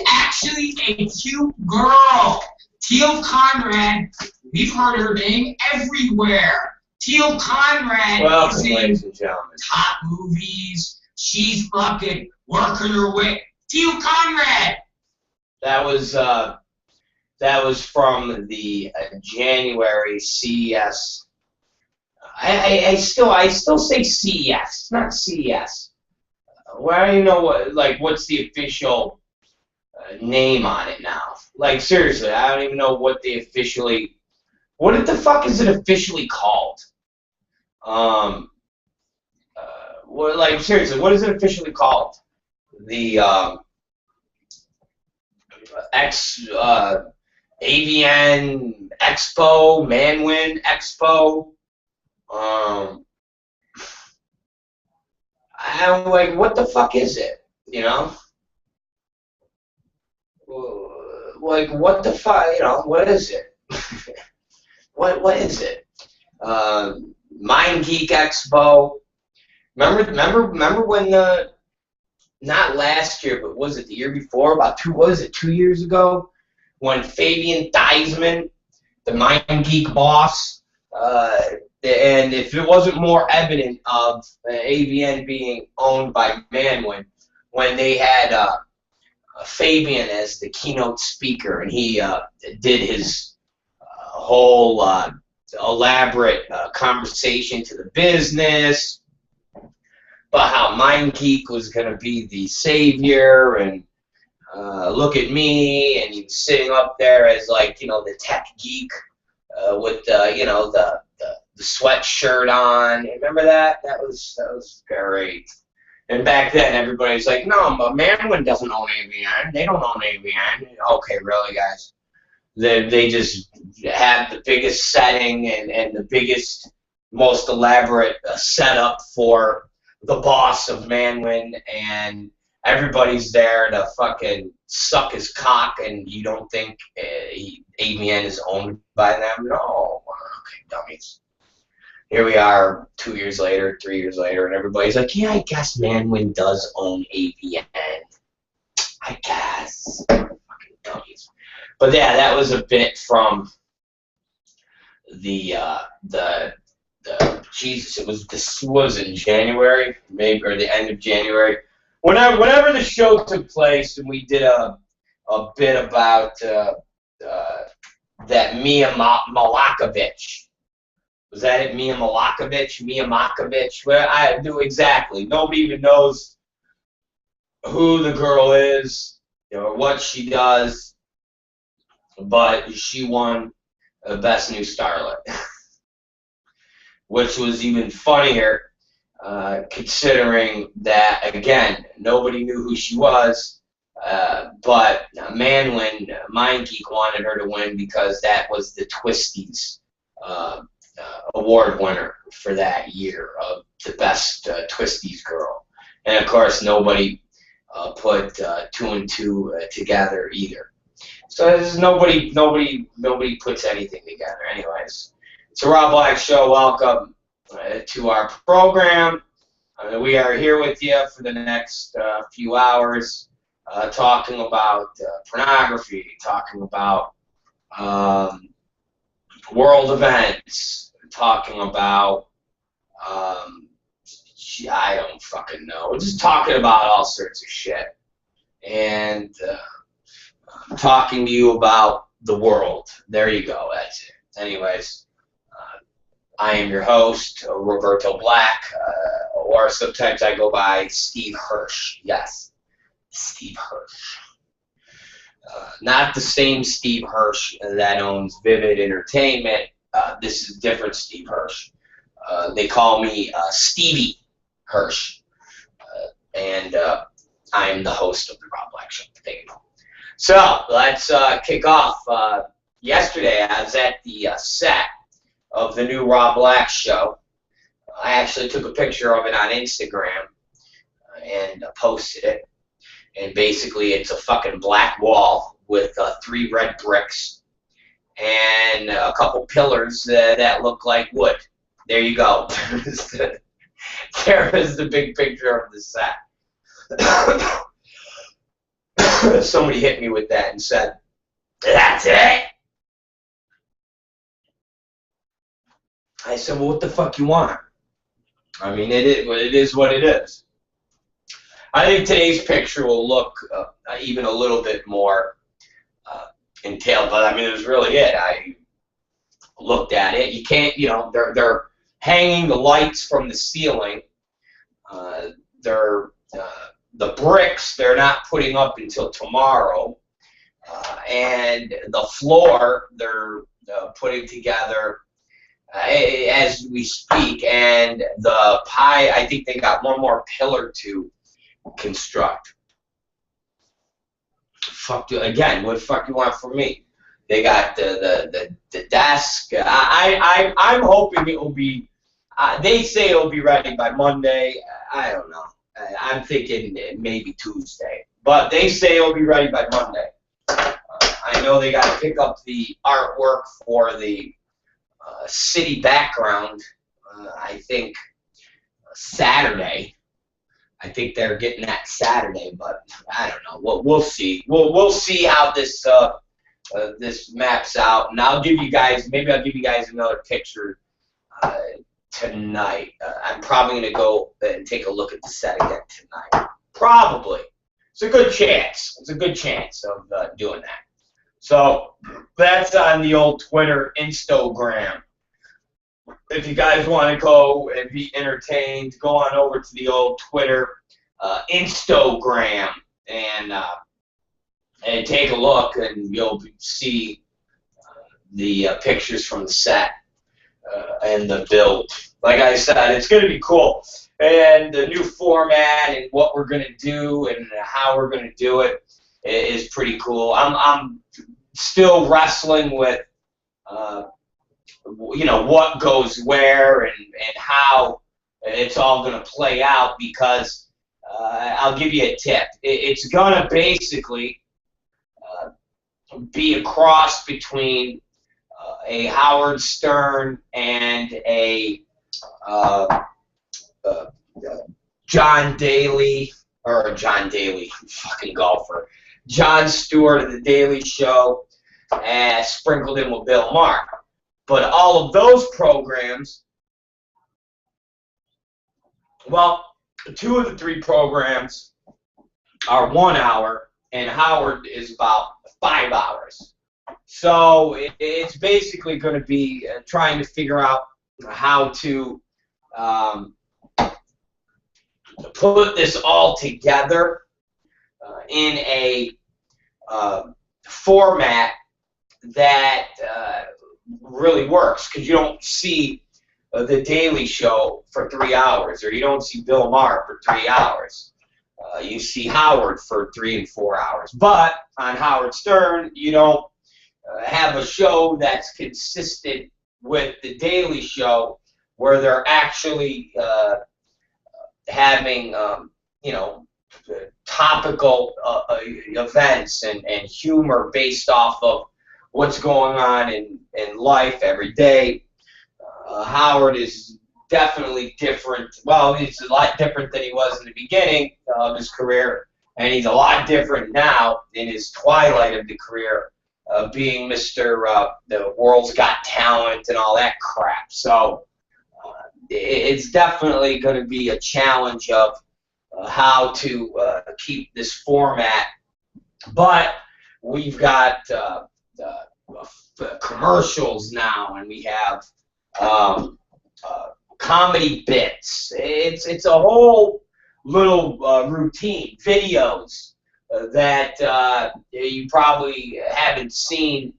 actually a cute girl. Teal Conrad, we've heard her name everywhere. Teal Conrad is in top movies. She's fucking working her way. Teal Conrad. That was from the January CES. I still say CES, not CES. Well, I don't even know what's the official name on it now. Like, seriously, I don't even know what the fuck is it officially called? Seriously, what is it officially called? The AVN Expo, Manwin Expo. I'm like, what the fuck is it? You know? Like, what the fuck? You know, what is it? what is it? Mind Geek Expo. Remember when not last year, but was it the year before? About 2 years ago, when Fabian Theismann, the Mind Geek boss, and if it wasn't more evident of AVN being owned by Manwin, when they had Fabian as the keynote speaker, and he did his whole elaborate conversation to the business about how Mind Geek was going to be the savior, and look at me, and he was sitting up there as, like, you know, the tech geek with you know, the sweatshirt on. Remember that? That was great. And back then, everybody's like, no, but Manwin doesn't own AVN. They don't own AVN. Okay, really, guys? They just have the biggest setting and the biggest, most elaborate setup for the boss of Manwin, and everybody's there to fucking suck his cock, and you don't think AVN is owned by them? No. Okay, dummies. Here we are 2 years later, 3 years later, and everybody's like, yeah, I guess Manwin does own AVN. I guess. Fucking dummies. But yeah, that was a bit from the Jesus, this was in January, maybe, or the end of January. Whenever the show took place, and we did a bit about that Mia Malakovich. Was that it? Mia Malakovich? Well, I do exactly. Nobody even knows who the girl is, or what she does, but she won Best New Starlet, which was even funnier, considering that, again, nobody knew who she was, but Manwin, Mind Geek, wanted her to win because that was the Twisties award winner for that year of the best Twisties girl. And of course, nobody put 2 and 2 together either. So there's nobody puts anything together. Anyways, it's a ROB Black Show. Welcome to our program. We are here with you for the next few hours, talking about pornography, talking about world events, talking about I don't fucking know. Just talking about all sorts of shit. And talking to you about the world. There you go. That's it. Anyways, I am your host, Roberto Black, or sometimes I go by Steve Hirsch. Yes, Steve Hirsch. Not the same Steve Hirsch that owns Vivid Entertainment. This is different Steve Hirsch. They call me Stevie Hirsch, and I am the host of the ROB Black Show. There you go. So let's kick off. Yesterday, I was at the set of the new ROB Black Show. I actually took a picture of it on Instagram and posted it. And basically, it's a fucking black wall with 3 red bricks and a couple pillars that look like wood. There you go. There is the big picture of the set. somebody hit me with that and said, "That's it?" I said, "Well, what the fuck you want?" I mean, it is what it is. I think today's picture will look even a little bit more entailed, but I mean, it was really it. I looked at it. You can't, you know, they're hanging the lights from the ceiling. The bricks they're not putting up until tomorrow, and the floor they're putting together as we speak, and the pie, I think they got one more pillar to construct. Fuck you again. What the fuck you want from me? They got the desk. I'm hoping it will be. They say it'll be ready by Monday. I don't know. I'm thinking maybe Tuesday, but they say it'll be ready by Monday. I know they got to pick up the artwork for the city background. I think Saturday. I think they're getting that Saturday, but I don't know. We'll see. We'll see how this this maps out, and I'll give you guys. Maybe I'll give you guys another picture tonight. I'm probably gonna go and take a look at the set again tonight. Probably. It's a good chance. It's a good chance of doing that. So that's on the old Twitter, Instagram. If you guys want to go and be entertained, go on over to the old Twitter, Instagram, and take a look, and you'll see the pictures from the set and the build. Like I said, it's going to be cool, and the new format and what we're going to do and how we're going to do it is pretty cool. I'm still wrestling with you know, what goes where and how it's all going to play out, because I'll give you a tip. It's going to basically be a cross between a Howard Stern and a John Daly, fucking golfer, Jon Stewart of The Daily Show, sprinkled in with Bill Maher. But all of those programs, well, 2 of the 3 programs are 1 hour, and Howard is about 5 hours. So it's basically going to be trying to figure out how to put this all together in a format that really works, because you don't see The Daily Show for 3 hours, or you don't see Bill Maher for 3 hours. You see Howard for 3 and 4 hours. But on Howard Stern, you don't have a show that's consistent with The Daily Show, where they're actually having, you know, topical events and humor based off of what's going on in life every day. Howard is definitely different. Well, he's a lot different than he was in the beginning of his career, and he's a lot different now in his twilight of the career, being Mr. The World's Got Talent and all that crap. So it's definitely going to be a challenge of how to keep this format. But we've got commercials now, and we have comedy bits. It's a whole little routine, videos that you probably haven't seen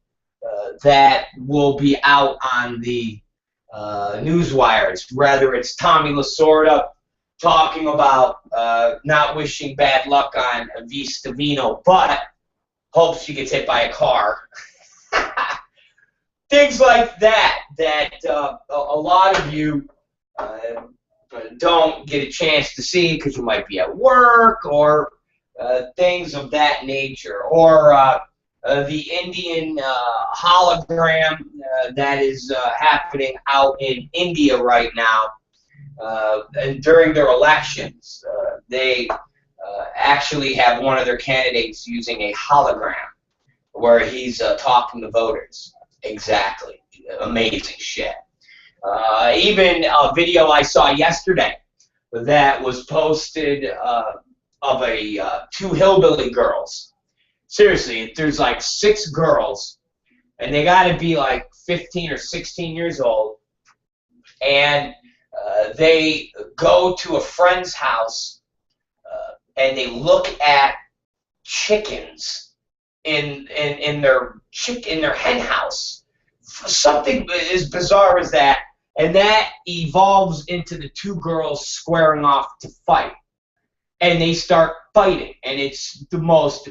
that will be out on the news wires. Whether it's Tommy Lasorda talking about not wishing bad luck on V. Stavino, but hopes she gets hit by a car. Things like that a lot of you don't get a chance to see because you might be at work, or things of that nature, or the Indian hologram that is happening out in India right now, and during their elections. They actually have one of their candidates using a hologram where he's talking to voters. Exactly. Amazing shit. Even a video I saw yesterday that was posted of two hillbilly girls. Seriously, there's like 6 girls, and they got to be like 15 or 16 years old, and they go to a friend's house and they look at chickens in their hen house. Something as bizarre as that, and that evolves into the 2 girls squaring off to fight, and they start fighting, and it's the most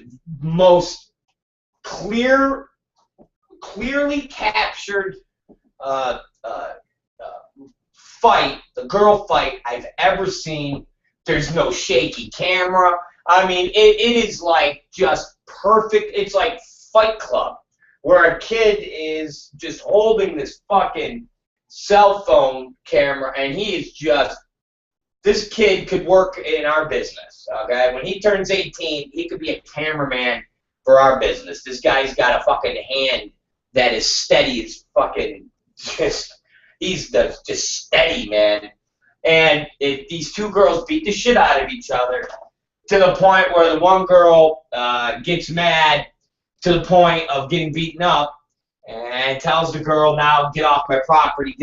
clearly captured fight, the girl fight I've ever seen. There's no shaky camera. I mean, it is like just perfect. It's like Fight Club, where a kid is just holding this fucking cell phone camera, and he is just, this kid could work in our business, okay? When he turns 18, he could be a cameraman for our business. This guy's got a fucking hand that is steady as fucking, he's just steady, man. And these 2 girls beat the shit out of each other to the point where the one girl gets mad to the point of getting beaten up and tells the girl, now get off my property,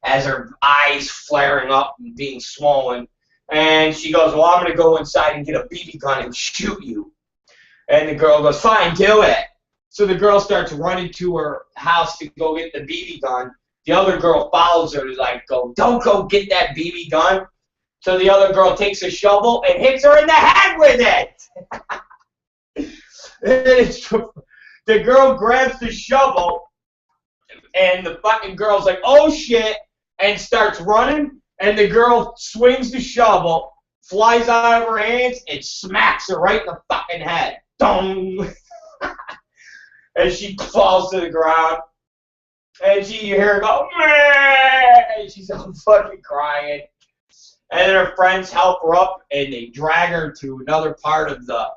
as her eyes flaring up and being swollen. And she goes, well, I'm going to go inside and get a BB gun and shoot you. And the girl goes, fine, do it. So the girl starts running to her house to go get the BB gun. The other girl follows her to like, don't go get that BB gun. So the other girl takes a shovel and hits her in the head with it. The girl grabs the shovel, and the fucking girl's like, oh shit, and starts running, and the girl swings the shovel, flies out of her hands, and smacks her right in the fucking head. Dong! And she falls to the ground, and you hear her go, meh! And she's all fucking crying. And then her friends help her up, and they drag her to another part of the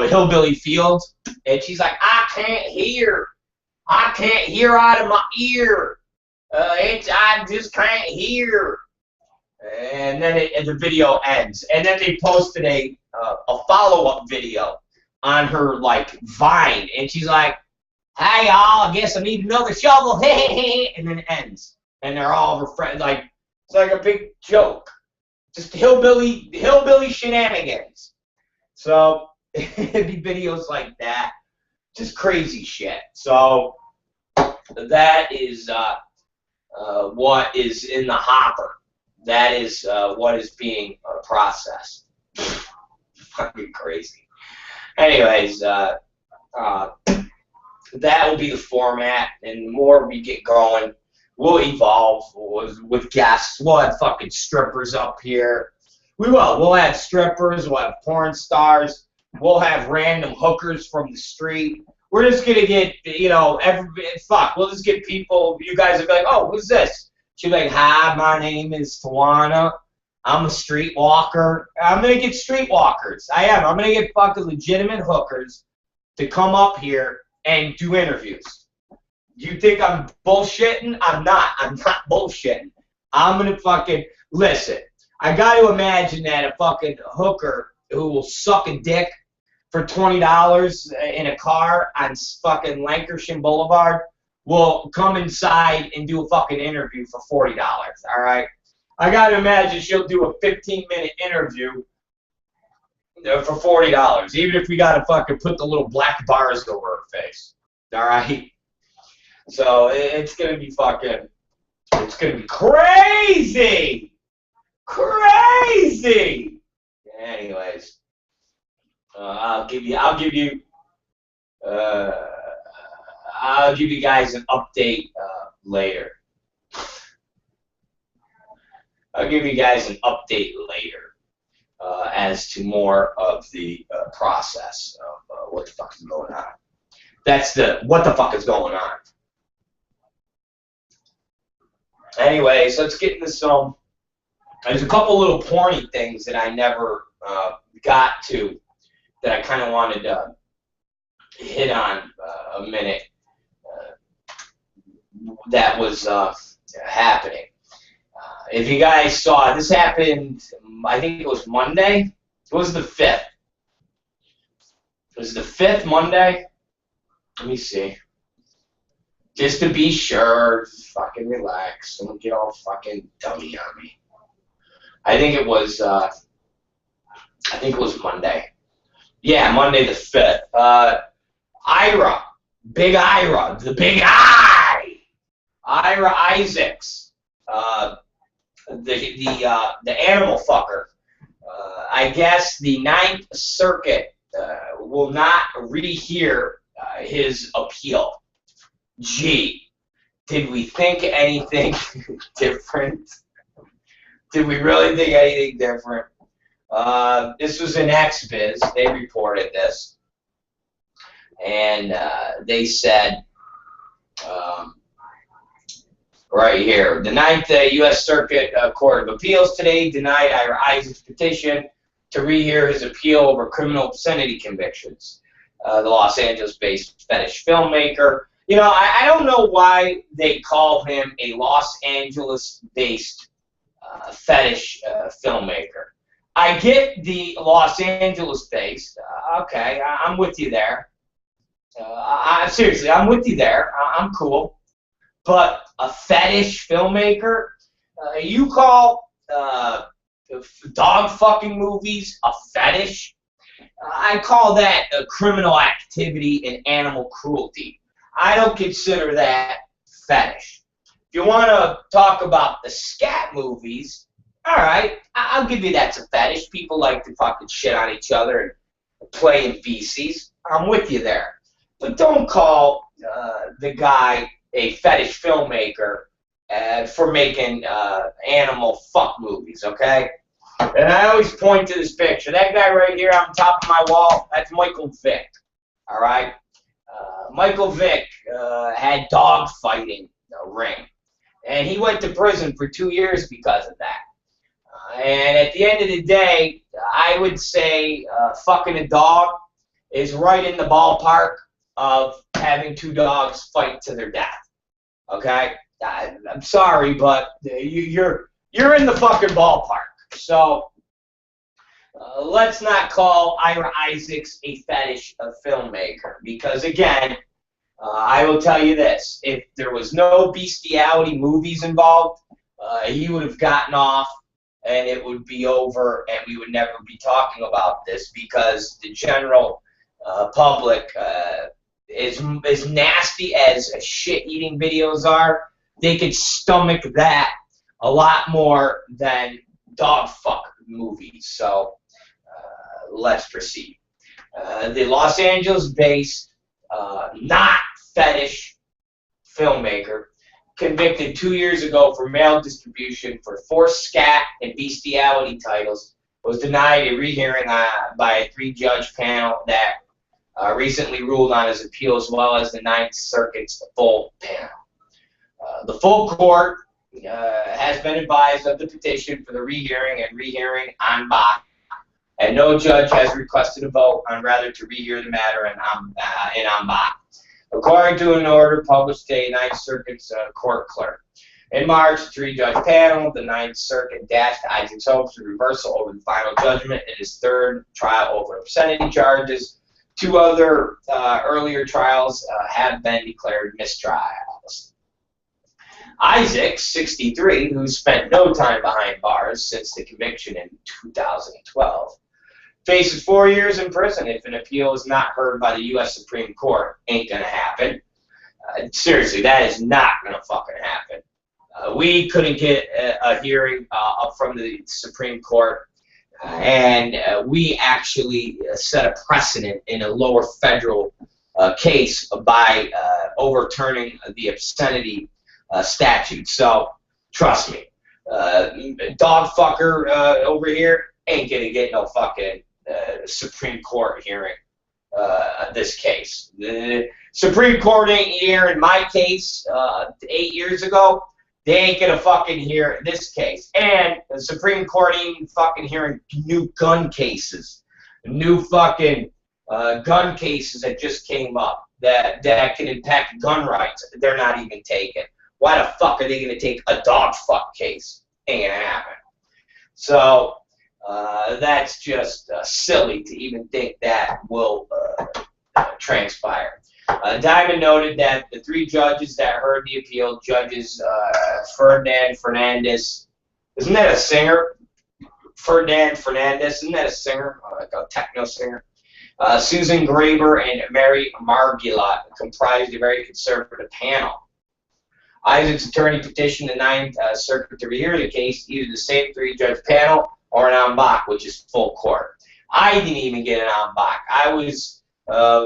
hillbilly field, and she's like, I can't hear out of my ear. I just can't hear. And then the video ends, and then they posted a follow-up video on her like Vine, and she's like, hey y'all, I guess I need another shovel, and then it ends, and they're all her friends, like, it's like a big joke, just hillbilly shenanigans. So it'd be videos like that, just crazy shit. So that is what is in the hopper. That is what is being processed. Fucking crazy. Anyways, that will be the format, and the more we get going, we'll evolve with guests. We'll have fucking strippers up here. We will. We'll have strippers. We'll have porn stars. We'll have random hookers from the street. We're just gonna get, we'll just get people. You guys will be like, oh, who's this? She'll be like, hi, my name is Tawana. I'm a streetwalker. I'm gonna get streetwalkers. I am. I'm gonna get fucking legitimate hookers to come up here and do interviews. You think I'm bullshitting? I'm not. I'm not bullshitting. I'm gonna fucking listen. I got to imagine that a fucking hooker who will suck a dick for $20 in a car on fucking Lancashire Boulevard will come inside and do a fucking interview for $40. All right. I got to imagine she'll do a 15-minute interview for $40, even if we got to fucking put the little black bars over her face. All right. So it's gonna be fucking. It's gonna be crazy. Crazy. Anyways, I'll give you guys an update later. I'll give you guys an update later as to more of the process of what the fuck is going on. That's what the fuck is going on. Anyways, let's get into some there's a couple little porny things that I never got to that I kind of wanted to hit on a minute that was happening. If you guys saw, this happened, I think it was Monday. It was the 5th. It was the 5th Monday. Let me see. Just to be sure, fucking relax. Don't get all fucking dummy on me. I think it was Monday. Yeah, Monday the 5th. Ira, Big Ira, the Big I, Ira Issacs, the animal fucker. I guess the 9th Circuit will not rehear his appeal. Gee, did we think anything different? Did we really think anything different? This was in XBiz. They reported this. And they said, right here, the 9th U.S. Circuit Court of Appeals today denied Ira Issacs' petition to rehear his appeal over criminal obscenity convictions. The Los Angeles-based fetish filmmaker. You know, I don't know why they call him a Los Angeles-based fetish filmmaker. I get the Los Angeles-based. Okay, I'm with you there. Seriously, I'm with you there. I'm cool. But a fetish filmmaker? You call dog fucking movies a fetish? I call that a criminal activity and animal cruelty. I don't consider that fetish. If you want to talk about the Scat movies, all right, I'll give you that's a fetish. People like to fucking shit on each other and play in feces. I'm with you there. But don't call the guy a fetish filmmaker for making animal fuck movies, okay? And I always point to this picture. That guy right here on top of my wall, that's Michael Vick, all right? Michael Vick had dog fighting ring, and he went to prison for 2 years because of that. And at the end of the day, I would say fucking a dog is right in the ballpark of having 2 dogs fight to their death. Okay? I'm sorry, but you're in the fucking ballpark. So let's not call Ira Issacs a fetish filmmaker, because again, I will tell you this: if there was no bestiality movies involved, he would have gotten off, and it would be over, and we would never be talking about this, because the general public, as nasty as shit-eating videos are, they could stomach that a lot more than dog fuck movies. So let's proceed. The Los Angeles-based, not fetish filmmaker, convicted 2 years ago for mail distribution for forced scat and bestiality titles, was denied a rehearing by a 3-judge panel that recently ruled on his appeal, as well as the 9th Circuit's full panel. The full court has been advised of the petition for the rehearing and rehearing en banc, and no judge has requested a vote on whether to rehear the matter in en banc, according to an order published today, 9th Circuit's court clerk. In March, the 3-judge panel, the 9th Circuit dashed Issacs' hopes of reversal over the final judgment in his 3rd trial over obscenity charges. 2 other earlier trials have been declared mistrials. Issacs, 63, who spent no time behind bars since the conviction in 2012, faces 4 years in prison if an appeal is not heard by the U.S. Supreme Court. Ain't gonna happen. Seriously, that is not gonna fucking happen. We couldn't get a hearing up from the Supreme Court, and we actually set a precedent in a lower federal case by overturning the obscenity statute. So, trust me, dog fucker over here ain't gonna get no fucking Supreme Court hearing this case. The Supreme Court ain't hearing my case 8 years ago. They ain't gonna fucking hear this case. And the Supreme Court ain't even fucking hearing new gun cases. New fucking gun cases that just came up that can impact gun rights. They're not even taking. Why the fuck are they gonna take a dog fuck case? Ain't gonna happen. So that's just silly to even think that will transpire. Diamond noted that the 3 judges that heard the appeal, judges Ferdinand Fernandez, isn't that a singer? Ferdinand Fernandez, isn't that a singer? Like a techno singer? Susan Graber and Mary Margula comprised a very conservative panel. Issacs' attorney petitioned the Ninth Circuit to rehear the case, either the same 3-judge panel or an en banc, which is full court. I didn't even get an en banc. I was,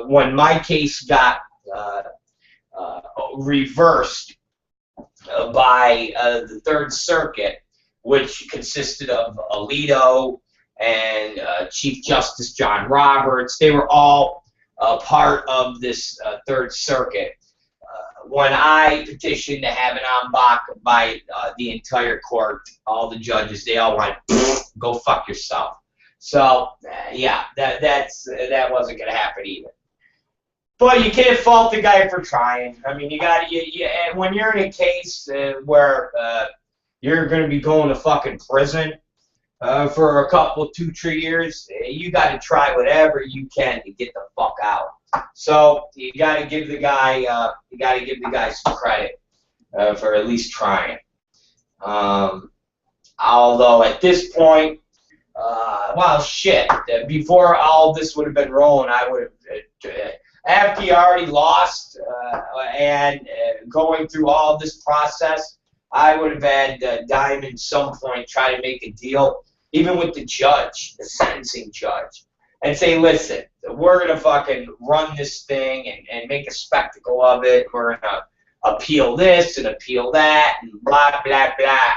when my case got reversed by the Third Circuit, which consisted of Alito and Chief Justice John Roberts. They were all part of this Third Circuit. When I petitioned to have an en banc by the entire court, all the judges, they all went, go fuck yourself. So, yeah, that wasn't going to happen either. But you can't fault the guy for trying. I mean, when you're in a case where you're going to be going to fucking prison for a couple, 2-3 years, you got to try whatever you can to get the fuck out. So you got to give the guy, some credit for at least trying. Although at this point, well, shit. Before all this would have been rolling, I would have. After you already lost and going through all this process, I would have had Diamond at some point try to make a deal, even with the judge, the sentencing judge, and say, listen, we're going to fucking run this thing and make a spectacle of it. We're going to appeal this and appeal that and blah, blah, blah.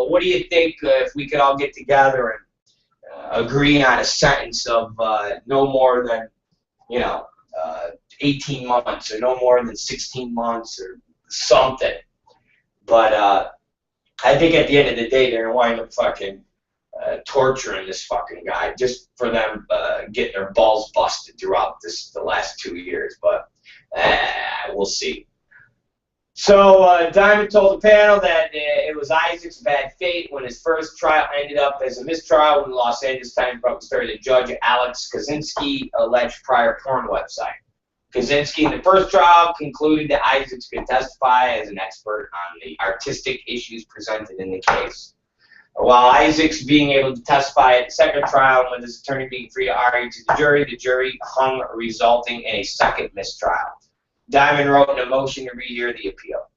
What do you think if we could all get together and agree on a sentence of no more than 18 months or no more than 16 months or something. But I think at the end of the day, they're going to wind up fucking torturing this fucking guy just for them getting their balls busted throughout the last 2 years. But we'll see. So Diamond told the panel that it was Issacs' bad fate when his first trial ended up as a mistrial when the Los Angeles Times broke the story that Judge Alex Kaczynski alleged prior porn website. Kaczynski in the first trial concluded that Issacs could testify as an expert on the artistic issues presented in the case. While Issacs being able to testify at the second trial and with his attorney being free to argue to the jury hung, resulting in a second mistrial. Diamond wrote in a motion to rehear the appeal.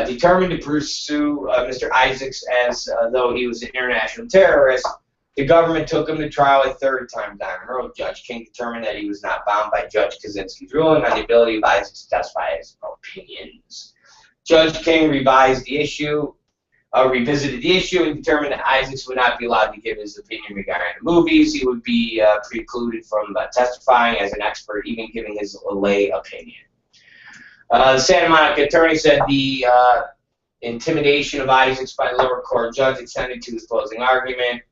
Determined to pursue Mr. Issacs as though he was an international terrorist, the government took him to trial a third time. Diamond wrote, Judge King determined that he was not bound by Judge Kaczynski's ruling on the ability of Issacs to testify his opinions. Judge King revisited the issue and determined that Issacs would not be allowed to give his opinion regarding the movies. He would be precluded from testifying as an expert, even giving his lay opinion. The Santa Monica attorney said the intimidation of Issacs by the lower court judge extended to his closing argument.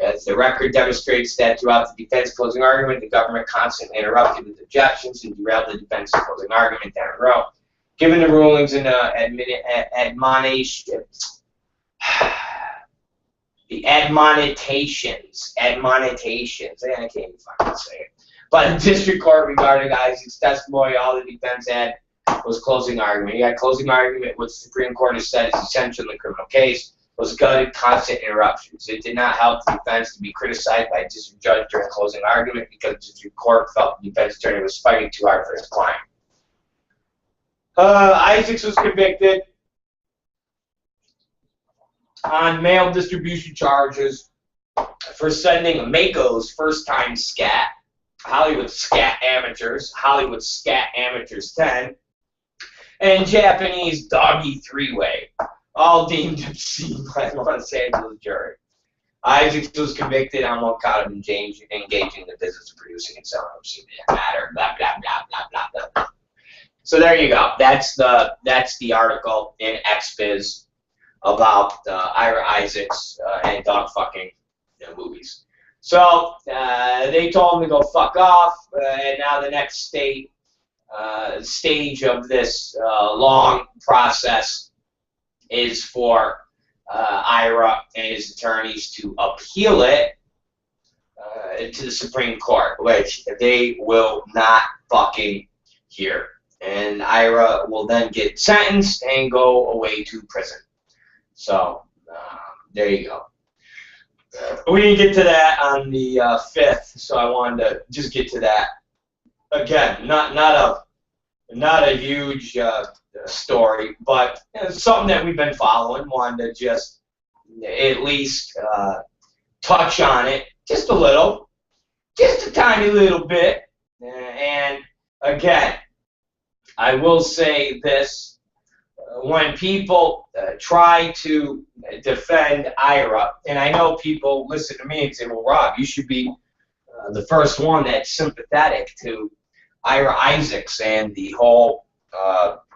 As the record demonstrates that throughout the defense closing argument, the government constantly interrupted with objections and derailed the defense closing argument down the road. Given the rulings and admonitations, I can't even fucking say it. But the district court regarding Issacs' testimony, all the defense had was closing argument. He had closing argument, which the Supreme Court has said is essential in the criminal case, was gutted constant interruptions. It did not help the defense to be criticized by a district judge during closing argument because the district court felt the defense attorney was fighting too hard for his client. Issacs was convicted on mail distribution charges for sending Mako's first-time Scat, Hollywood Scat Amateurs 10, and Japanese Doggy 3-Way, all deemed obscene by the Los Angeles jury. Issacs was convicted on one count of engaging in the business of producing and selling obscene matter, blah, blah, blah, blah, blah, blah, blah. So there you go. That's the article in XBiz about Ira Issacs and dog fucking movies. So they told him to go fuck off, and now the next stage of this long process is for Ira and his attorneys to appeal it to the Supreme Court, which they will not fucking hear. And Ira will then get sentenced and go away to prison. So there you go. We didn't get to that on the 5th, so I wanted to just get to that. Again, not a huge story, but something that we've been following. Wanted to just at least touch on it just a little, just a tiny little bit. And again, I will say this. When people try to defend Ira, and I know people listen to me and say, well, Rob, you should be the first one that's sympathetic to Ira Issacs and the whole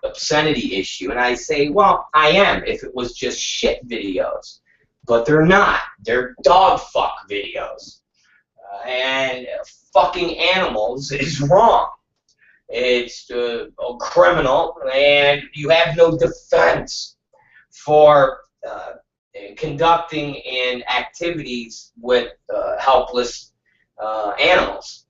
obscenity issue. And I say, well, I am if it was just shit videos. But they're not. They're dog fuck videos. And fucking animals is wrong. It's a criminal, and you have no defense for conducting in activities with helpless animals.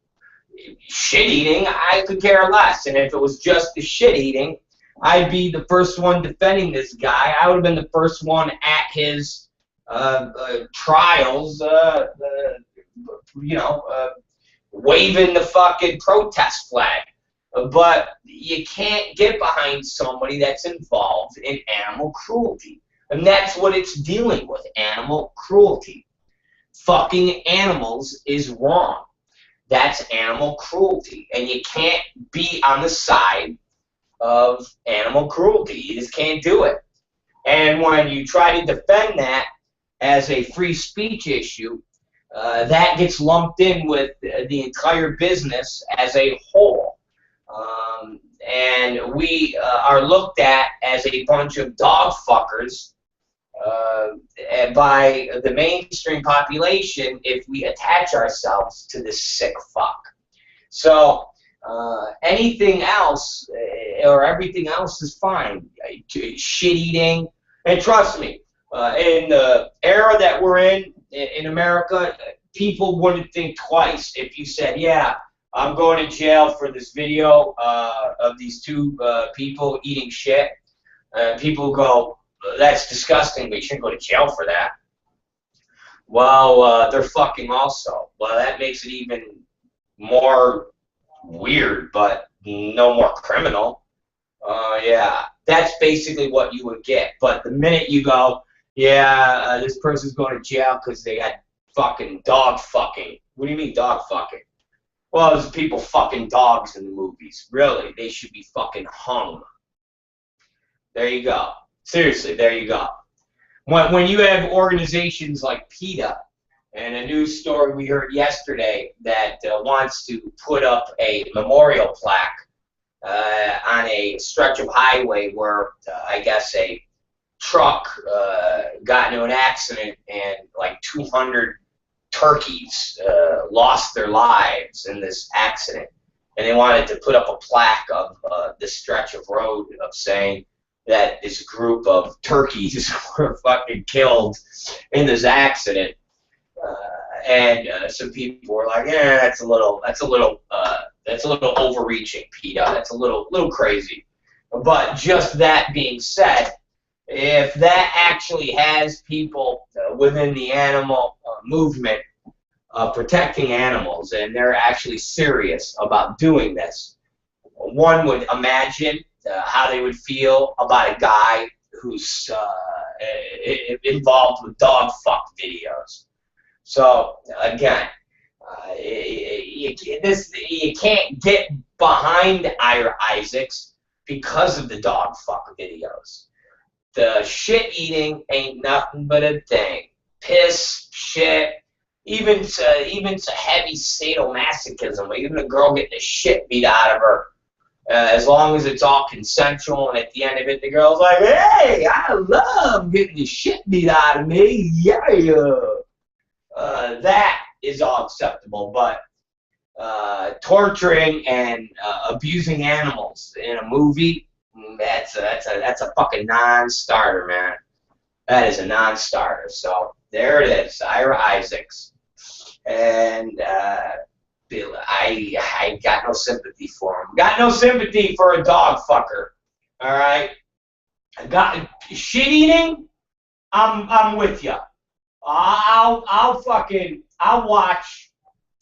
Shit eating, I could care less. And if it was just the shit eating, I'd be the first one defending this guy. I would have been the first one at his trials, waving the fucking protest flag. But you can't get behind somebody that's involved in animal cruelty. And that's what it's dealing with, animal cruelty. Fucking animals is wrong. That's animal cruelty. And you can't be on the side of animal cruelty. You just can't do it. And when you try to defend that as a free speech issue, that gets lumped in with the entire business as a whole. And we are looked at as a bunch of dog fuckers by the mainstream population if we attach ourselves to this sick fuck. So anything else or everything else is fine. Shit eating, and trust me, in the era that we're in America, people wouldn't think twice if you said, yeah, I'm going to jail for this video of these two people eating shit. People go, that's disgusting. We shouldn't go to jail for that. Well, they're fucking also. Well, that makes it even more weird, but no more criminal. Yeah, that's basically what you would get. But the minute you go, yeah, this person's going to jail because they got fucking dog fucking. What do you mean dog fucking? Well, there's people fucking dogs in the movies. Really, they should be fucking hung. There you go. Seriously, there you go. When you have organizations like PETA, and a news story we heard yesterday that wants to put up a memorial plaque on a stretch of highway where I guess a truck got into an accident and like 200 turkeys lost their lives in this accident, and they wanted to put up a plaque of this stretch of road of saying that this group of turkeys were fucking killed in this accident, and some people were like, "Yeah, that's a little overreaching, PETA. That's a little crazy." But just that being said, if that actually has people within the animal movement protecting animals, and they're actually serious about doing this, one would imagine how they would feel about a guy who's involved with dog fuck videos. So again, you can't get behind Ira Issacs because of the dog fuck videos. The shit eating ain't nothing but a thing. Piss, shit, even to heavy sadomasochism, even a girl getting the shit beat out of her as long as it's all consensual, and at the end of it, the girl's like, hey, I love getting the shit beat out of me, yeah. That is all acceptable, but torturing and abusing animals in a movie, that's a fucking non-starter, man. That is a non-starter. So there it is, Ira Issacs, and I got no sympathy for him. Got no sympathy for a dog fucker. All right. I got shit eating. I'm with you. I'll watch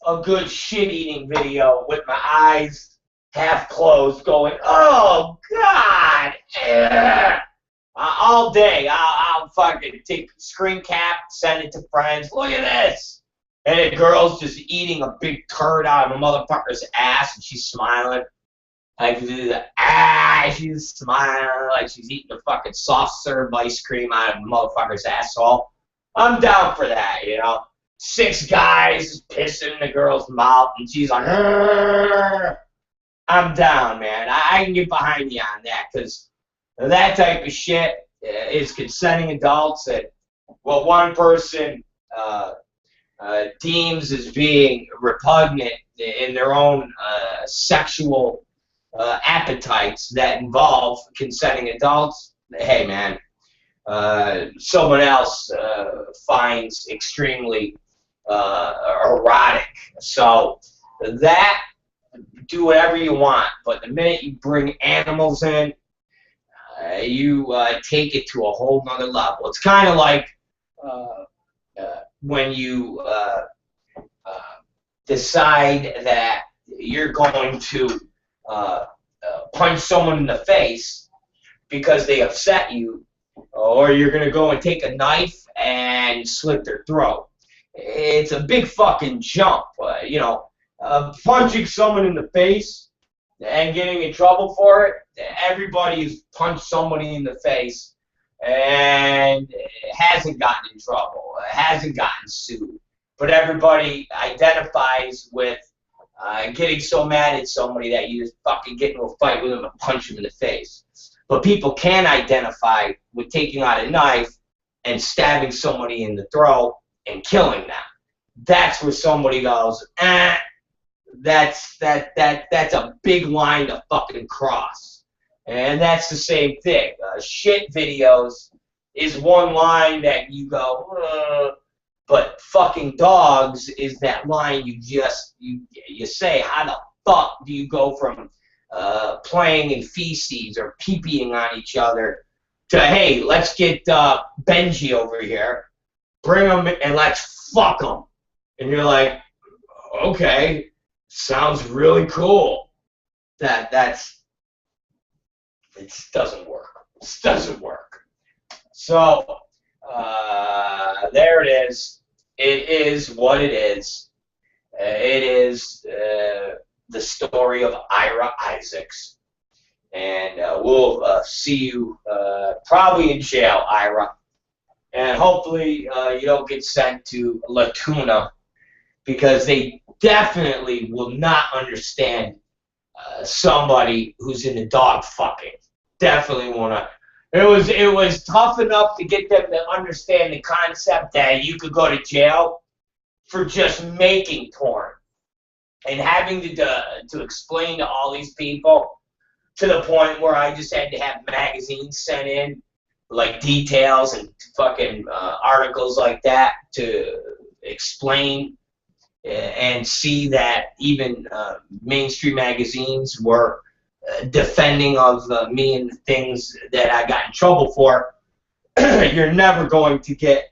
a good shit eating video with my eyes half closed, going, oh God, all day. I'll fucking take a screen cap, send it to friends. Look at this. And the girl's just eating a big turd out of a motherfucker's ass, and she's smiling. Like, she's smiling like she's eating a fucking soft serve ice cream out of a motherfucker's asshole. I'm down for that, you know. 6 guys pissing in the girl's mouth, and she's like, argh. I'm down, man. I can get behind you on that, because that type of shit is consenting adults that what one person deems as being repugnant in their own sexual appetites that involve consenting adults. Hey, man, someone else finds extremely erotic. So that, do whatever you want, but the minute you bring animals in, you take it to a whole nother level. It's kind of like when you decide that you're going to punch someone in the face because they upset you, or you're going to go and take a knife and slit their throat. It's a big fucking jump, you know. Punching someone in the face and getting in trouble for it, everybody's punched somebody in the face and hasn't gotten in trouble, hasn't gotten sued. But everybody identifies with getting so mad at somebody that you just fucking get into a fight with them and punch them in the face. But people can identify with taking out a knife and stabbing somebody in the throat and killing them. That's where somebody goes, that's a big line to fucking cross. And that's the same thing. Shit videos is one line that you go, but fucking dogs is that line you say, how the fuck do you go from playing in feces or pee-peeing on each other to, hey, let's get Benji over here, bring him and let's fuck him. And you're like, okay, sounds really cool. It doesn't work. It doesn't work. So there it is. It is what it is. It is the story of Ira Issacs. And we'll see you probably in jail, Ira. And hopefully you don't get sent to La Tuna, because they definitely will not understand somebody who's into dog fucking. Definitely want to. It was tough enough to get them to understand the concept that you could go to jail for just making porn, and having to explain to all these people, to the point where I just had to have magazines sent in, like details and fucking articles like that, to explain and see that even mainstream magazines were defending of me and the things that I got in trouble for. You're never going to get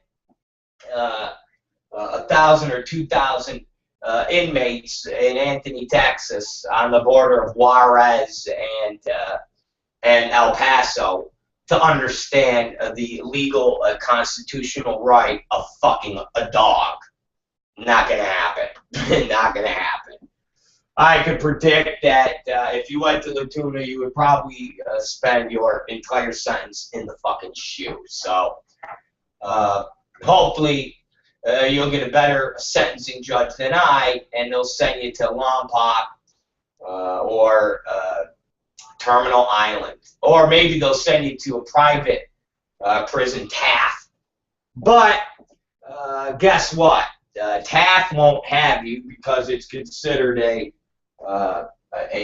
1,000 or 2,000 inmates in Anthony, Texas, on the border of Juarez and El Paso, to understand the legal constitutional right of fucking a dog. Not gonna happen. Not gonna happen. I could predict that if you went to La Tuna, you would probably spend your entire sentence in the fucking shoe. So hopefully you'll get a better sentencing judge than I, and they'll send you to Lompoc or Terminal Island. Or maybe they'll send you to a private prison, Taft. But guess what? Taft won't have you because it's considered a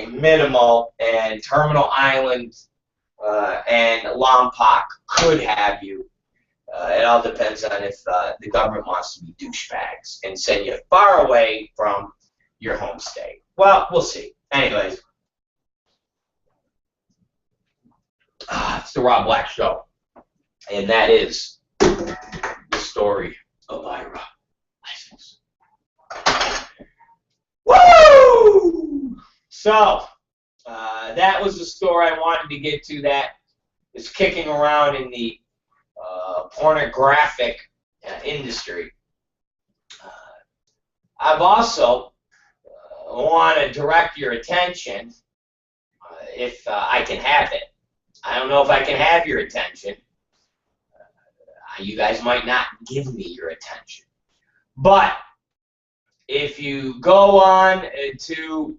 minimal, and Terminal Island and Lompoc could have you. It all depends on if the government wants to be douchebags and send you far away from your home state. Well, we'll see. Anyways, it's the Rob Black Show, and that is the story of Ira Issacs. Woo! So, that was the story I wanted to get to that is kicking around in the pornographic industry. I've also want to direct your attention, if I can have it. I don't know if I can have your attention. You guys might not give me your attention. But if you go on to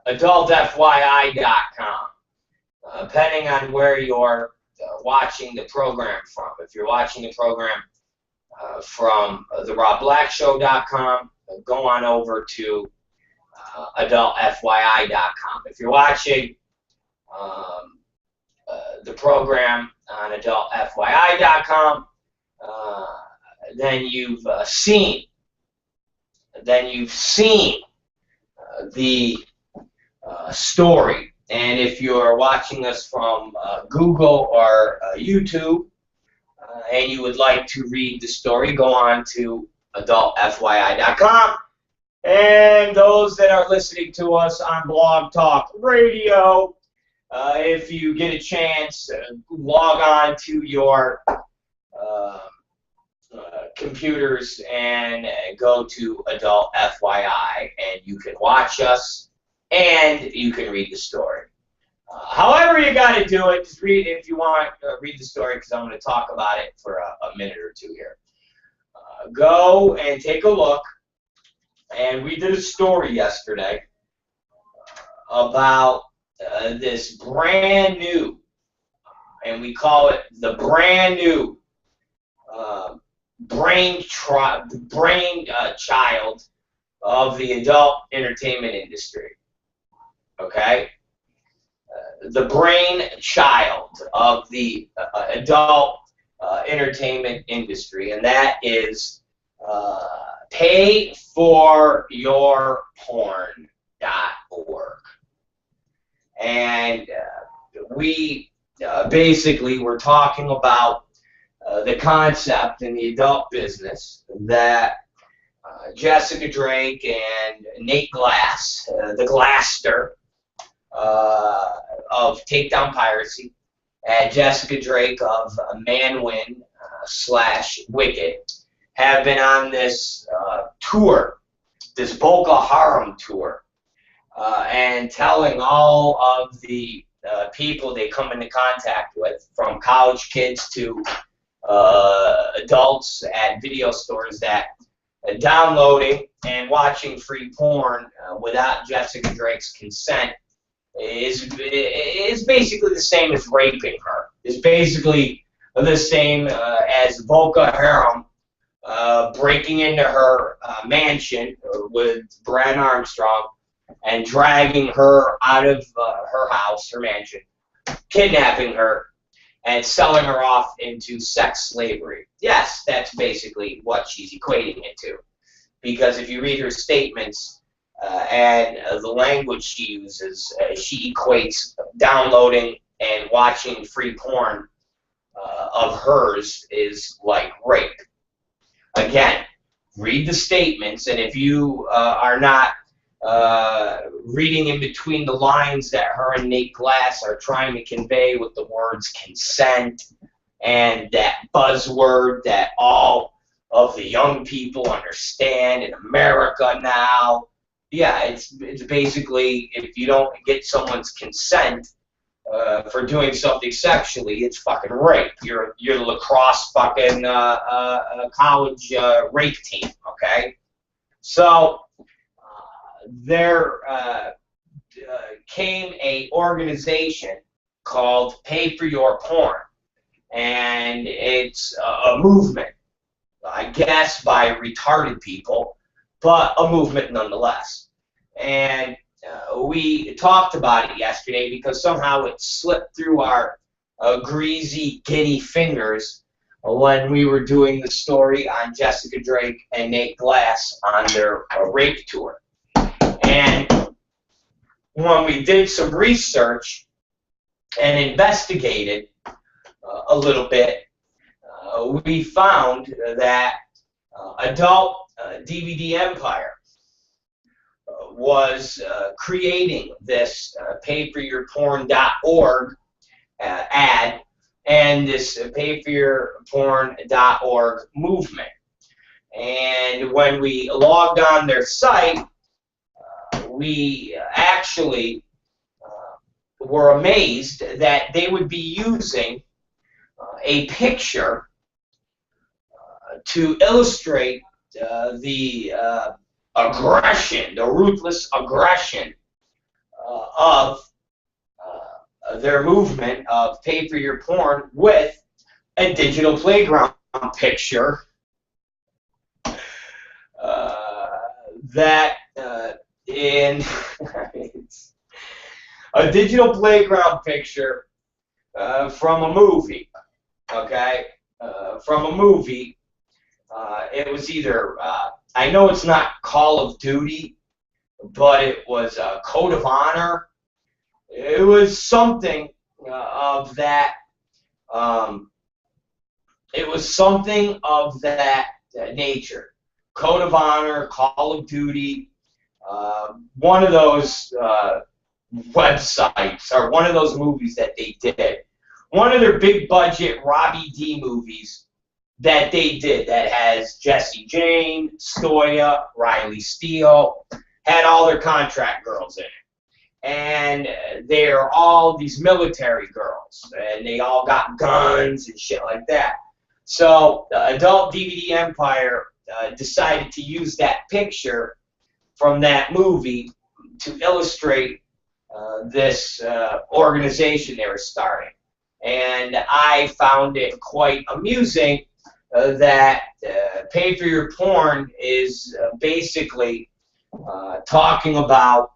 adultfyi.com, depending on where you're watching the program from. If you're watching the program from the RobBlackShow.com, go on over to adultfyi.com. If you're watching the program on adultfyi.com, then you've seen the story. And if you're watching us from Google or YouTube, and you would like to read the story, go on to adultfyi.com. And those that are listening to us on Blog Talk Radio, if you get a chance, log on to your computers and go to Adult FYI, and you can watch us and you can read the story. However you got to do it, just read if you want. Read the story because I'm going to talk about it for a minute or two here. Go and take a look. And we did a story yesterday about this brand new, and we call it the brand new child of the adult entertainment industry. Okay? The brain child of the adult entertainment industry, and that is payforyourporn.org. And we basically were talking about the concept in the adult business that Jessica Drake and Nate Glass, the Glasster of Takedown Piracy, and Jessica Drake of Manwin / Wicked, have been on this tour, this Boko Haram tour, and telling all of the people they come into contact with, from college kids to adults at video stores, that downloading and watching free porn without Jessica Drake's consent is basically the same as raping her. It's basically the same as Boko Haram breaking into her mansion with Brad Armstrong and dragging her out of her house, her mansion, kidnapping her, and selling her off into sex slavery. Yes, that's basically what she's equating it to. Because if you read her statements and the language she uses, she equates downloading and watching free porn of hers is like rape. Again, read the statements, and if you are not reading in between the lines that her and Nate Glass are trying to convey with the words consent and that buzzword that all of the young people understand in America now, yeah, it's basically, if you don't get someone's consent for doing something sexually, it's fucking rape. You're the lacrosse fucking college rape team, okay? So they're came a organization called Pay for Your Porn, and it's a movement, I guess, by retarded people, but a movement nonetheless. And we talked about it yesterday because somehow it slipped through our greasy, giddy fingers when we were doing the story on Jessica Drake and Nate Glass on their rape tour. And when we did some research and investigated a little bit, we found that Adult DVD Empire was creating this payforyourporn.org ad and this payforyourporn.org movement. And when we logged on their site, we actually were amazed that they would be using a picture to illustrate the aggression, the ruthless aggression of their movement of Pay for Your Porn with a digital playground picture that in a digital playground picture from a movie, okay? From a movie. It was either, I know it's not Call of Duty, but it was Code of Honor. It was something of that. It was something of that nature. Code of Honor, Call of Duty, one of those websites, or one of those movies that they did. One of their big budget Robbie D movies that they did that has Jesse Jane, Stoya, Riley Steele, had all their contract girls in it. And they're all these military girls, and they all got guns and shit like that. So Adult DVD Empire decided to use that picture from that movie to illustrate this organization they were starting. And I found it quite amusing that Pay for Your Porn is basically talking about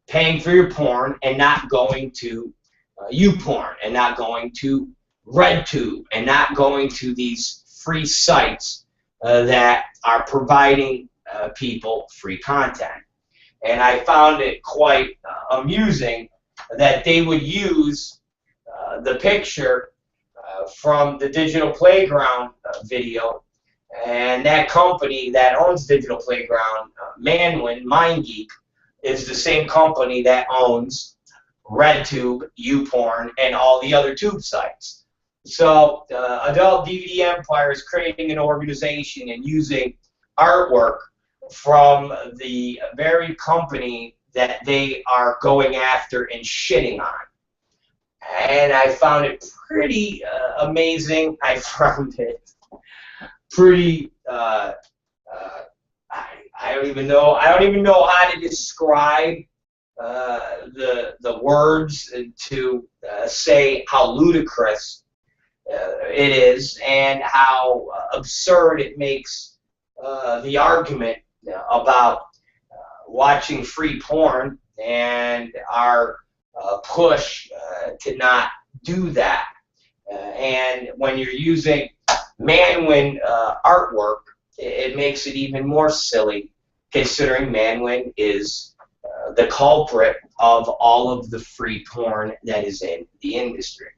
paying for your porn and not going to YouPorn and not going to RedTube and not going to these free sites that are providing people free content. And I found it quite amusing that they would use the picture from the Digital Playground video, and that company that owns Digital Playground, Manwin, MindGeek, is the same company that owns RedTube, YouPorn, and all the other tube sites. So Adult DVD Empire is creating an organization and using artwork from the very company that they are going after and shitting on. And I found it pretty amazing. I found it pretty. I don't even know. I don't even know how to describe the words to say how ludicrous it is and how absurd it makes the argument about watching free porn and our push to not do that. And when you're using Manwin artwork, it makes it even more silly, considering Manwin is the culprit of all of the free porn that is in the industry.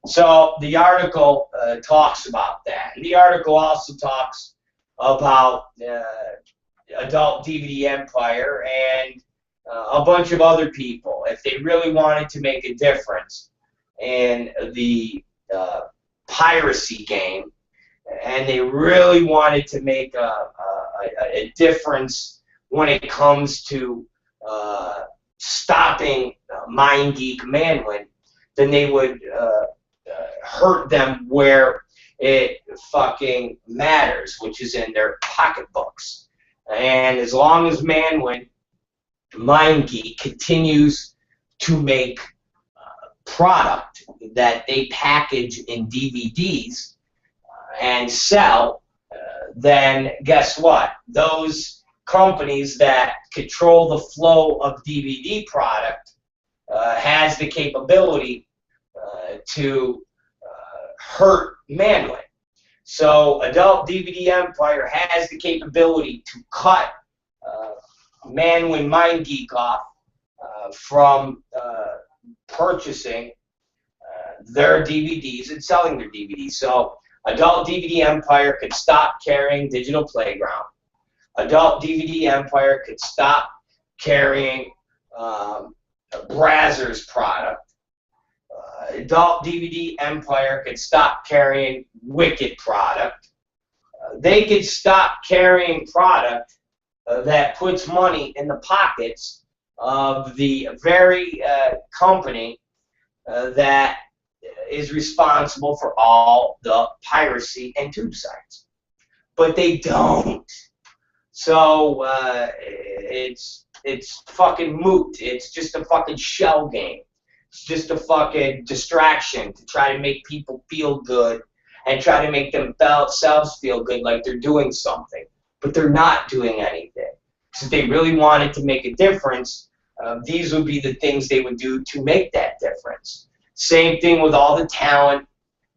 So the article talks about that. And the article also talks about Adult DVD Empire and a bunch of other people. If they really wanted to make a difference in the piracy game, and they really wanted to make a difference when it comes to stopping MindGeek Manwin, then they would hurt them where it fucking matters, which is in their pocketbooks. And as long as Manwin MindGeek continues to make product that they package in DVDs and sell, then guess what? Those companies that control the flow of DVD product has the capability to hurt Manwin. So Adult DVD Empire has the capability to cut Manwin MindGeek off from purchasing their DVDs and selling their DVDs. So Adult DVD Empire could stop carrying Digital Playground. Adult DVD Empire could stop carrying Brazzers product. Adult DVD Empire could stop carrying Wicked product. They could stop carrying product that puts money in the pockets of the very company that is responsible for all the piracy and tube sites. But they don't. So it's fucking moot. It's just a fucking shell game. It's just a fucking distraction to try to make people feel good and try to make themselves feel good like they're doing something. But they're not doing anything. So if they really wanted to make a difference, these would be the things they would do to make that difference. Same thing with all the talent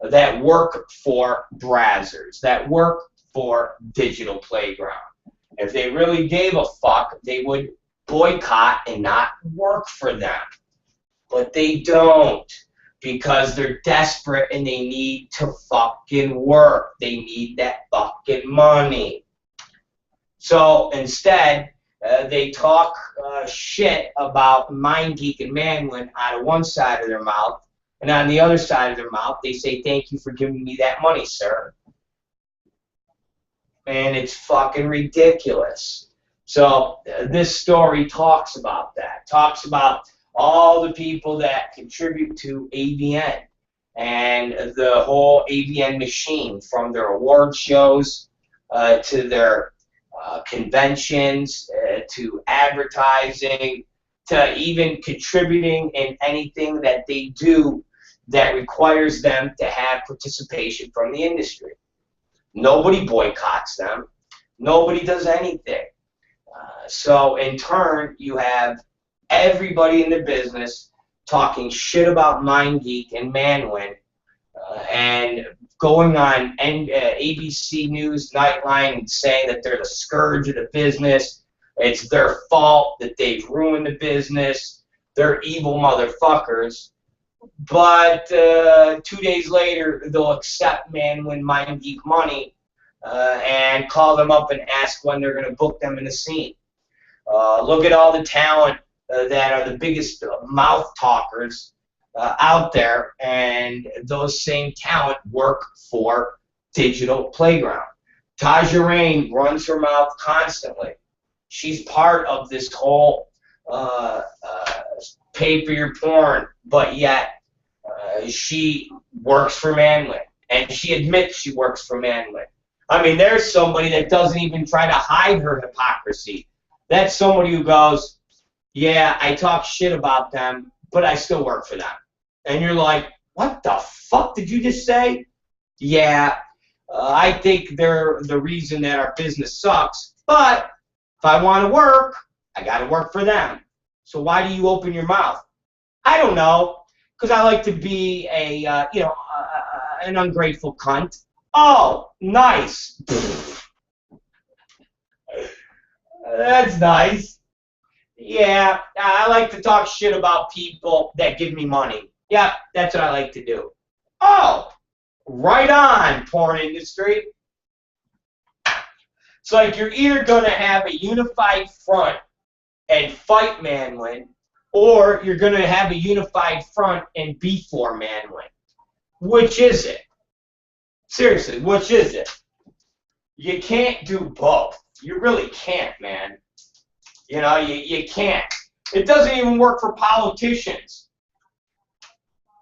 that work for Brazzers, that work for Digital Playground. If they really gave a fuck, they would boycott and not work for them. But they don't, because they're desperate and they need to fucking work. They need that fucking money. So instead, they talk shit about MindGeek and Manwin out of one side of their mouth, and on the other side of their mouth, they say, "Thank you for giving me that money, sir." And it's fucking ridiculous. So this story talks about that. Talks about all the people that contribute to AVN and the whole AVN machine, from their award shows to their conventions, to advertising, to even contributing in anything that they do that requires them to have participation from the industry. Nobody boycotts them. Nobody does anything. So in turn, you have everybody in the business talking shit about MindGeek and Manwin, and going on ABC News Nightline and saying that they're the scourge of the business. It's their fault that they've ruined the business. They're evil motherfuckers. But 2 days later, they'll accept Manwin MindGeek money and call them up and ask when they're going to book them in the scene. Look at all the talent that are the biggest mouth talkers out there, and those same talent work for Digital Playground. Taja Rain runs her mouth constantly. She's part of this whole pay for your porn, but yet she works for Manwin, and she admits she works for Manwin. I mean, there's somebody that doesn't even try to hide her hypocrisy. That's somebody who goes, "Yeah, I talk shit about them, but I still work for them." And you're like, what the fuck did you just say? Yeah, I think they're the reason that our business sucks, but if I want to work, I got to work for them. So why do you open your mouth? I don't know, because I like to be a, an ungrateful cunt. Oh, nice. That's nice. Yeah, I like to talk shit about people that give me money. Yeah, that's what I like to do. Oh, right on, porn industry. It's like you're either going to have a unified front and fight Manwin, or you're going to have a unified front and be for Manwin. Which is it? Seriously, which is it? You can't do both. You really can't, man. You know, you can't. It doesn't even work for politicians.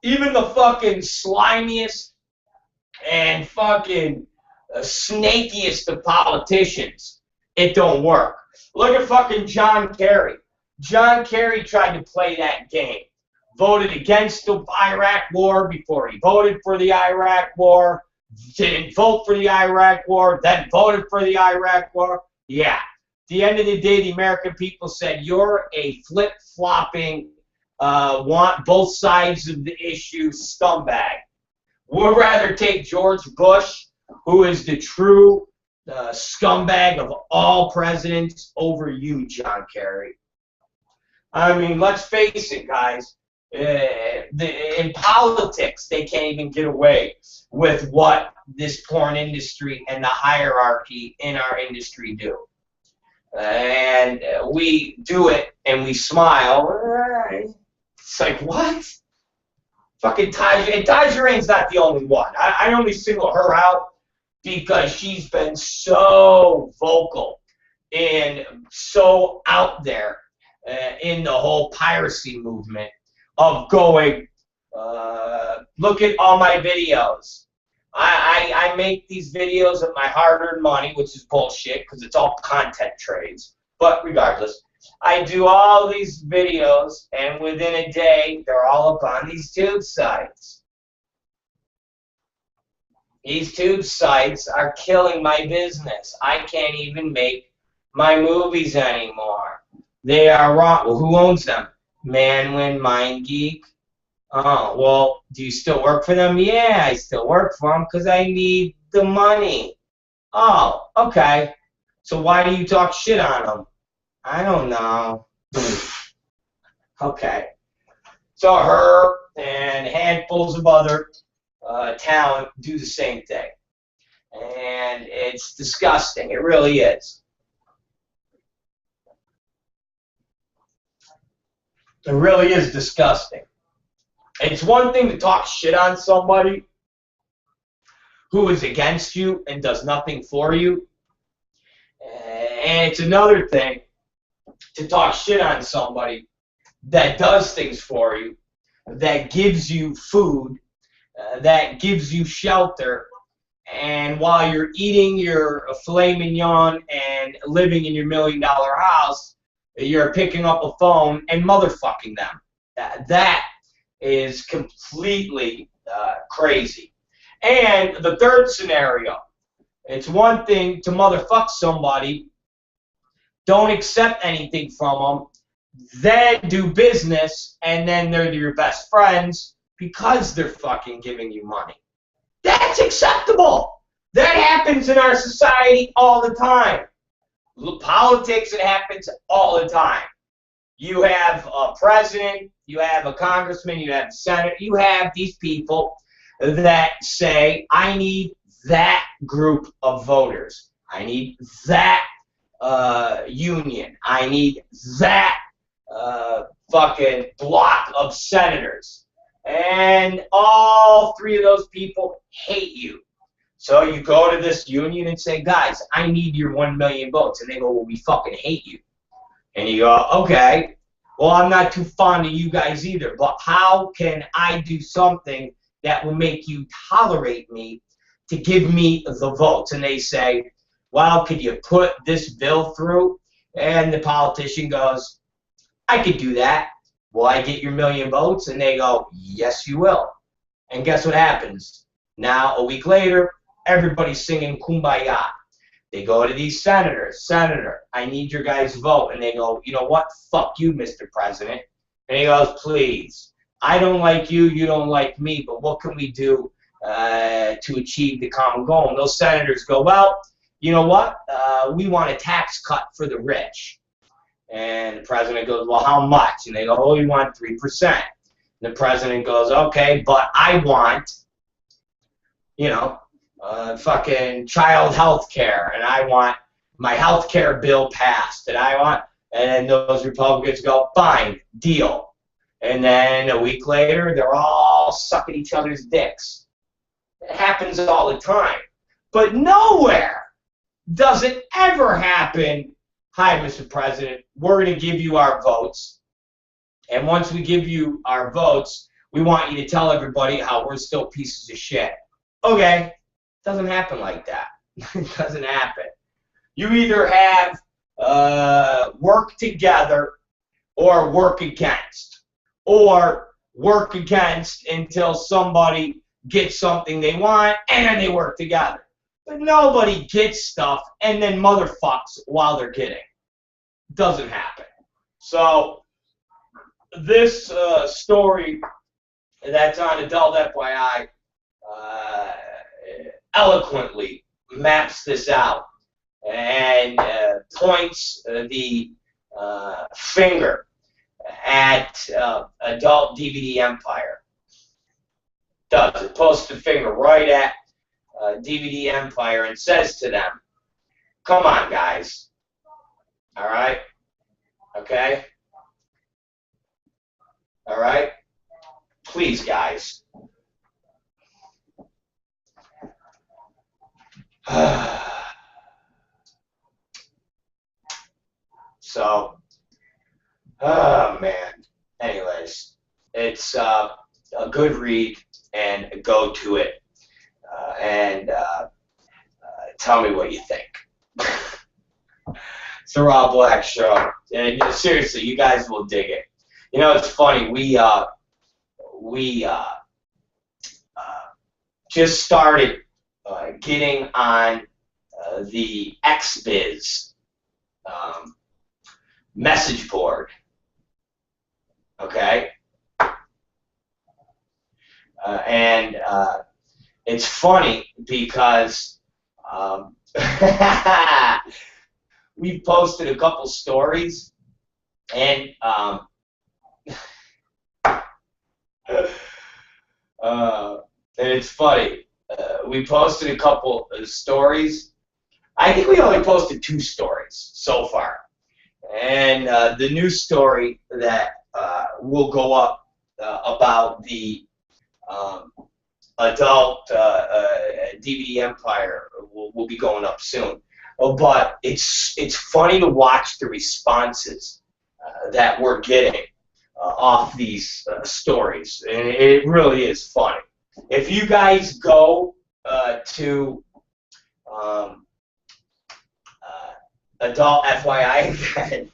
Even the fucking slimiest and fucking snakiest of politicians, it don't work. Look at fucking John Kerry. John Kerry tried to play that game. Voted against the Iraq war before he voted for the Iraq war. Didn't vote for the Iraq war, then voted for the Iraq war. Yeah. At the end of the day, the American people said, you're a flip-flopping, want both sides of the issue scumbag. We'd rather take George Bush, who is the true scumbag of all presidents, over you, John Kerry. I mean, let's face it, guys. In politics, they can't even get away with what this porn industry and the hierarchy in our industry do. And we do it and we smile. It's like, what? Fucking Taja. And Taja Rain's not the only one. I only single her out because she's been so vocal and so out there in the whole piracy movement of going, look at all my videos. I make these videos with my hard-earned money, which is bullshit because it's all content trades. But regardless, I do all these videos, and within a day, they're all up on these tube sites. These tube sites are killing my business. I can't even make my movies anymore. They are wrong. Well, who owns them? Manwin, MindGeek. Oh, well, do you still work for them? Yeah, I still work for them because I need the money. Oh, okay. So why do you talk shit on them? I don't know. Okay. So her and handfuls of other talent do the same thing. And it's disgusting. It really is. It really is disgusting. It's one thing to talk shit on somebody who is against you and does nothing for you. And it's another thing to talk shit on somebody that does things for you, that gives you food, that gives you shelter, and while you're eating your filet mignon and living in your $1 million house, you're picking up a phone and motherfucking them. That is completely crazy. And the third scenario, it's one thing to motherfuck somebody, don't accept anything from them, then do business, and then they're your best friends because they're fucking giving you money. That's acceptable. That happens in our society all the time. Politics, it happens all the time. You have a president, you have a congressman, you have a senator, you have these people that say, I need that group of voters. I need that union. I need that fucking block of senators. And all three of those people hate you. So you go to this union and say, guys, I need your 1 million votes. And they go, well, we fucking hate you. And you go, okay, well, I'm not too fond of you guys either, but how can I do something that will make you tolerate me to give me the votes? And they say, well, could you put this bill through? And the politician goes, I could do that. Will I get your 1 million votes? And they go, yes, you will. And guess what happens? Now, a week later, everybody's singing Kumbaya. They go to these senators. Senator, I need your guys' vote. And they go, you know what? Fuck you, Mr. President. And he goes, please. I don't like you. You don't like me. But what can we do to achieve the common goal? And those senators go, well, you know what? We want a tax cut for the rich. And the president goes, well, how much? And they go, oh, we want 3%. And the president goes, okay, but I want, you know, fucking child health care, and I want my health care bill passed, and I want, and then those Republicans go, fine, deal. And then a week later, they're all sucking each other's dicks. It happens all the time. But nowhere does it ever happen, hi, Mr. President, we're going to give you our votes, and once we give you our votes, we want you to tell everybody how we're still pieces of shit. Okay. Doesn't happen like that. It doesn't happen. You either have work together or work against, or work against until somebody gets something they want and they work together. But nobody gets stuff and then motherfucks while they're getting. Doesn't happen. So this story that's on Adult FYI eloquently maps this out and points the finger at Adult DVD Empire. Does it posts the finger right at DVD Empire and says to them, come on, guys. All right? Okay? All right? Please, guys. So, oh, man. Anyways, it's a good read, and go to it. And tell me what you think. It's the ROB Black Show. And seriously, you guys will dig it. You know, it's funny. We just started getting on the XBiz message board. Okay? And it's funny because we've posted a couple stories, and it's funny. We posted a couple of stories. I think we only posted 2 stories so far. And the new story that will go up about the Adult DVD Empire will be going up soon. But it's funny to watch the responses that we're getting off these stories. And it really is funny. If you guys go to Adult FYI again,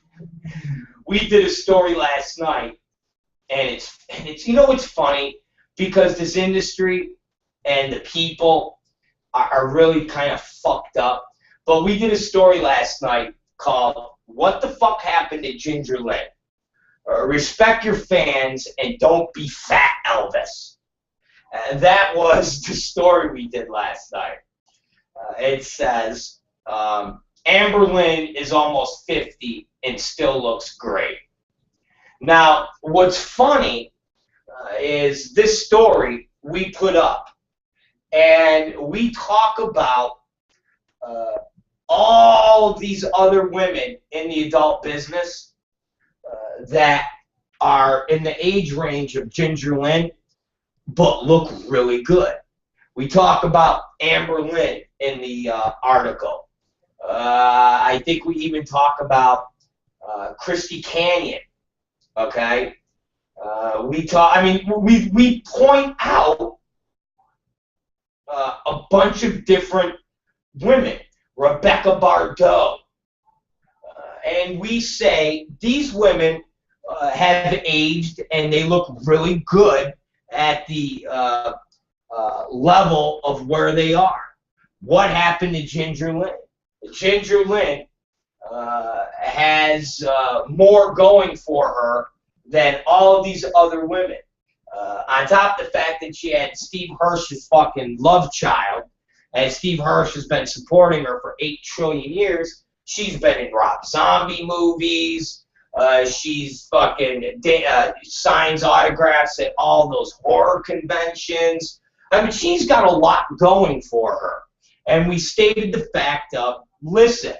we did a story last night, and it's you know what's funny, because this industry and the people are really kind of fucked up. But we did a story last night called "What the Fuck Happened to Ginger Lynn?" Respect your fans and don't be fat, Elvis. And that was the story we did last night. It says, Amber Lynn is almost 50 and still looks great. Now, what's funny is this story we put up, and we talk about all these other women in the adult business that are in the age range of Ginger Lynn, but look really good. We talk about Amber Lynn in the article. I think we even talk about Christy Canyon. Okay, we talk. I mean, we point out a bunch of different women. Rebecca Bardot, and we say these women have aged and they look really good at the level of where they are. What happened to Ginger Lynn? Ginger Lynn has more going for her than all of these other women. On top of the fact that she had Steve Hirsch's fucking love child, and Steve Hirsch has been supporting her for 8 trillion years. She's been in Rob Zombie movies. She's fucking signs autographs at all those horror conventions. I mean, she's got a lot going for her. And we stated the fact of, listen,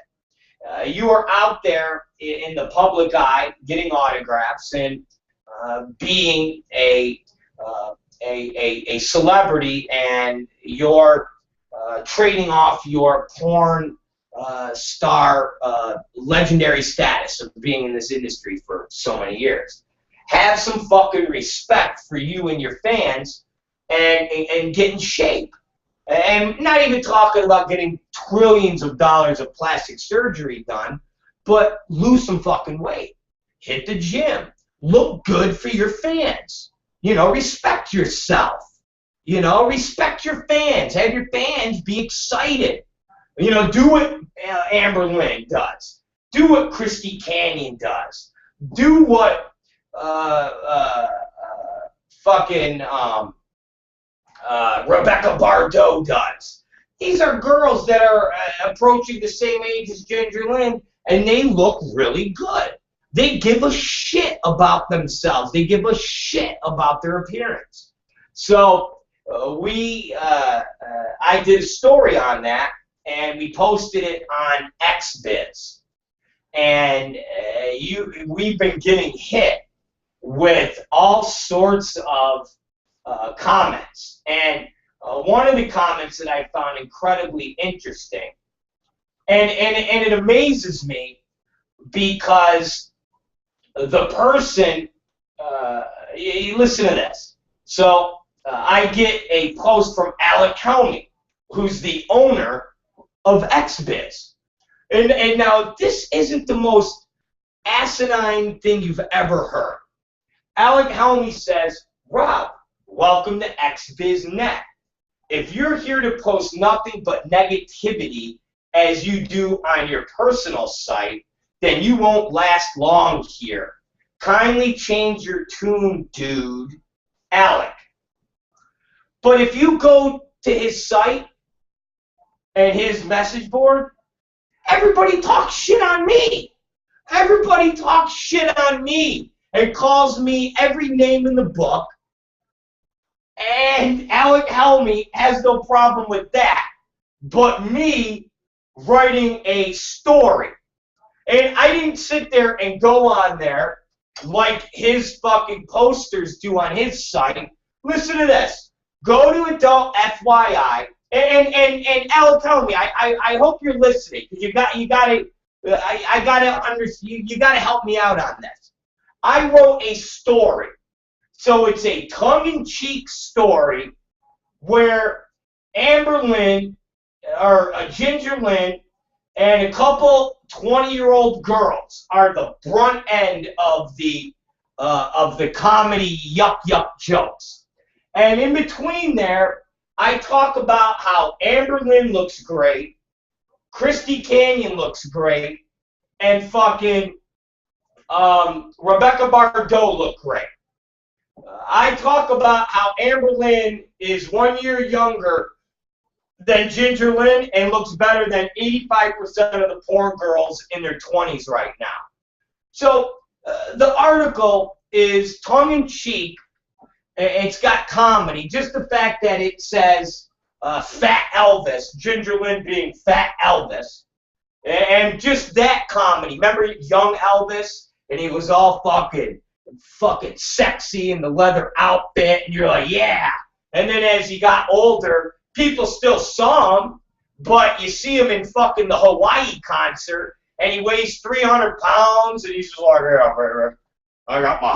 you are out there in the public eye getting autographs and being a celebrity, and you're trading off your porn star legendary status of being in this industry for so many years. Have some fucking respect for you and your fans, and get in shape. And not even talking about getting trillions of dollars of plastic surgery done, but lose some fucking weight. hit the gym, look good for your fans. You know, respect yourself. You know, respect your fans. Have your fans be excited. You know, do what Amber Lynn does. Do what Christy Canyon does. Do what Rebecca Bardot does. These are girls that are approaching the same age as Ginger Lynn, and they look really good. They give a shit about themselves. They give a shit about their appearance. So I did a story on that, and we posted it on XBiz. And we've been getting hit with all sorts of comments. And one of the comments that I found incredibly interesting, and it amazes me because the person, you listen to this. So I get a post from Alec Helmy, who's the owner of XBiz. And now this isn't the most asinine thing you've ever heard. Alec Helmy says, Rob, welcome to XBizNet. If you're here to post nothing but negativity as you do on your personal site, then you won't last long here. Kindly change your tune, dude. Alec. But if you go to his site and his message board, everybody talks shit on me. Everybody talks shit on me and calls me every name in the book. And Alec Helmy has no problem with that. But me writing a story. And I didn't sit there and go on there like his fucking posters do on his site. Listen to this. Go to Adult FYI. And Alec, tell me, I hope you're listening, because you gotta help me out on this. I wrote a story, so it's a tongue-in-cheek story where Amber Lynn, or Ginger Lynn, and a couple 20-year-old girls are the brunt end of the comedy yuck jokes, and in between there, I talk about how Amber Lynn looks great, Christy Canyon looks great, and fucking Rebecca Bardot look great. I talk about how Amber Lynn is 1 year younger than Ginger Lynn and looks better than 85% of the poor girls in their 20s right now. So the article is tongue-in-cheek. It's got comedy. Just the fact that it says Fat Elvis, Ginger Lynn being Fat Elvis, and just that comedy. Remember young Elvis, and he was all fucking sexy in the leather outfit, and you're like, yeah. And then as he got older, people still saw him, but you see him in fucking the Hawaii concert, and he weighs 300 pounds, and he's just like, yeah, baby. I got my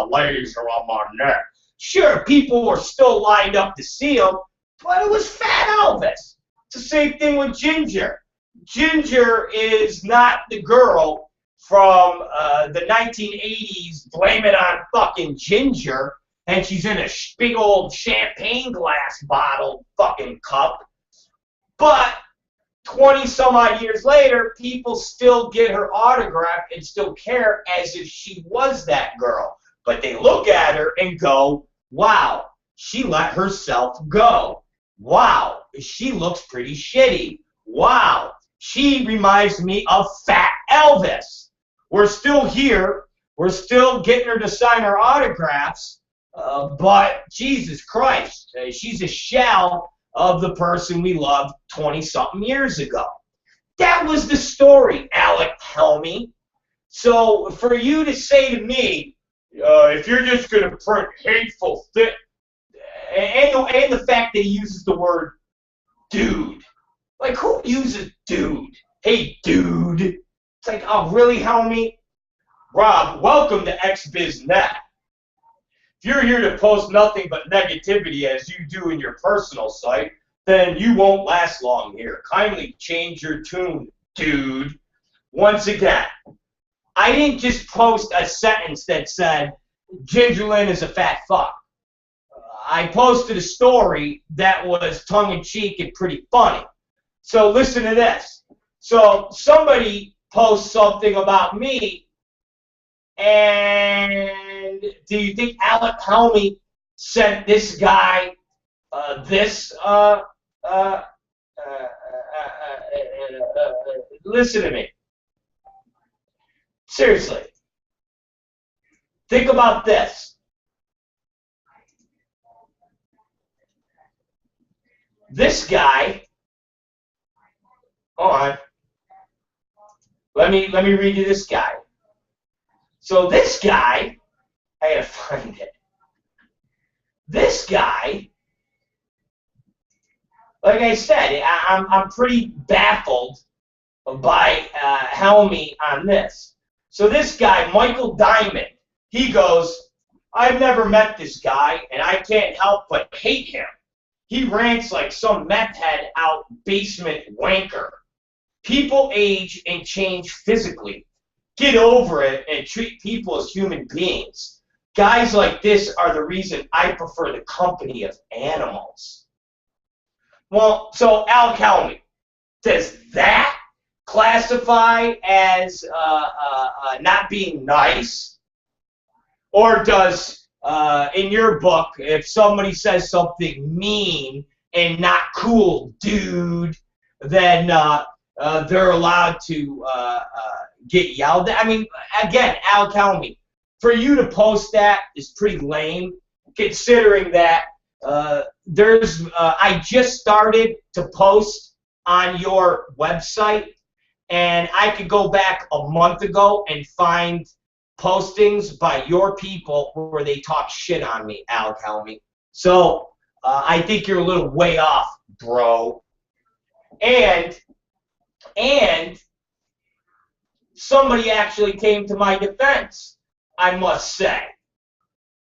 legs around my neck. Sure, people were still lined up to see him, but it was Fat Elvis. It's the same thing with Ginger. Ginger is not the girl from the 1980s, Blame It on Fucking Ginger, and she's in a big old champagne glass bottle fucking cup. But 20-some-odd years later, people still get her autograph and still care as if she was that girl. But they look at her and go, wow, she let herself go. Wow, she looks pretty shitty. Wow, she reminds me of Fat Elvis. We're still here. We're still getting her to sign our autographs. But Jesus Christ, she's a shell of the person we loved 20-something years ago. That was the story, Alec Helmy. So for you to say to me, if you're just going to print hateful things, and the fact that he uses the word dude. Like, who uses dude? Hey, dude. It's like, oh, really, Helmy? Rob, welcome to XBizNet. If you're here to post nothing but negativity as you do in your personal site, then you won't last long here. Kindly change your tune, dude. Once again, I didn't just post a sentence that said, Ginger Lynn is a fat fuck. I posted a story that was tongue-in-cheek and pretty funny. So listen to this. So somebody posts something about me, and do you think Alec Helmy sent this guy listen to me. Seriously. Think about this. This guy, hold on. Let me read you this guy. So this guy, I gotta find it. This guy, like I said, I'm pretty baffled by Helmy on this. So this guy, Michael Diamond, he goes, I've never met this guy, and I can't help but hate him. He rants like some meth head out basement wanker. People age and change physically. Get over it and treat people as human beings. Guys like this are the reason I prefer the company of animals. Well, so Alec Helmy, does that classify as not being nice? Or does, in your book, if somebody says something mean and not cool, dude, then they're allowed to get yelled at? I mean, again, Alec Helmy, for you to post that is pretty lame, considering that I just started to post on your website, and I could go back a month ago and find postings by your people where they talk shit on me, Alec Helmy. So I think you're a little way off, bro. And somebody actually came to my defense, I must say.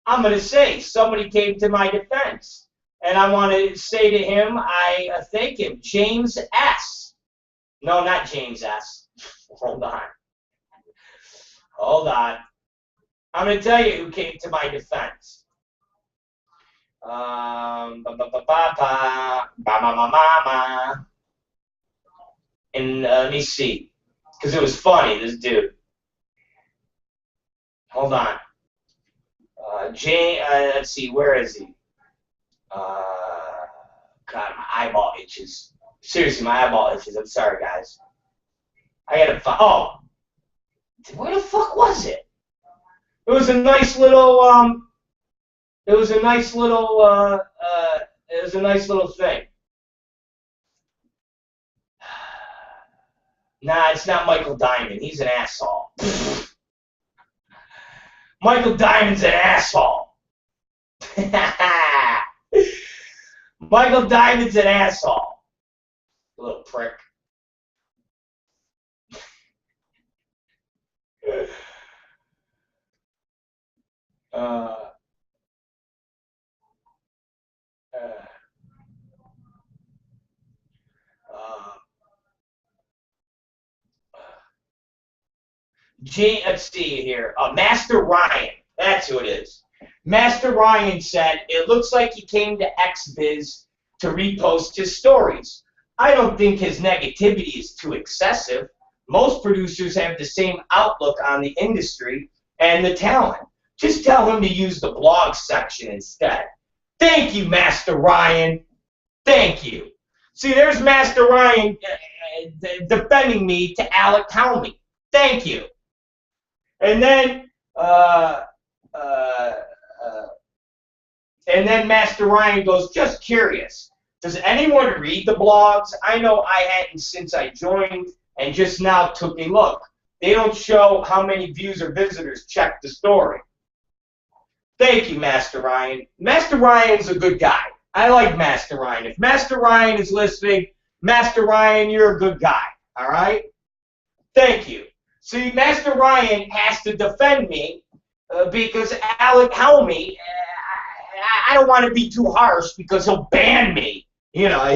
I'm going to say somebody came to my defense. And I want to say to him, I thank him. James S. No, not James S. Hold on. Hold on. I'm going to tell you who came to my defense. And let me see. Because it was funny, this dude. Hold on. Let's see, where is he? God, my eyeball itches. Seriously, my eyeball itches. I'm sorry, guys. I gotta find. Oh, where the fuck was it? It was a nice little. It was a nice little. It was a nice little thing. Nah, it's not Michael Diamond. He's an asshole. Michael Diamond's an asshole. Michael Diamond's an asshole. Little prick. Let's see here. Master Ryan. That's who it is. Master Ryan said, it looks like he came to XBiz to repost his stories. I don't think his negativity is too excessive. Most producers have the same outlook on the industry and the talent. Just tell him to use the blog section instead. Thank you, Master Ryan. Thank you. See, there's Master Ryan defending me to Alec Helmy. Thank you. And then Master Ryan goes, just curious, does anyone read the blogs? I know I hadn't since I joined and just now took a look. They don't show how many views or visitors check the story. Thank you, Master Ryan. Master Ryan's a good guy. I like Master Ryan. If Master Ryan is listening, Master Ryan, you're a good guy. All right? Thank you. See, Master Ryan has to defend me because Alec Helmy, I don't want to be too harsh because he'll ban me. You know,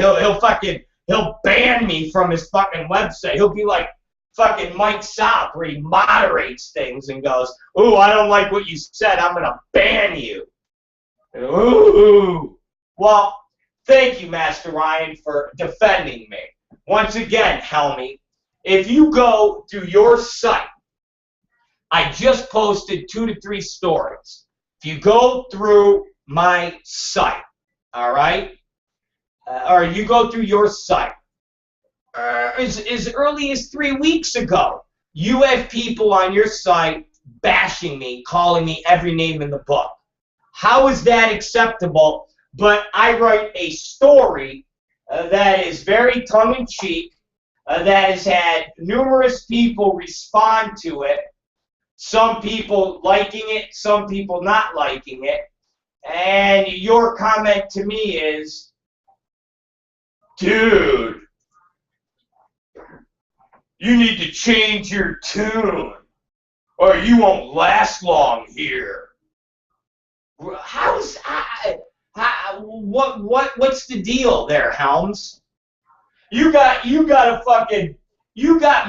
he'll ban me from his fucking website. He'll be like, fucking Mike South, where he moderates things and goes, "Ooh, I don't like what you said. I'm gonna ban you." Ooh. Well, thank you, Master Ryan, for defending me. Once again, Helmy, if you go through your site, I just posted 2 to 3 stories. If you go through my site, all right, or you go through your site, as early as 3 weeks ago, you have people on your site bashing me, calling me every name in the book. How is that acceptable? But I write a story that is very tongue-in-cheek, that has had numerous people respond to it, some people liking it, some people not liking it, and your comment to me is, "Dude, you need to change your tune, or you won't last long here." What's the deal there, Helms? You got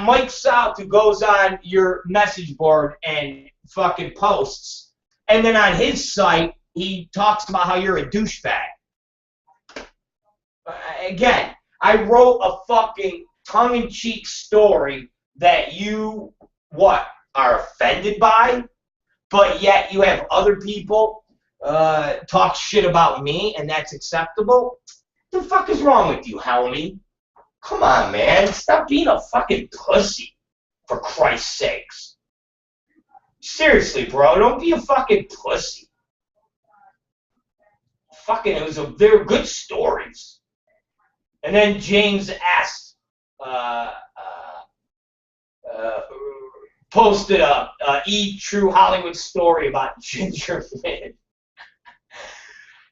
Mike South who goes on your message board and fucking posts, and then on his site he talks about how you're a douchebag. Again, I wrote a fucking tongue-in-cheek story that you are offended by, but yet you have other people talk shit about me, and that's acceptable? What the fuck is wrong with you, Helmy? Come on, man. Stop being a fucking pussy, for Christ's sakes. Seriously, bro. Don't be a fucking pussy. Fucking, they were good stories. And then James asked, posted a True Hollywood story about Ginger Lynn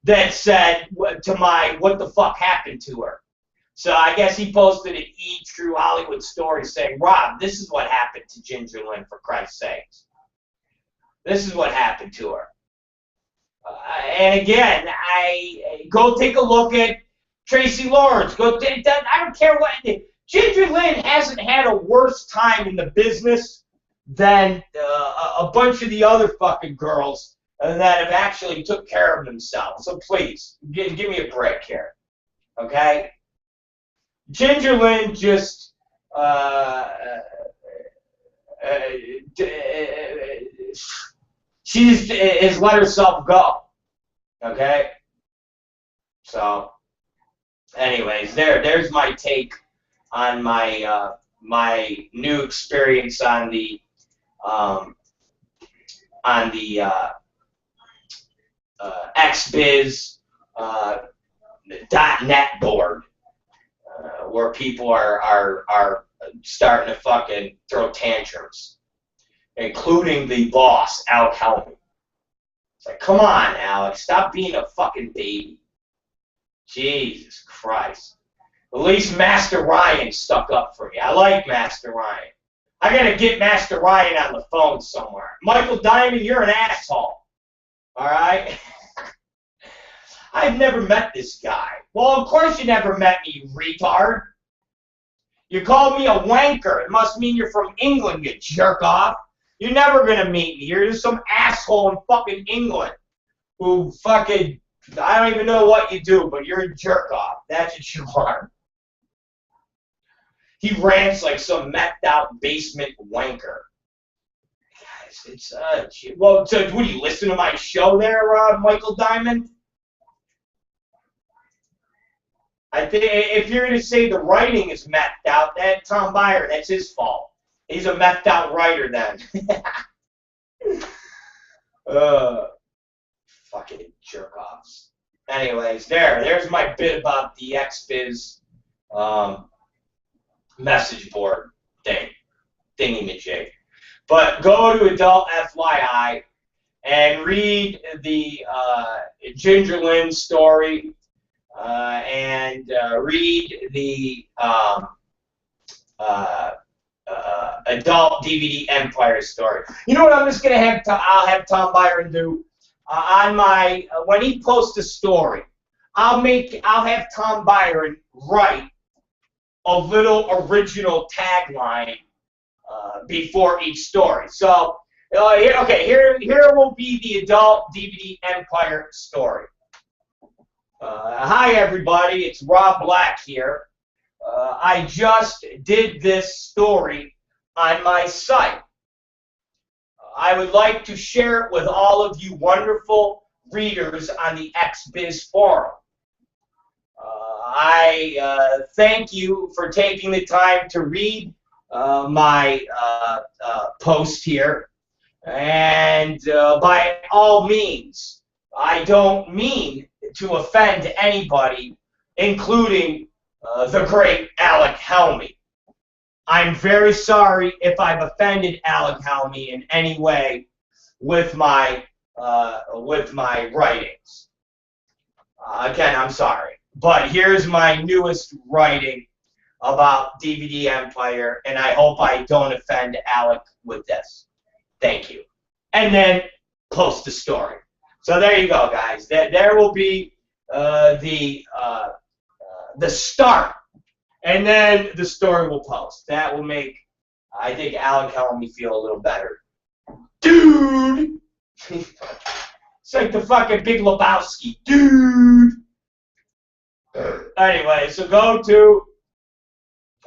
that said to my, "What the fuck happened to her?" So I guess he posted an True Hollywood story saying, "Rob, this is what happened to Ginger Lynn, for Christ's sakes. This is what happened to her." And again, I go take a look at Tracy Lawrence. I don't care what. Ginger Lynn hasn't had a worse time in the business than a bunch of the other fucking girls that have actually took care of themselves. So please, give me a break here, okay? Ginger Lynn just she just has let herself go, okay? So, anyways, there's my take on my my new experience on the XBiz.net board, where people are starting to fucking throw tantrums, including the boss, Alec Helmy. It's like, come on, Alex, stop being a fucking baby. Jesus Christ. At least Master Ryan stuck up for me. I like Master Ryan. I gotta get Master Ryan on the phone somewhere. Michael Diamond, you're an asshole. Alright? I've never met this guy. Well, of course you never met me, you retard. You called me a wanker. It must mean you're from England, you jerk off. You're never gonna meet me. You're just some asshole in fucking England who fucking, I don't even know what you do, but you're a jerk off. That's what you are. He rants like some methed out basement wanker. Guys, it's well, so would you listen to my show there, Michael Diamond? I think if you're gonna say the writing is methed out, that Tom Byron, that's his fault. He's a methed out writer then. Fucking jerk offs. Anyways, there's my bit about the XBiz message board thingy-majig. But go to Adult FYI and read the Ginger Lynn story and read the Adult DVD Empire story. You know what I'm just gonna have? I'll have Tom Byron do on my when he posts a story. I'll have Tom Byron write a little original tagline before each story. So, here will be the adult DVD Empire story. Hi, everybody. It's Rob Black here. I just did this story on my site. I would like to share it with all of you wonderful readers on the XBiz forum. I thank you for taking the time to read my post here. And by all means, I don't mean to offend anybody, including the great Alec Helmy. I'm very sorry if I've offended Alec Helmy in any way with my writings. Again, I'm sorry. But here's my newest writing about DVD Empire, and I hope I don't offend Alec with this. Thank you. And then post the story. So there you go, guys. There will be the start, and then the story will post. That will make, I think, Alec Helmy feel a little better. Dude! It's like the fucking Big Lebowski. Dude! Anyway, so go to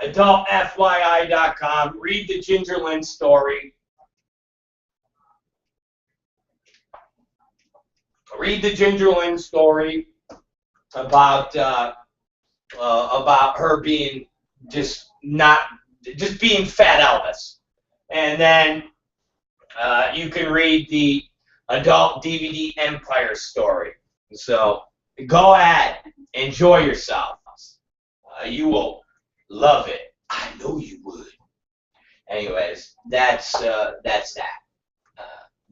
adultfyi.com, read the Ginger Lynn story. Read the Ginger Lynn story about her being just being Fat Elvis, and then you can read the adult DVD Empire story. So go ahead, enjoy yourselves. You will love it. I know you would. Anyways, that's that.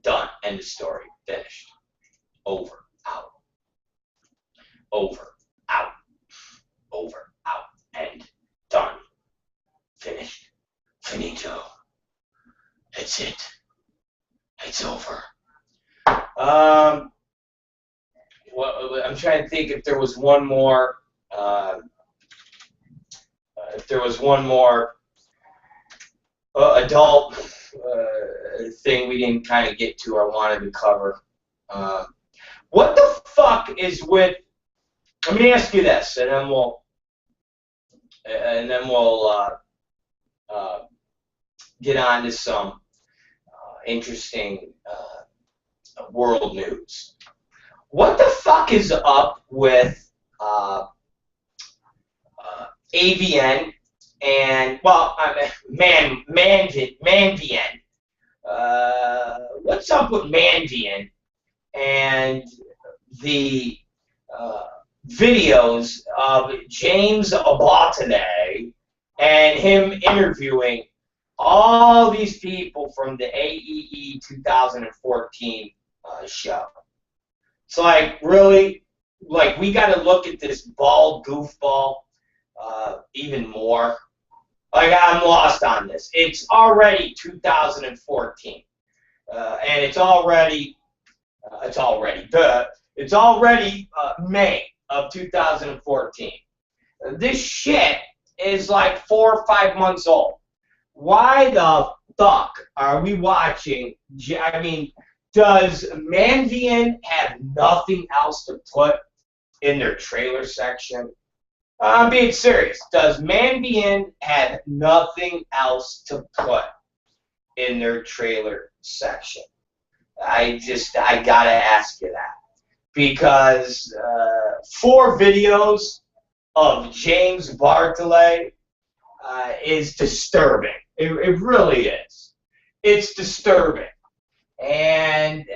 Done. End of story. Finished. Over, out. Over, out. Over, out. End. Done. Finished. Finito. That's it. It's over. I'm trying to think if there was one more. Adult thing we didn't kind of get to, I wanted to cover. What the fuck is with? Let me ask you this, and then we'll get on to some interesting world news. What the fuck is up with AVN and, well, Manvian? What's up with Manvian and the videos of James Abattoir and him interviewing all these people from the AEE 2014 show? It's like, really? Like, we got to look at this bald goofball even more? Like, I'm lost on this. It's already 2014. And it's already May of 2014. This shit is like 4 or 5 months old. Why the fuck are we watching? I mean, does Manvian have nothing else to put in their trailer section? I'm being serious. Does Manvian have nothing else to put in their trailer section? I gotta ask you that. Because 4 videos of James Bartolet is disturbing. It really is. It's disturbing. And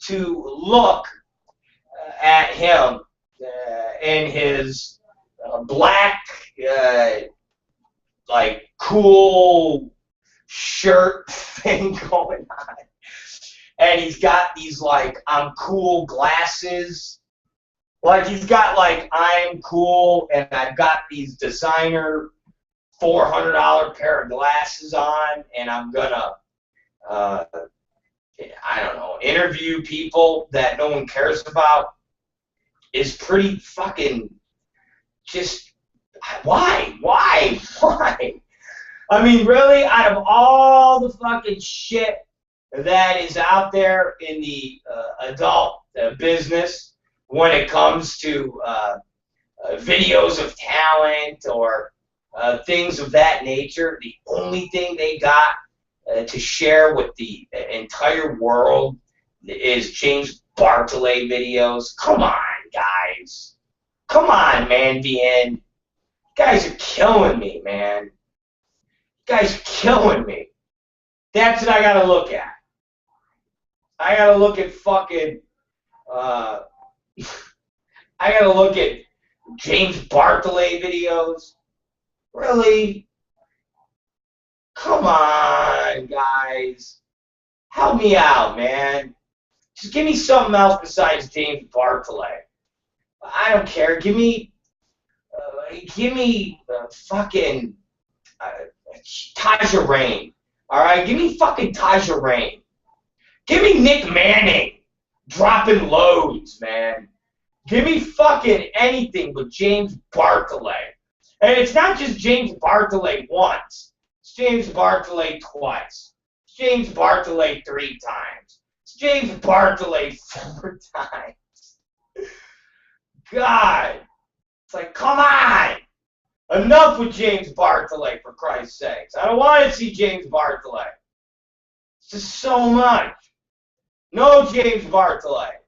to look at him in his black, like, cool shirt thing going on. And he's got these, like, I'm cool glasses. Like, he's got, like, I'm cool, and I've got these designer $400 pair of glasses on, and I'm gonna, I don't know, interview people that no one cares about, is pretty fucking just, why? I mean, really, out of all the fucking shit that is out there in the adult business when it comes to videos of talent or things of that nature, the only thing they got to share with the entire world is James Bartolet videos. Come on, guys. Come on, man, VN. You guys are killing me, man. You guys are killing me. That's what I gotta look at. I gotta look at fucking, I gotta look at James Bartolet videos. Really? Come on, guys. Help me out, man. Just give me something else besides James Bartolet. I don't care. Give me fucking Taja Rain. All right, give me fucking Taja Rain. Give me Nick Manning dropping loads, man. Give me fucking anything but James Bartolet. And it's not just James Bartolet once. It's James Bartolet twice. It's James Bartolet 3 times. It's James Bartolet 4 times. God. It's like, come on. Enough with James Bartolet, for Christ's sakes. I don't want to see James Bartolet. It's just so much. No James Bartolet.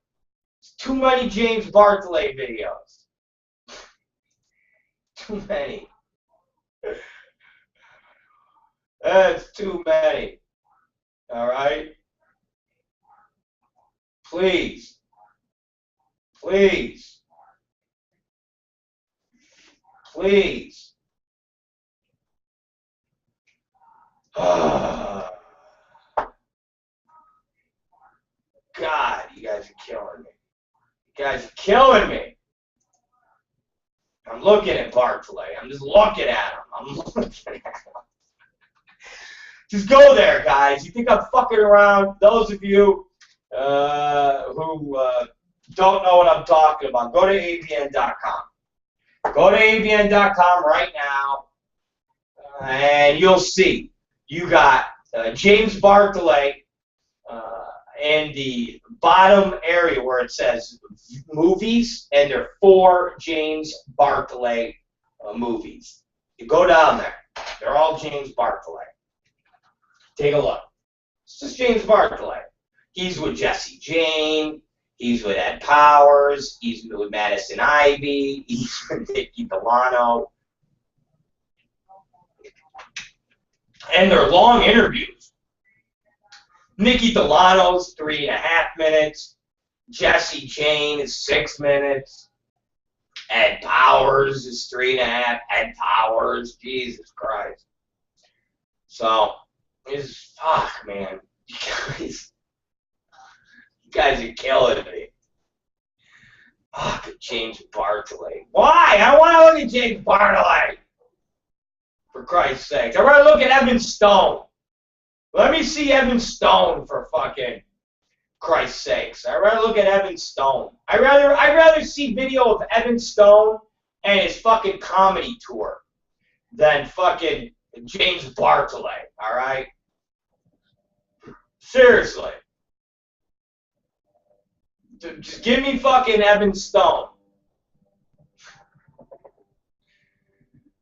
It's too many James Bartolet videos. Too many. That's too many. All right? Please. Please. Please. God, you guys are killing me. You guys are killing me. I'm looking at Bartolet. I'm just looking at him. I'm looking at him. Just go there, guys. You think I'm fucking around? Those of you who don't know what I'm talking about, go to avn.com. Go to avn.com right now, and you'll see. You got James Bartolet in the bottom area where it says movies, and there are 4 James Bartolet movies. You go down there. They're all James Bartolet. Take a look. It's just James Bartolet. He's with Jesse Jane. He's with Ed Powers. He's with Madison Ivey. He's with Nikki Delano. And they're long interviews. Nikki Delano's 3.5 minutes. Jesse Jane is 6 minutes. Ed Powers is 3.5. Ed Powers, Jesus Christ. So, it's fuck, man. You guys are killing me. Fuck, James Bartolet. Why? I want to look at James Bartolet. For Christ's sake. I'd rather look at Evan Stone. Let me see Evan Stone, for fucking Christ's sakes. I'd rather look at Evan Stone. I'd rather see video of Evan Stone and his fucking comedy tour than fucking James Bartolet, alright? Seriously. Just give me fucking Evan Stone.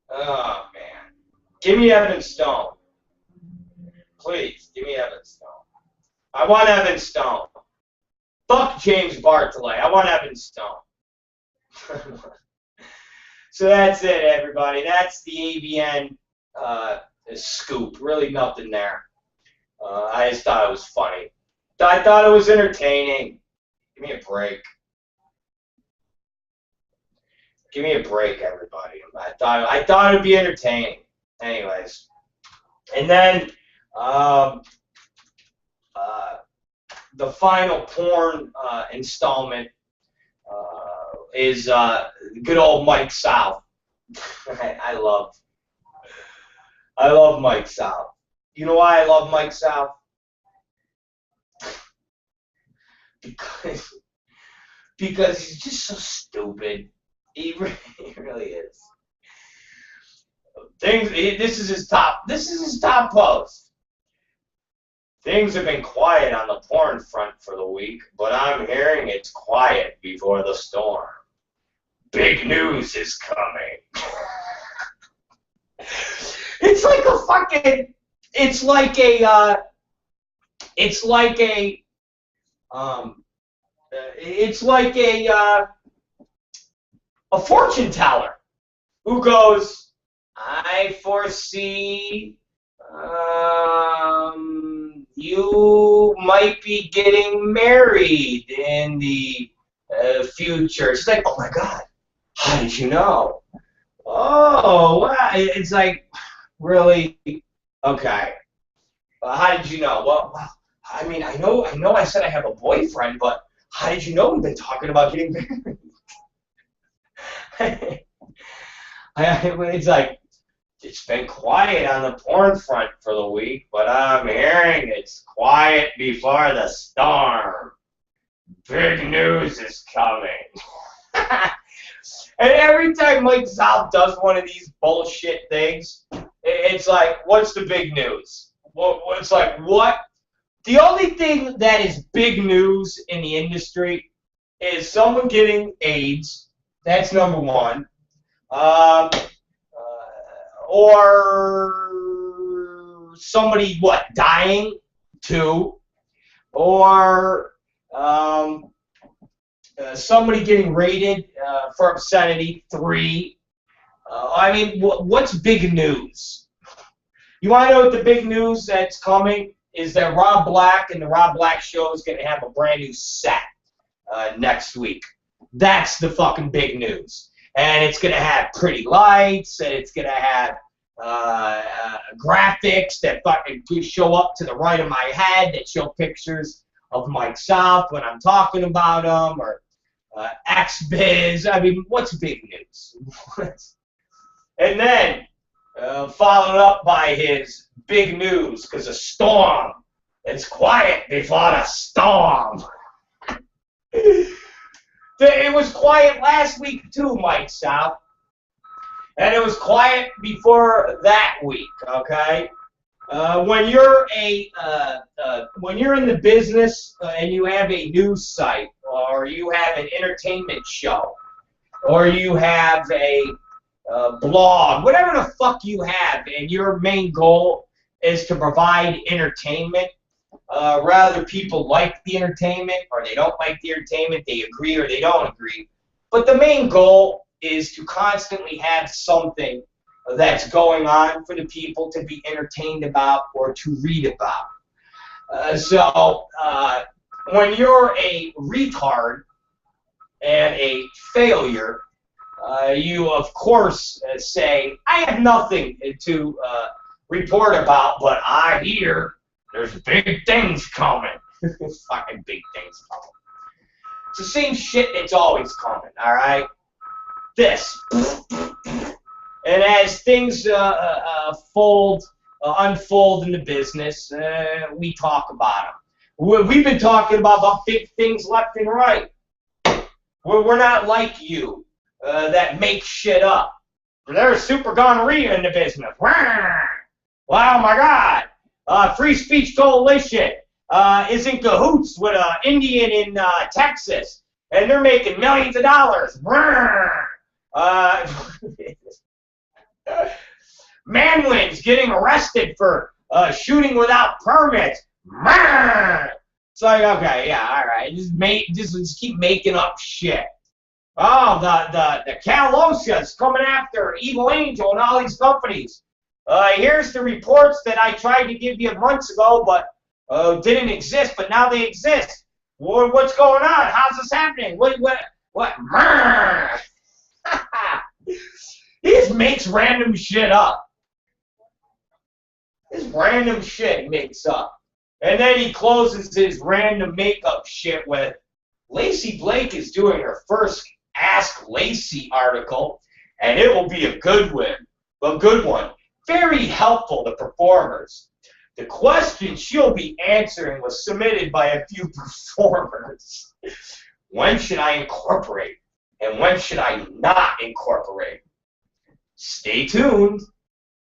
Oh, man. Give me Evan Stone. Please, give me Evan Stone. I want Evan Stone. Fuck James Bartolet. I want Evan Stone. So that's it, everybody. That's the AVN scoop. Really nothing there. I just thought it was funny. I thought it was entertaining. Give me a break. Give me a break, everybody. I thought it'd be entertaining. Anyways, and then the final porn installment is good old Mike South. I love Mike South. You know why I love Mike South? Because he's just so stupid. He really is. This is his top post. Things have been quiet on the porn front for the week, but I'm hearing it's quiet before the storm. Big news is coming. It's like a fucking. It's like a. It's like a. It's like a fortune teller who goes, I foresee you might be getting married in the future. It's like, oh my God, how did you know? Oh, wow. It's like, really? Okay. How did you know? Well, I mean, I know I said I have a boyfriend, but how did you know we've been talking about getting married? It's like, it's been quiet on the porn front for the week, but I'm hearing it's quiet before the storm. Big news is coming. And every time Mike Zob does one of these bullshit things, it's like, what's the big news? It's like, what? The only thing that is big news in the industry is someone getting AIDS. That's number one. Or somebody, dying? 2. Or somebody getting raided for obscenity? 3. I mean, what's big news? You want to know what the big news that's coming is that Rob Black and the Rob Black Show is going to have a brand new set next week. That's the fucking big news. And it's going to have pretty lights, and it's going to have graphics that fucking show up to the right of my head that show pictures of Mike South when I'm talking about him, or X-Biz. I mean, what's big news? And then, followed up by his big news, because a storm. It's quiet before the storm. It was quiet last week too, Mike South. And it was quiet before that week, okay? When you're in the business and you have a news site, or you have an entertainment show, or you have a blog, whatever the fuck you have, and your main goal is to provide entertainment, rather people like the entertainment or they don't like the entertainment, they agree or they don't agree. But the main goal is to constantly have something that's going on for the people to be entertained about or to read about. So when you're a retard and a failure, you of course say, I have nothing to report about, but I hear there's big things coming. Fucking big things coming. It's the same shit that's always coming, all right? This. And as things unfold in the business, we talk about them. We've been talking about big things left and right. We're not like you that make shit up. There's super gonorrhea in the business. Wow, my God. Free Speech Coalition is in cahoots with an Indian in Texas, and they're making millions of dollars. Manwin's getting arrested for shooting without permits. It's like, okay, yeah, all right, just keep making up shit. Oh, the Calosia's coming after Evil Angel and all these companies. Here's the reports that I tried to give you months ago, but didn't exist, but now they exist. What's going on? How's this happening? What? He just makes random shit up. This random shit he makes up. And then he closes his random makeup shit with, Lacey Blake is doing her first Ask Lacey article, and it will be a good one. Very helpful to performers. The question she'll be answering was submitted by a few performers. When should I incorporate? And when should I not incorporate? Stay tuned.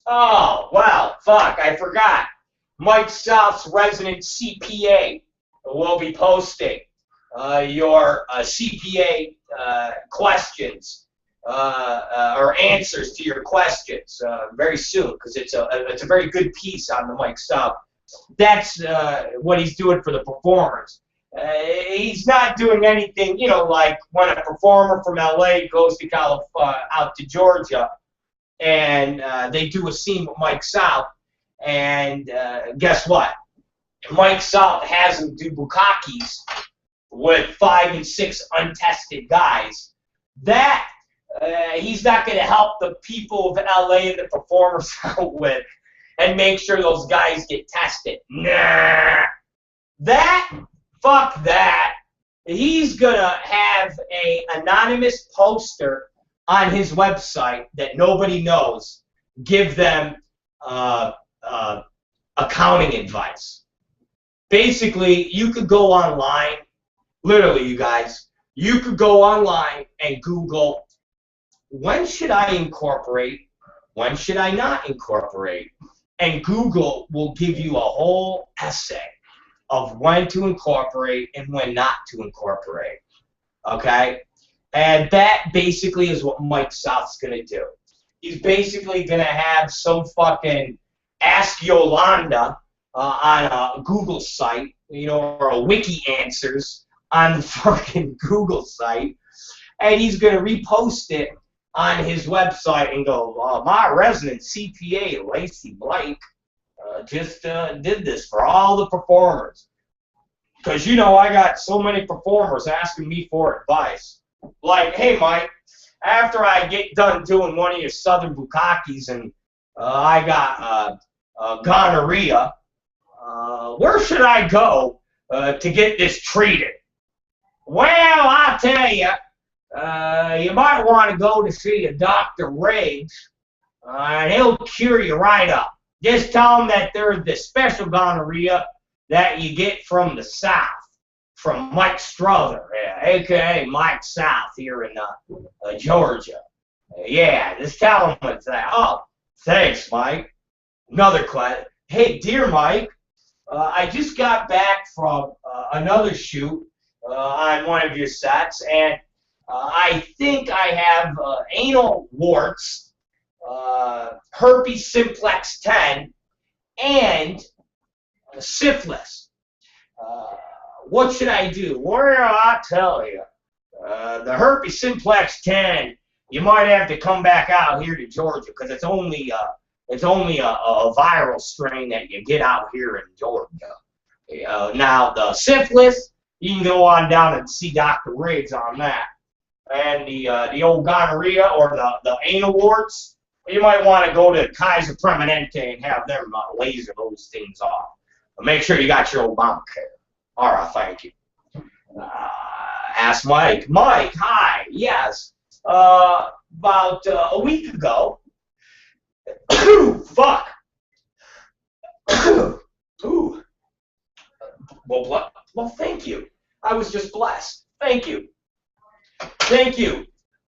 Oh, well, fuck, I forgot. Mike South's resident CPA will be posting your CPA questions or answers to your questions very soon, because it's a very good piece on the Mike South. That's what he's doing for the performers. He's not doing anything, you know, like when a performer from LA goes to out to Georgia and they do a scene with Mike South, and guess what? Mike South has him do bukakis with 5 and 6 untested guys. That he's not going to help the people of LA and the performers out with and make sure those guys get tested. Nah. Fuck that. He's going to have an anonymous poster on his website that nobody knows give them accounting advice. Basically, you could go online, literally, you guys, you could go online and Google, when should I incorporate? When should I not incorporate? And Google will give you a whole essay of when to incorporate and when not to incorporate. Okay? And that basically is what Mike South's going to do. He's basically going to have some fucking Ask Yolanda on a Google site, you know, or a Wiki Answers on the fucking Google site, and he's going to repost it on his website and go, my resident CPA, Lacey Blake, just did this for all the performers. Because, you know, I got so many performers asking me for advice. Like, hey, Mike, after I get done doing one of your Southern Bukakis and I got gonorrhea, where should I go to get this treated? Well, I'll tell you, you might want to go to see a Dr. Riggs, and he'll cure you right up. Just tell him that there's this special gonorrhea that you get from the South, from Mike Strother, a.k.a. Mike South here in Georgia. Yeah, just tell him it's that. Oh, thanks, Mike. Another question. Hey, dear Mike, I just got back from another shoot on one of your sets, and I think I have anal warts, herpes simplex 10, and syphilis. What should I do? Well, I'll tell you, the herpes simplex 10, you might have to come back out here to Georgia, because it's only a viral strain that you get out here in Georgia. Now, the syphilis, you can go on down and see Dr. Riggs on that. And the old gonorrhea or the anal warts, you might want to go to Kaiser Permanente and have them laser those things off. But make sure you got your Obamacare. All right, thank you. Ask Mike. Mike, hi. Yes. About a week ago. Fuck. Ooh. Well, thank you. I was just blessed. Thank you. Thank you,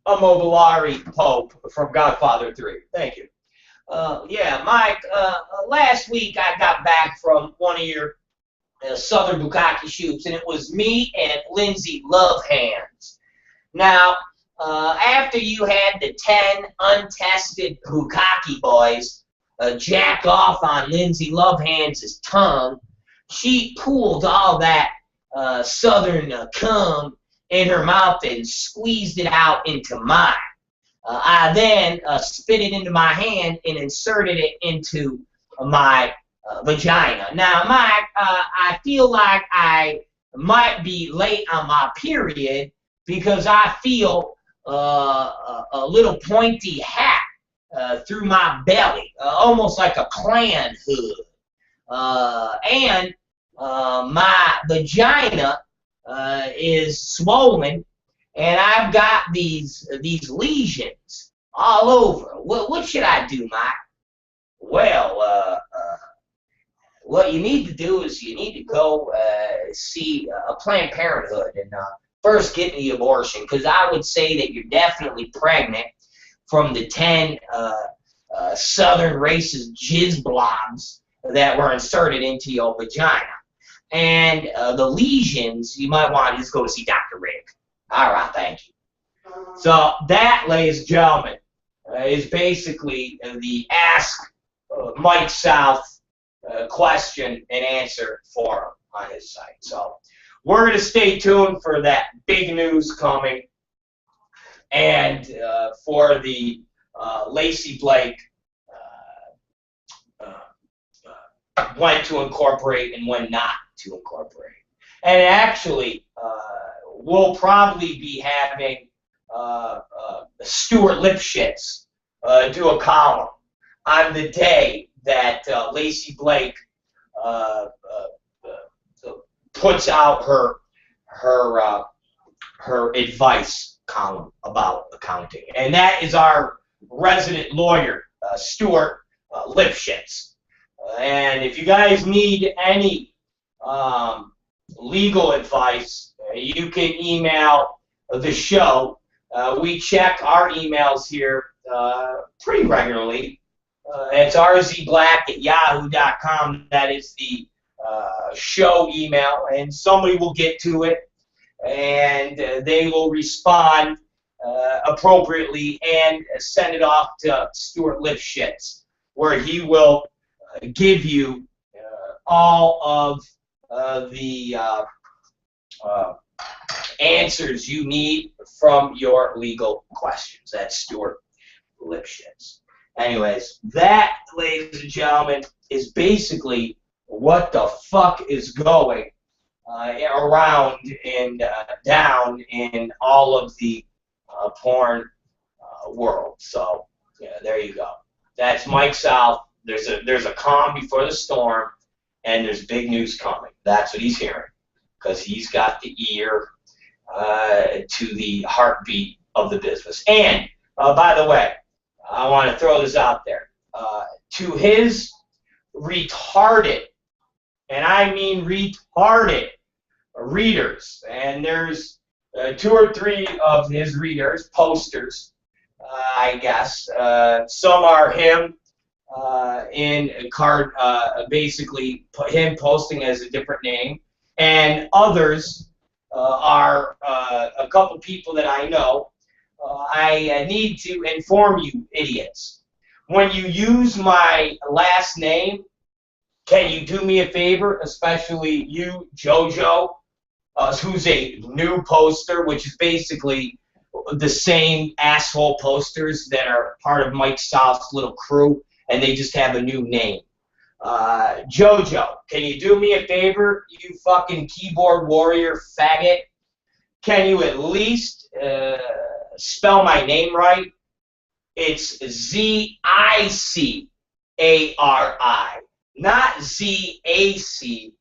Immobiliari Pope from Godfather 3. Thank you. Yeah, Mike, last week I got back from one of your Southern Bukaki shoots, and it was me and Lindsay Lovehands. Now, after you had the 10 untested Bukaki boys jack off on Lindsay Lovehands' tongue, she pulled all that Southern cum in her mouth and squeezed it out into mine. I then spit it into my hand and inserted it into my vagina. Now, Mike, I feel like I might be late on my period because I feel a little pointy hat through my belly, almost like a Klan hood. And my vagina is swollen, and I've got these lesions all over. What should I do, Mike? Well, what you need to do is you need to go see a Planned Parenthood and first get the abortion, because I would say that you're definitely pregnant from the 10 southern racist jizz blobs that were inserted into your vagina. And the lesions, you might want to just go to see Dr. Rick. All right, thank you. So that, ladies and gentlemen, is basically the Ask Mike South question and answer forum on his site. So we're going to stay tuned for that big news coming, and for the Lacey Blake when to incorporate and when not to incorporate. And actually, we'll probably be having Stuart Lipschitz do a column on the day that Lacey Blake puts out her advice column about accounting, and that is our resident lawyer, Stuart Lipschitz. And if you guys need any legal advice, you can email the show. We check our emails here pretty regularly. It's rzblack@yahoo.com. That is the show email, and somebody will get to it, and they will respond appropriately and send it off to Stuart Lipschitz, where he will give you all of the answers you need from your legal questions. That's Stuart Lipschitz. Anyways, that, ladies and gentlemen, is basically what the fuck is going around and down in all of the porn world. So, yeah, there you go. That's Mike South. There's a calm before the storm, and there's big news coming. That's what he's hearing, because he's got the ear to the heartbeat of the business. And, by the way, I want to throw this out there. To his retarded, and I mean retarded, readers, and there's 2 or 3 of his readers, posters, I guess. Some are him in a card, basically him posting as a different name, and others are a couple people that I know. I need to inform you, idiots. When you use my last name, can you do me a favor, especially you, JoJo, who's a new poster, which is basically the same asshole posters that are part of Mike South's little crew, and they just have a new name. JoJo, can you do me a favor, you fucking keyboard warrior faggot? Can you at least spell my name right? It's Z-I-C-A-R-I, not Z-A-C-A-R-I.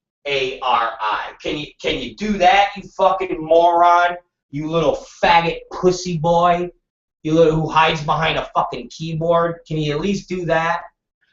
Can you do that, you fucking moron? You little faggot pussy boy, who hides behind a fucking keyboard. Can you at least do that?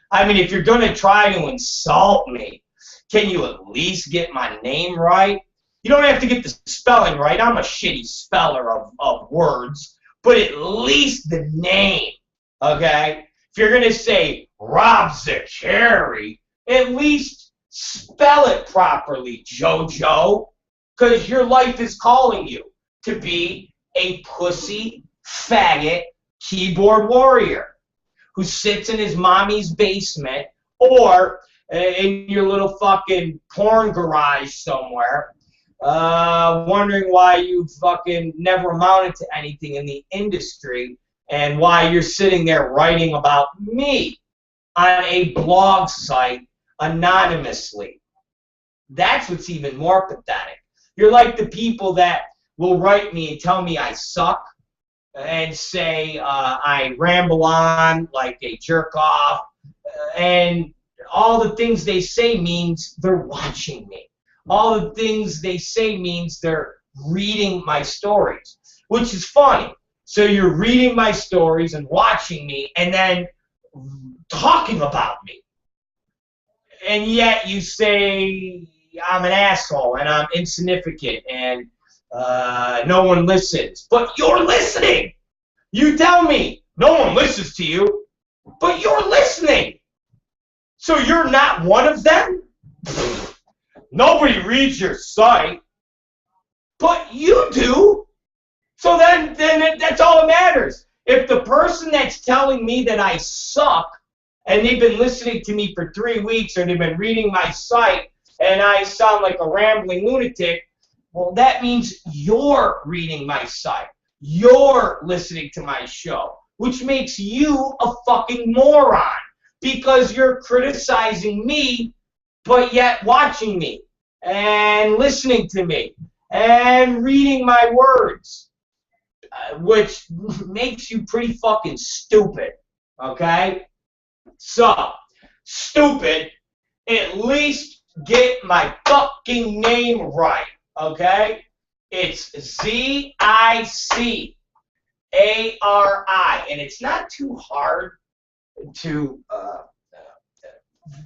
I mean, if you're gonna try to insult me, can you at least get my name right? You don't have to get the spelling right. I'm a shitty speller of words, but at least the name, okay? If you're gonna say Rob Zaccheri, at least spell it properly, JoJo, because your life is calling you to be a pussy, faggot, keyboard warrior who sits in his mommy's basement or in your little fucking porn garage somewhere, wondering why you fucking never amounted to anything in the industry and why you're sitting there writing about me on a blog site anonymously. That's what's even more pathetic. You're like the people that will write me and tell me I suck and say I ramble on like a jerk off, and all the things they say means they're watching me. All the things they say means they're reading my stories, which is funny. So you're reading my stories and watching me and then talking about me. And yet you say I'm an asshole and I'm insignificant and no one listens. But you're listening. You tell me no one listens to you, but you're listening. So you're not one of them? Nobody reads your site, but you do. So then that's all that matters. If the person that's telling me that I suck, and they've been listening to me for 3 weeks, or they've been reading my site, and I sound like a rambling lunatic, well, that means you're reading my site. You're listening to my show, which makes you a fucking moron, because you're criticizing me, but yet watching me, and listening to me, and reading my words, which makes you pretty fucking stupid, okay? So, stupid, at least get my fucking name right, okay? It's Z-I-C-A-R-I, and it's not too hard to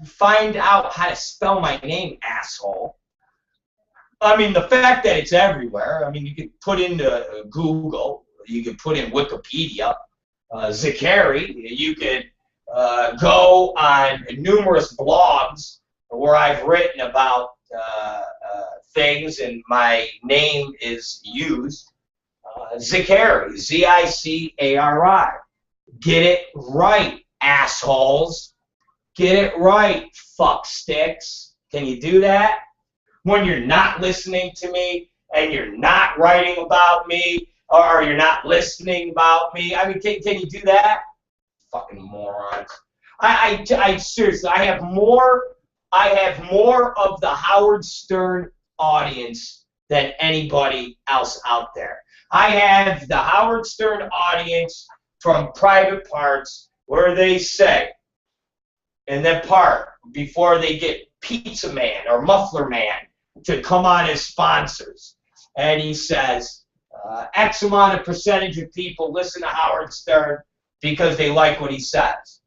find out how to spell my name, asshole. I mean, the fact that it's everywhere, I mean, you could put into Google, you could put in Wikipedia, Zachary, you could go on numerous blogs where I've written about things and my name is used. Zachary, Z-I-C-A-R-I. Get it right, assholes. Get it right, fuck sticks. Can you do that? When you're not listening to me and you're not writing about me or you're not listening about me. I mean, can you do that? Fucking morons. I seriously, I have more of the Howard Stern audience than anybody else out there. I have the Howard Stern audience from Private Parts where they say, in that part, before they get Pizza Man or Muffler Man to come on as sponsors, and he says, X amount of percentage of people listen to Howard Stern because they like what he says.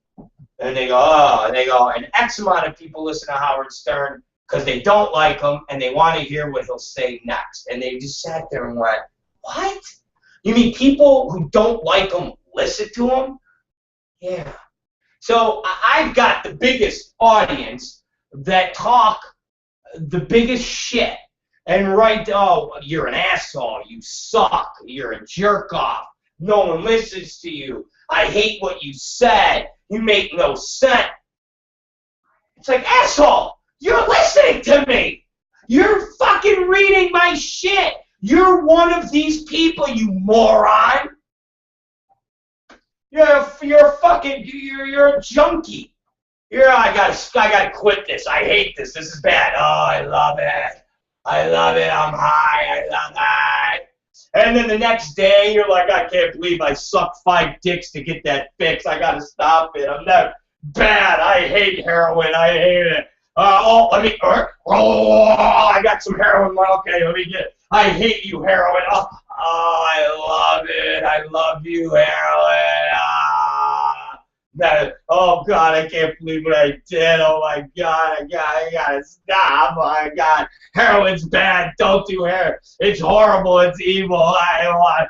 And they go, oh, and they go, and X amount of people listen to Howard Stern because they don't like him and they want to hear what he'll say next. And they just sat there and went, what? You mean people who don't like him listen to him? Yeah. So I've got the biggest audience that talk the biggest shit and write, oh, you're an asshole, you suck, you're a jerk off, no one listens to you, I hate what you said, you make no sense. It's like, asshole, you're listening to me. You're fucking reading my shit. You're one of these people, you moron. You're a junkie. I gotta quit this. I hate this. This is bad. Oh, I love it. I love it. I'm high. I love it. And then the next day, you're like, I can't believe I sucked 5 dicks to get that fix. I gotta stop it. I'm not bad. I hate heroin. I hate it. I got some heroin. Okay, let me get it. I hate you, heroin. Oh, I love it. I love you, heroin. Oh, God, I can't believe what I did. Oh, my God, I gotta stop. Oh, my God, heroin's bad. Don't do heroin. It's horrible. It's evil. Okay, I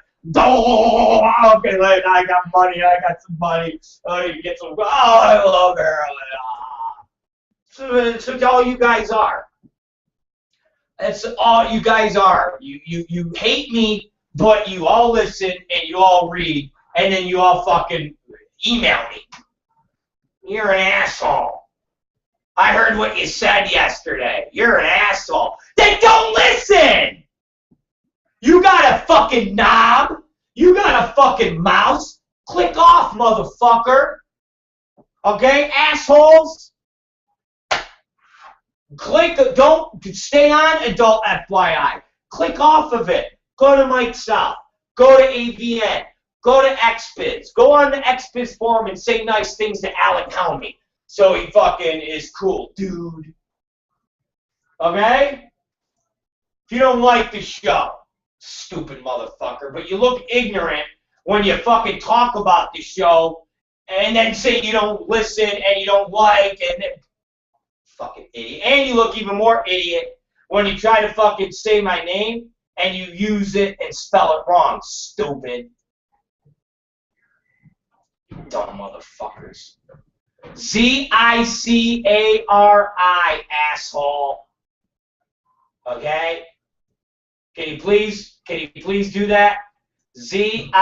got money. I got some money. Oh, you get some. Oh, I love heroin. So all you guys are. That's all you guys are. You hate me, but you all listen and you all read, and then you all fucking email me. You're an asshole. I heard what you said yesterday. You're an asshole. Then don't listen! You got a fucking knob? You got a fucking mouse? Click off, motherfucker. Okay, assholes? Don't stay on Adult FYI. Click off of it. Go to Mike South. Go to AVN. Go to XBiz. Go on the XBiz forum and say nice things to Alec Helmy. So he fucking is cool, dude. Okay? If you don't like the show, stupid motherfucker, but you look ignorant when you fucking talk about the show and then say you don't listen and you don't like and then, fucking idiot. And you look even more idiot when you try to fucking say my name and you use it and spell it wrong, stupid. Dumb motherfuckers. Z-I-C-A-R-I, asshole. Okay? Can you please do that? Z-I-C-A-R-I.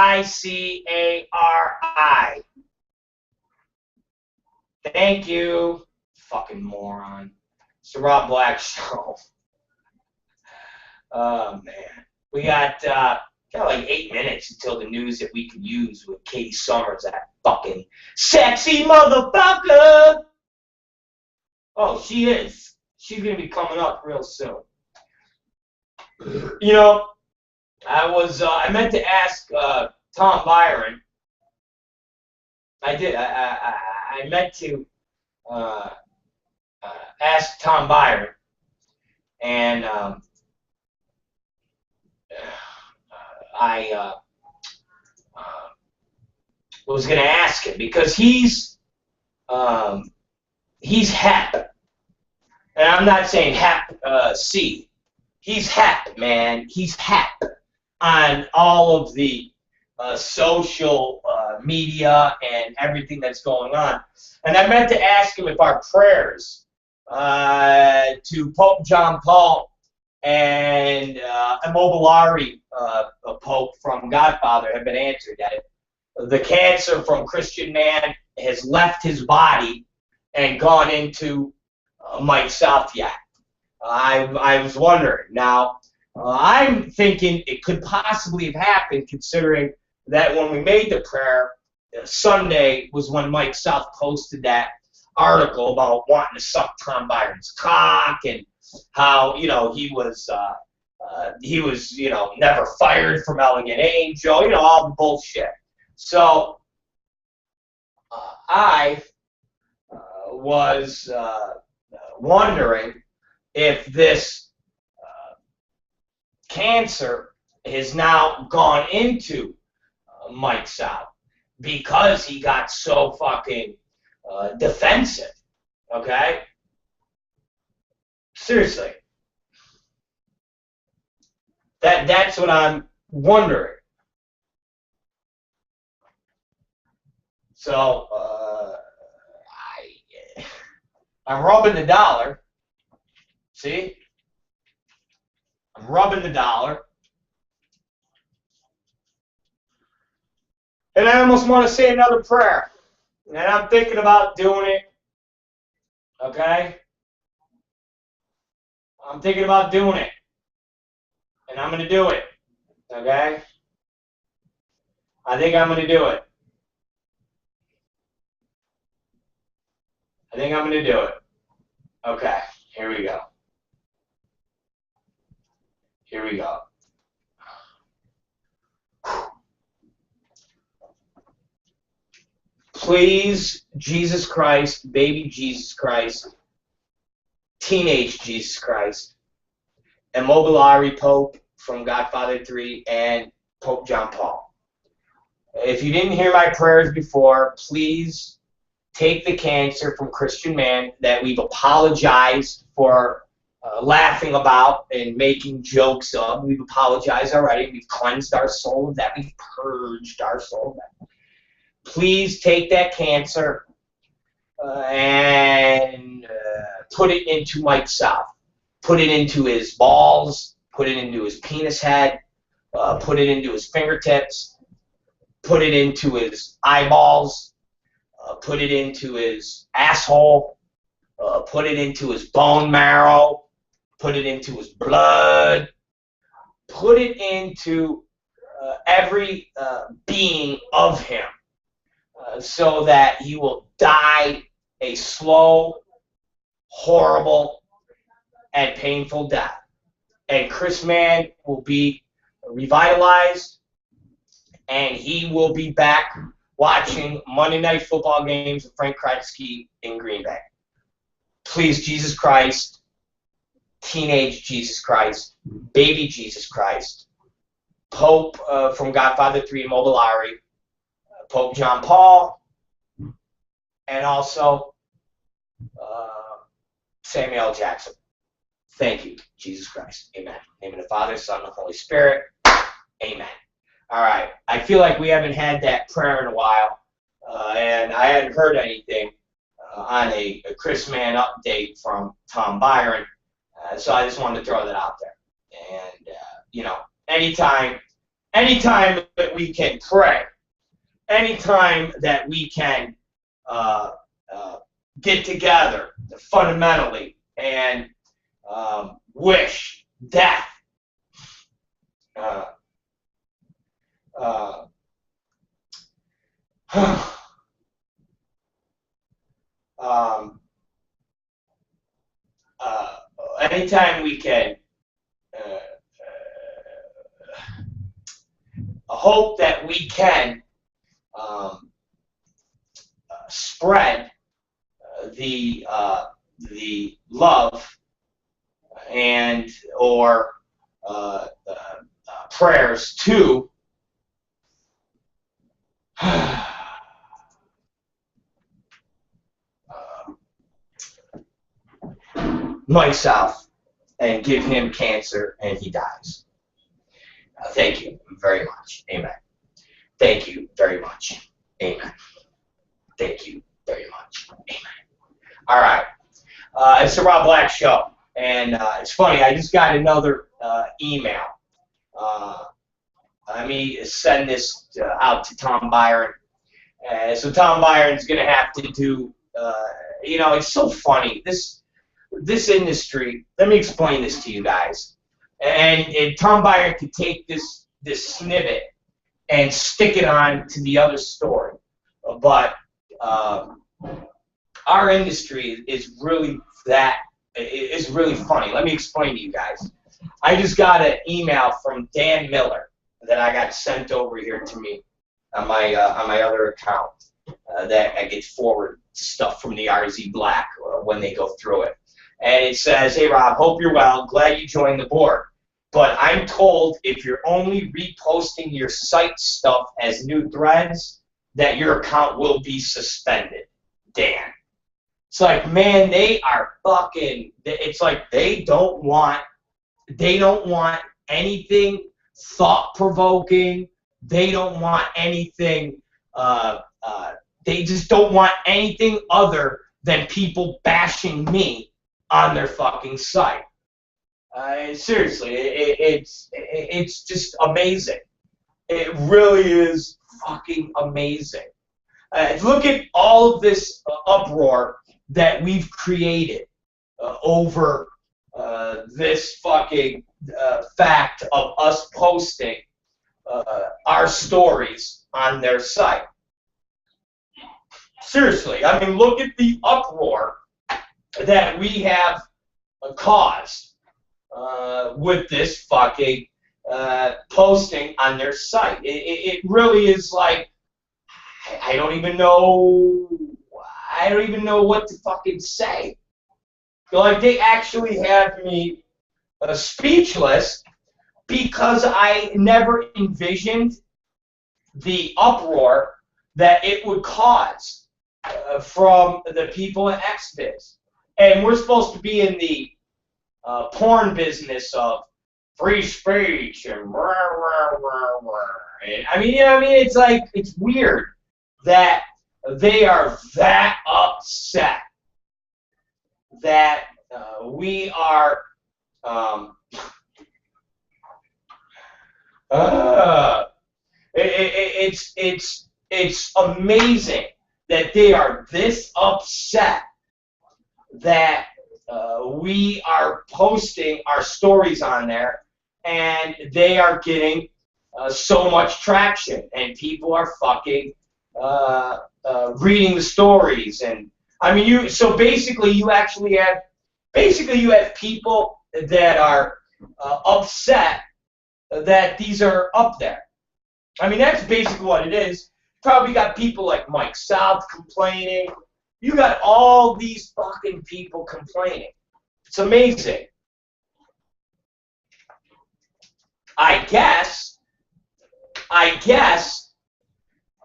Thank you. Fucking moron. It's the ROB Black Show. Oh, man. We got like 8 minutes until the news that we can use with Katie Summers, that fucking sexy motherfucker. Oh, she is. She's going to be coming up real soon. You know, I meant to ask Tom Byron. I did. I meant to ask Tom Byron, and I was going to ask him because he's hep, and I'm not saying hep C. He's hep, man. He's hep on all of the social media and everything that's going on. And I meant to ask him if our prayers to Pope John Paul and Immobiliari, a Pope from Godfather, have been answered. That the cancer from Christian man has left his body and gone into Mike Southyak. I was wondering. Now, I'm thinking it could possibly have happened, considering that when we made the prayer, Sunday was when Mike South posted that article about wanting to suck Tom Byron's cock and how, you know, he was never fired from Elegant Angel, you know, all the bullshit. So I was wondering if this cancer has now gone into Mike South because he got so fucking defensive, okay? Seriously. That's what I'm wondering. So, I'm rubbing the dollar. See? I'm rubbing the dollar. And I almost want to say another prayer. And I'm thinking about doing it. Okay? I'm thinking about doing it. And I'm going to do it. Okay? I think I'm going to do it. I think I'm going to do it. Okay. Here we go. Here we go. Please, Jesus Christ, baby Jesus Christ, teenage Jesus Christ, Immobiliari Pope from Godfather 3, and Pope John Paul. If you didn't hear my prayers before, please take the cancer from Christian man that we've apologized for laughing about and making jokes of. We've apologized already. We've cleansed our soul of that. We've purged our soul of that. Please take that cancer and put it into Mike South. Put it into his balls. Put it into his penis head. Put it into his fingertips. Put it into his eyeballs. Put it into his asshole. Put it into his bone marrow. Put it into his blood. Put it into every being of him, so that he will die a slow, horrible, and painful death. And Chris Mann will be revitalized, and he will be back watching Monday Night Football games with Frank Kretzky in Green Bay. Please, Jesus Christ, teenage Jesus Christ, baby Jesus Christ, Pope from Godfather 3, Immobiliari, Pope John Paul, and also Samuel L. Jackson. Thank you, Jesus Christ. Amen. In the name of the Father, Son, and the Holy Spirit. Amen. All right. I feel like we haven't had that prayer in a while, and I hadn't heard anything. on a Chris Mann update from Tom Byron. So I just wanted to throw that out there. And, you know, anytime that we can pray, anytime that we can get together fundamentally and wish death anytime we can hope that we can spread the love and or prayers to Mike South and give him cancer and he dies. Thank you very much. Amen. Thank you very much. Amen. Thank you very much. Amen. All right. It's the Rob Black Show. And it's funny, I just got another email. Let me send this out to Tom Byron. So Tom Byron's going to have to do, you know, it's so funny. This industry, let me explain this to you guys. And Tom Byron could take this snippet and stick it on to the other story. But our industry is really really funny. Let me explain to you guys. I just got an email from Dan Miller that I got sent over here to me on my other account that I get forward stuff from the RZ Black when they go through it. And it says, "Hey Rob, hope you're well. Glad you joined the board. But I'm told if you're only reposting your site stuff as new threads, that your account will be suspended. Dan." It's like, man, they are fucking, it's like they don't want anything thought-provoking. They don't want anything, they just don't want anything other than people bashing me on their fucking site. Seriously, it's just amazing. It really is fucking amazing. Look at all of this uproar that we've created over this fucking fact of us posting our stories on their site. Seriously, I mean, look at the uproar that we have caused with this fucking posting on their site. It really is like, I don't even know what to fucking say. Like, they actually have me speechless because I never envisioned the uproar that it would cause from the people at XBiz. And we're supposed to be in the porn business of free speech and rah, rah, rah, rah. And, I mean, you know what I mean? It's like, it's weird that they are that upset that we are it's amazing that they are this upset that we are posting our stories on there and they are getting so much traction and people are fucking reading the stories. And I mean, so basically you actually have people that are upset that these are up there. I mean, that's basically what it is. Probably got people like Mike South complaining. You got all these fucking people complaining. It's amazing. I guess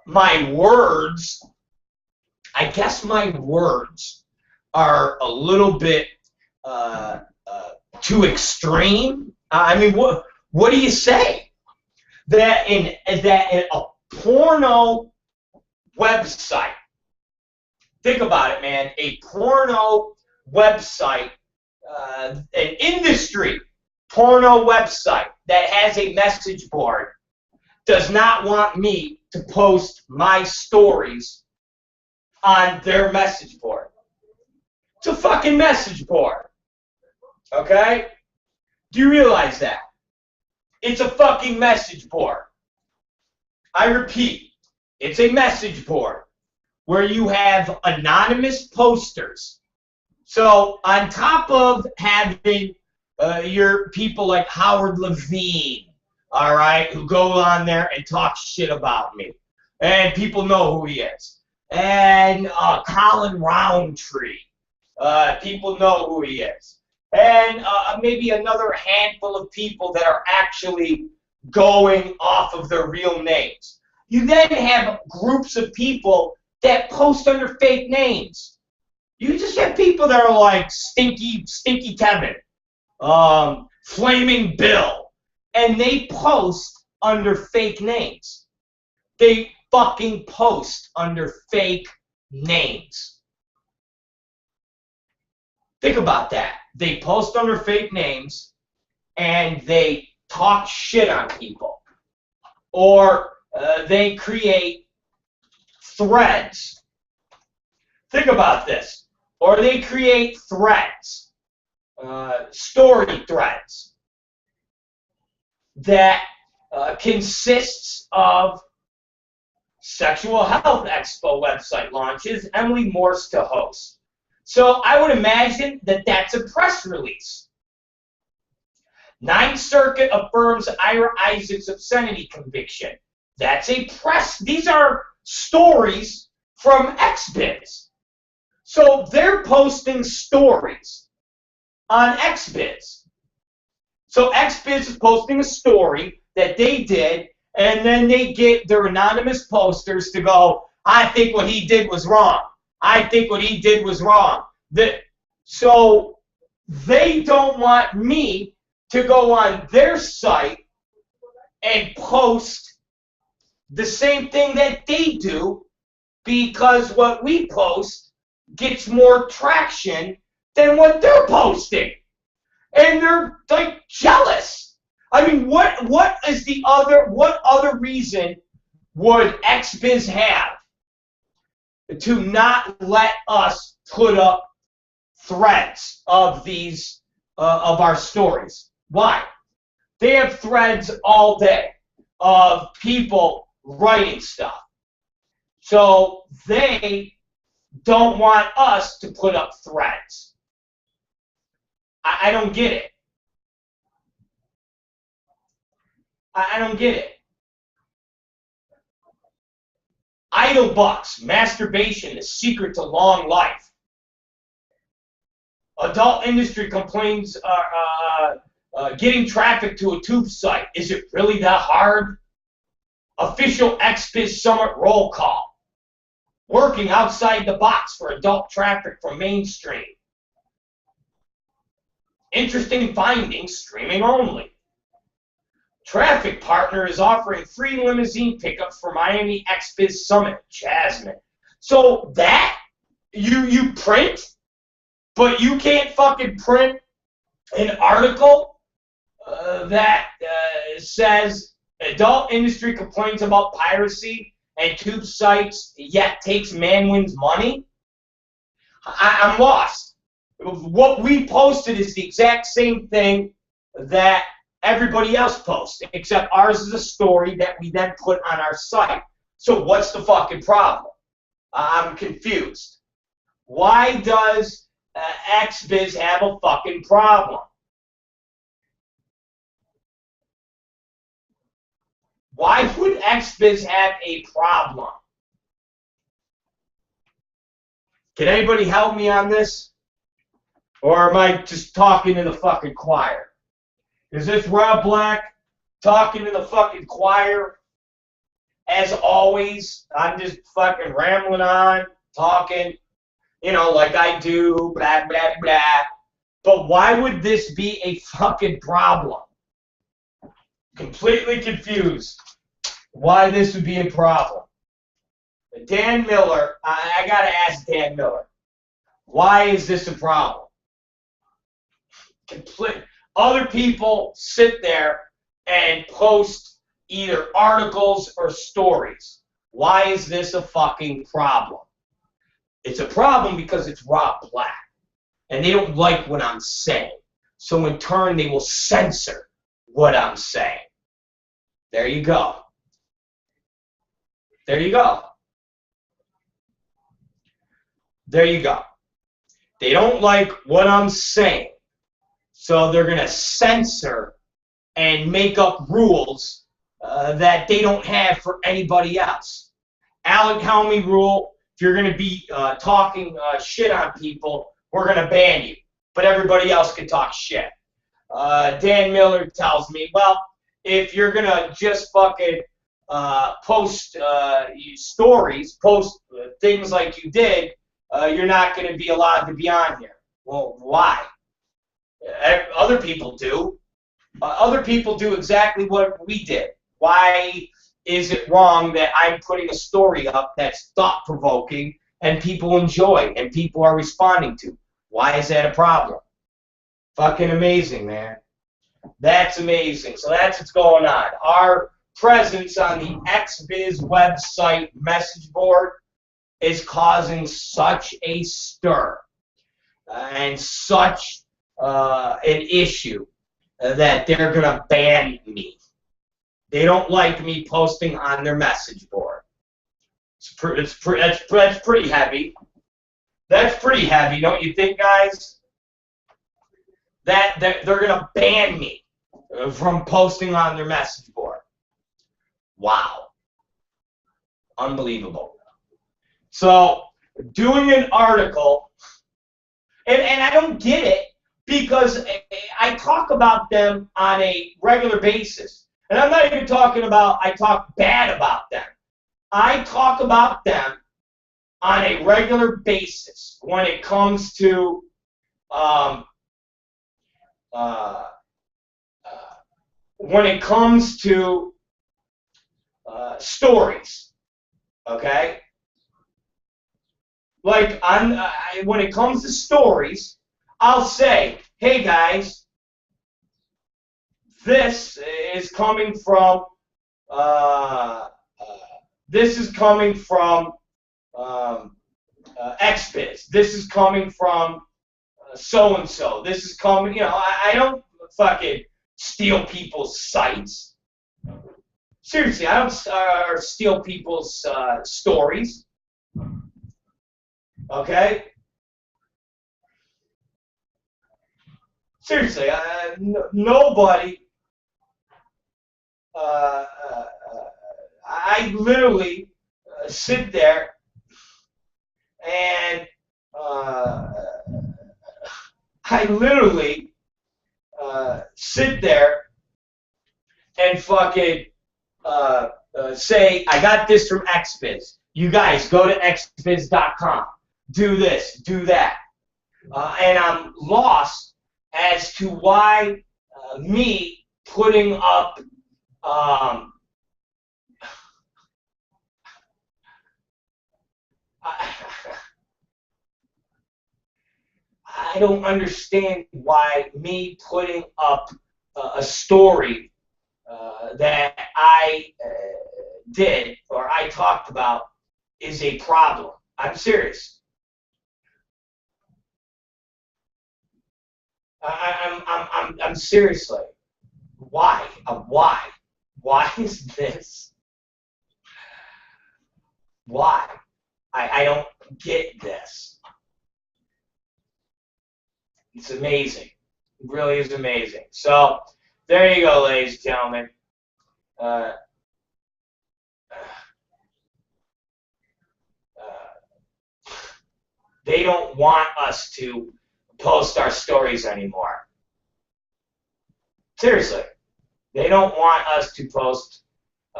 my words are a little bit too extreme. I mean, what do you say? That in a porno website Think about it, man. A porno website, an industry porno website that has a message board does not want me to post my stories on their message board. It's a fucking message board. Okay? Do you realize that? It's a fucking message board. I repeat, it's a message board where you have anonymous posters. So on top of having your people like Howard Levine, all right, who go on there and talk shit about me, and people know who he is, and Colin Roundtree, people know who he is, and maybe another handful of people that are actually going off of their real names. You then have groups of people that post under fake names. You just have people that are like Stinky Kevin, Flaming Bill, and they post under fake names. They fucking post under fake names. Think about that. They post under fake names and they talk shit on people. Or they create threads. Think about this. Or they create threads, story threads, that consists of Sexual Health Expo website launches, Emily Morse to host. So I would imagine that that's a press release. Ninth Circuit affirms Ira Issacs' obscenity conviction. That's a press. These are stories from XBiz. So they're posting stories on XBiz. So XBiz is posting a story that they did, and then they get their anonymous posters to go, I think what he did was wrong. I think what he did was wrong. So they don't want me to go on their site and post the same thing that they do, because what we post gets more traction than what they're posting. And they're like jealous. I mean, what other reason would XBiz have to not let us put up threads of these of our stories? Why? They have threads all day of people writing stuff. So they don't want us to put up threads. I don't get it. I don't get it. Idle bucks, masturbation, the secret to long life. Adult industry complains getting traffic to a tube site. Is it really that hard? Official XBiz Summit roll call. Working outside the box for adult traffic from mainstream. Interesting findings, streaming only. Traffic partner is offering free limousine pickups for Miami XBiz Summit. Jasmine. So that you print, but you can't fucking print an article that says adult industry complains about piracy and tube sites, yet takes man wins money? I'm lost. What we posted is the exact same thing that everybody else posts, except ours is a story that we then put on our site. So what's the fucking problem? I'm confused. Why does XBiz have a fucking problem? Why would XBiz have a problem? Can anybody help me on this? Or am I just talking to the fucking choir? Is this Rob Black talking to the fucking choir? As always, I'm just fucking rambling on, talking, you know, like I do, blah, blah, blah. But why would this be a fucking problem? Completely confused why this would be a problem. Dan Miller, I got to ask Dan Miller, why is this a problem? Other people sit there and post either articles or stories. Why is this a fucking problem? It's a problem because it's Rob Black. And they don't like what I'm saying. So in turn, they will censor what I'm saying. There you go. There you go. There you go. They don't like what I'm saying. So they're going to censor and make up rules that they don't have for anybody else. Alec Helmy rule, if you're going to be talking shit on people, we're going to ban you. But everybody else can talk shit. Dan Miller tells me, well, if you're going to just fucking post stories, post things like you did, you're not going to be allowed to be on here. Well, why? Other people do. Other people do exactly what we did. Why is it wrong that I'm putting a story up that's thought-provoking and people enjoy and people are responding to? Why is that a problem? Fucking amazing, man. That's amazing. So that's what's going on. Our presence on the XBiz website message board is causing such a stir and such an issue that they're going to ban me. They don't like me posting on their message board. That's pretty heavy. That's pretty heavy, don't you think, guys? That they're going to ban me from posting on their message board. Wow. Unbelievable. So, doing an article, and I don't get it, because I talk about them on a regular basis. And I'm not even talking about I talk bad about them. I talk about them on a regular basis when it comes to stories, okay? Like when it comes to stories, I'll say, hey guys, this is coming from XBiz. This is coming from so and so. This is coming. You know, I don't fucking steal people's sites. Seriously, I don't steal people's stories. Okay. Seriously, nobody. I literally sit there and fucking say, I got this from XBiz. You guys go to xbiz.com. Do this, do that. And I'm lost as to why me putting up I don't understand why me putting up a story that I did or I talked about is a problem. I'm serious. I'm seriously. Why? Why? Why is this? Why? I don't get this. It's amazing. It really is amazing. So, there you go, ladies and gentlemen. They don't want us to post our stories anymore. Seriously. They don't want us to post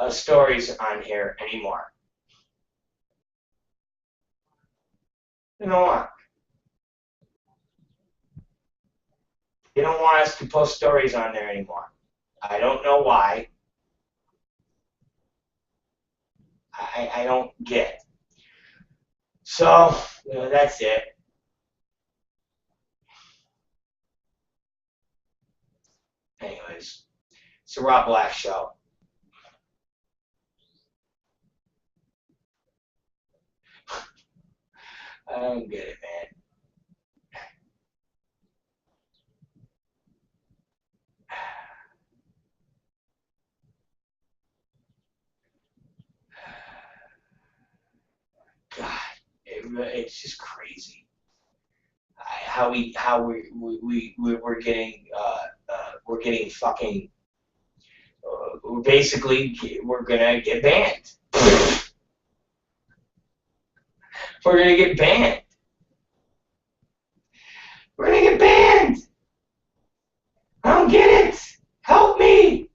stories on here anymore. They don't want. They don't want us to post stories on there anymore. I don't know why. I don't get it. So, that's it. Anyways, it's the Rob Black Show. I don't get it, man. God, it's just crazy. We're getting fucking. We're gonna get banned. We're gonna get banned. We're gonna get banned. I don't get it. Help me.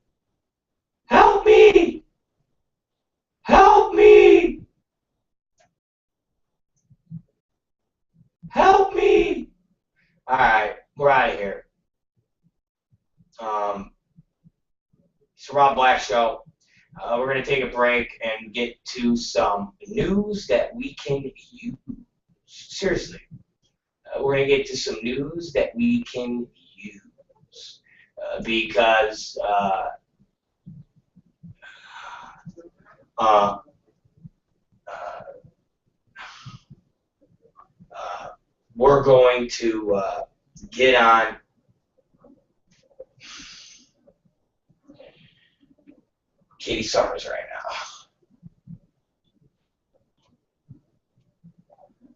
Help me. Help me. Help me. All right, we're out of here. It's the Rob Black Show. We're going to take a break and get to some news that we can use. Seriously. We're going to get to some news that we can use. Because we're going to get on Katie Summers right now.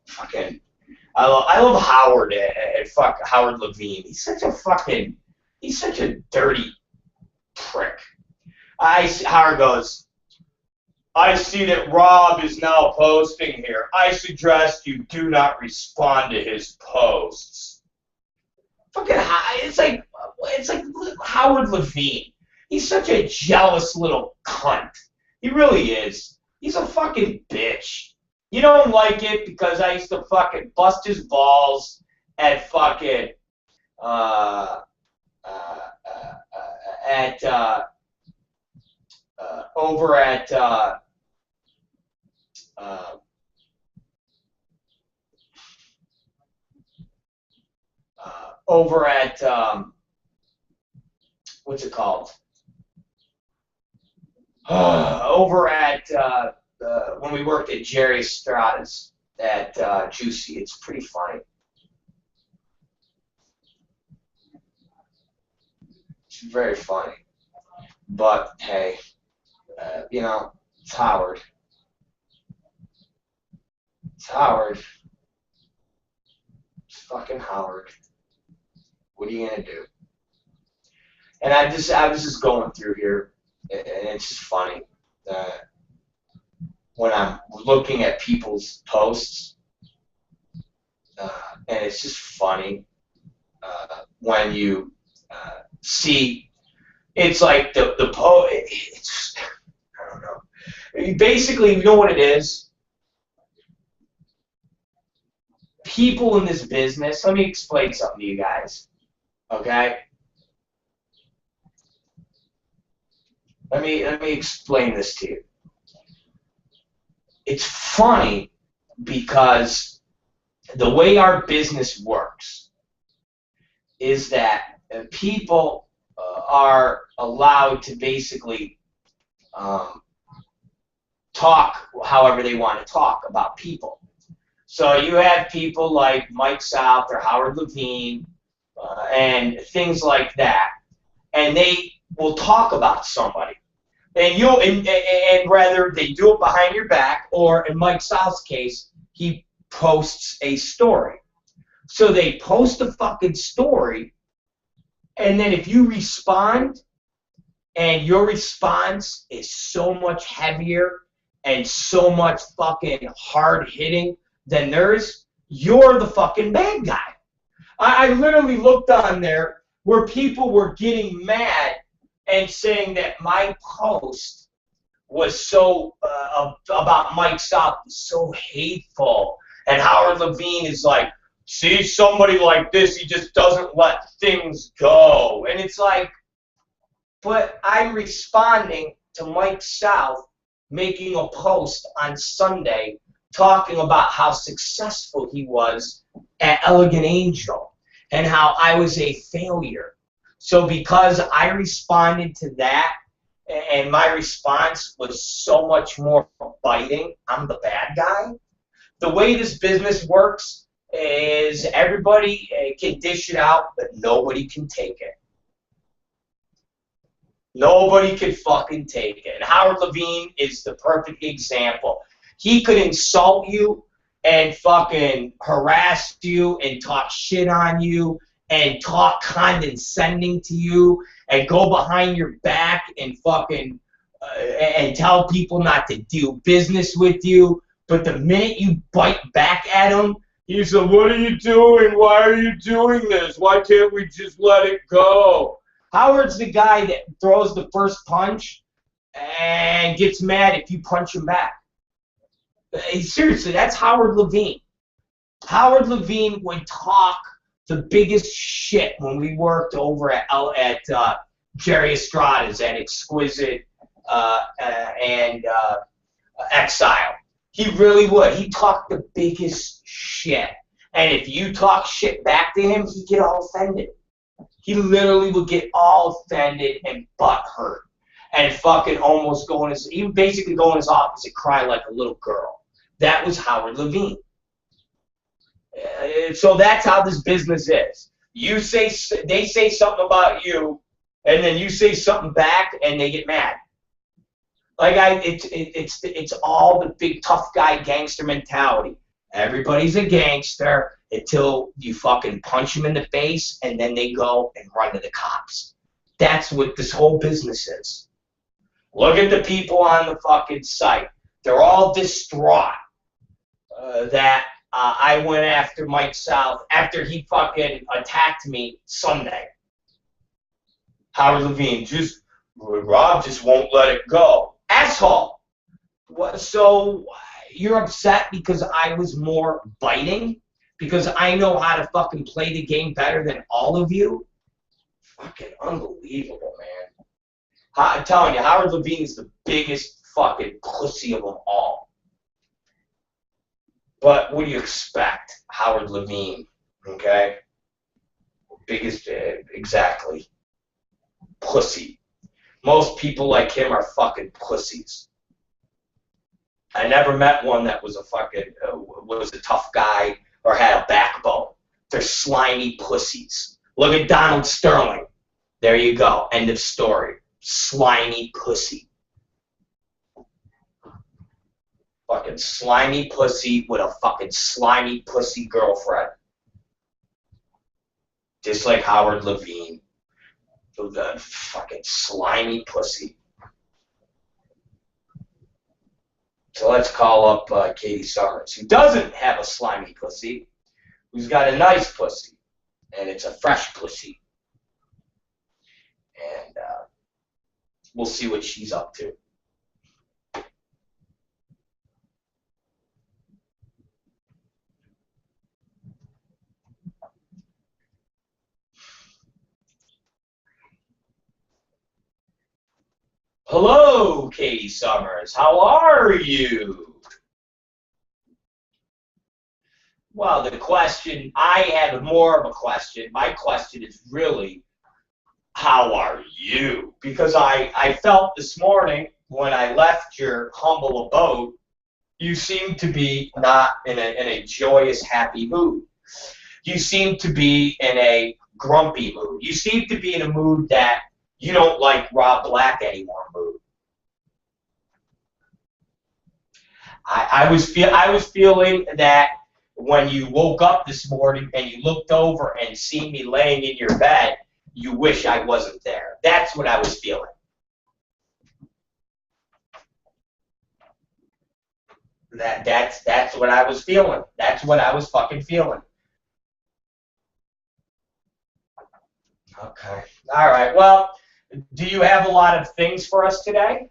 Fucking, I love Howard and fuck Howard Levine. He's such a dirty prick. Howard goes, I see that Rob is now posting here. I suggest you do not respond to his posts. Fucking, it's like Howard Levine. He's such a jealous little cunt. He really is. He's a fucking bitch. You don't like it because I used to fucking bust his balls at fucking over at what's it called? Over at when we worked at Jerry Estrada's at Juicy. It's pretty funny. It's very funny. But hey, it's Howard. It's Howard. It's fucking Howard. What are you gonna do? And I was just going through here, and it's just funny when I'm looking at people's posts, and it's just funny when you see. It's like the post. It's I don't know. Basically, you know what it is. People in this business. Let me explain something to you guys. Okay. Let me explain this to you. It's funny because the way our business works is that people are allowed to basically talk however they want to talk about people. So you have people like Mike South or Howard Levine and things like that, and they will talk about somebody. And rather they do it behind your back, or in Mike South's case, he posts a story. So they post a fucking story, and then if you respond, and your response is so much heavier and so much fucking hard-hitting than theirs, you're the fucking bad guy. I literally looked on there where people were getting mad and saying that my post was so about Mike South was so hateful, and Howard Levine is like, see, somebody like this, he just doesn't let things go, and it's like, but I'm responding to Mike South making a post on Sunday talking about how successful he was at Elegant Angel and how I was a failure. So because I responded to that, and my response was so much more biting, I'm the bad guy. The way this business works is everybody can dish it out, but nobody can take it. Nobody can fucking take it. And Howard Levine is the perfect example. He could insult you and fucking harass you and talk shit on you and talk condescending to you and go behind your back and fucking and tell people not to do business with you. But the minute you bite back at him, he said, "What are you doing? Why are you doing this? Why can't we just let it go?" Howard's the guy that throws the first punch and gets mad if you punch him back. Seriously, that's Howard Levine. Howard Levine would talk the biggest shit when we worked over at Jerry Estrada's at Exquisite and Exile. He really would. He talked the biggest shit. And if you talk shit back to him, he'd get all offended. He literally would get all offended and butt hurt. And fucking almost go in his, he would basically go in his office and cry like a little girl. That was Howard Levine. So that's how this business is. You say, they say something about you, and then you say something back, and they get mad. Like it's all the big tough guy gangster mentality. Everybody's a gangster until you fucking punch them in the face, and then they go and run to the cops. That's what this whole business is. Look at the people on the fucking site. They're all distraught that I went after Mike South after he fucking attacked me Sunday. Howard Levine, Rob just won't let it go. Asshole! So you're upset because I was more biting? Because I know how to fucking play the game better than all of you? Fucking unbelievable, man. I'm telling you, Howard Levine is the biggest fucking pussy of them all. But what do you expect? Howard Levine, okay? Biggest, exactly. Pussy. Most people like him are fucking pussies. I never met one that was a fucking, was a tough guy or had a backbone. They're slimy pussies. Look at Donald Sterling. There you go. End of story. Slimy pussy. Fucking slimy pussy with a fucking slimy pussy girlfriend. Just like Howard Levine. The fucking slimy pussy. So let's call up Katie Summers, who doesn't have a slimy pussy, who's got a nice pussy, and it's a fresh pussy. And we'll see what she's up to. Hello, Katie Summers. How are you? Well, the question, I have more of a question. My question is really, how are you? Because I felt this morning when I left your humble abode, you seem to be not in a joyous, happy mood. You seem to be in a grumpy mood. You seem to be in a mood that you don't like Rob Black anymore mood. I was feeling that when you woke up this morning and you looked over and seen me laying in your bed, you wish I wasn't there. That's what I was feeling. That's what I was feeling. That's what I was fucking feeling. Okay. All right. Well, do you have a lot of things for us today?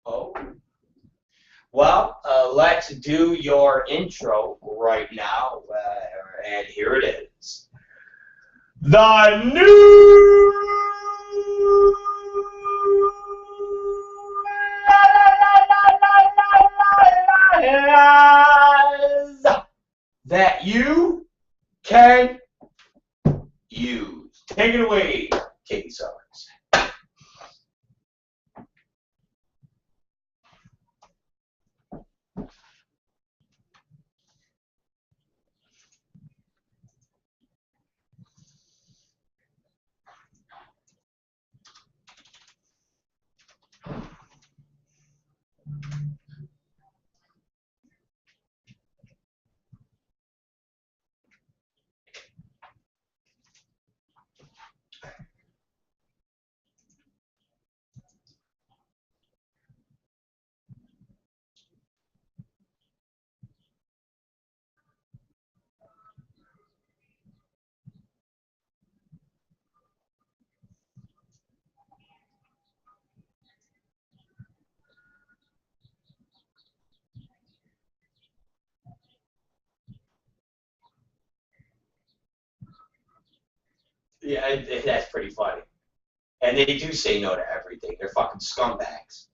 Oh. Well, let's do your intro right now, and here it is. The news that you can use. Take it away, Katie Summers. Yeah, that's pretty funny. And they do say no to everything. They're fucking scumbags.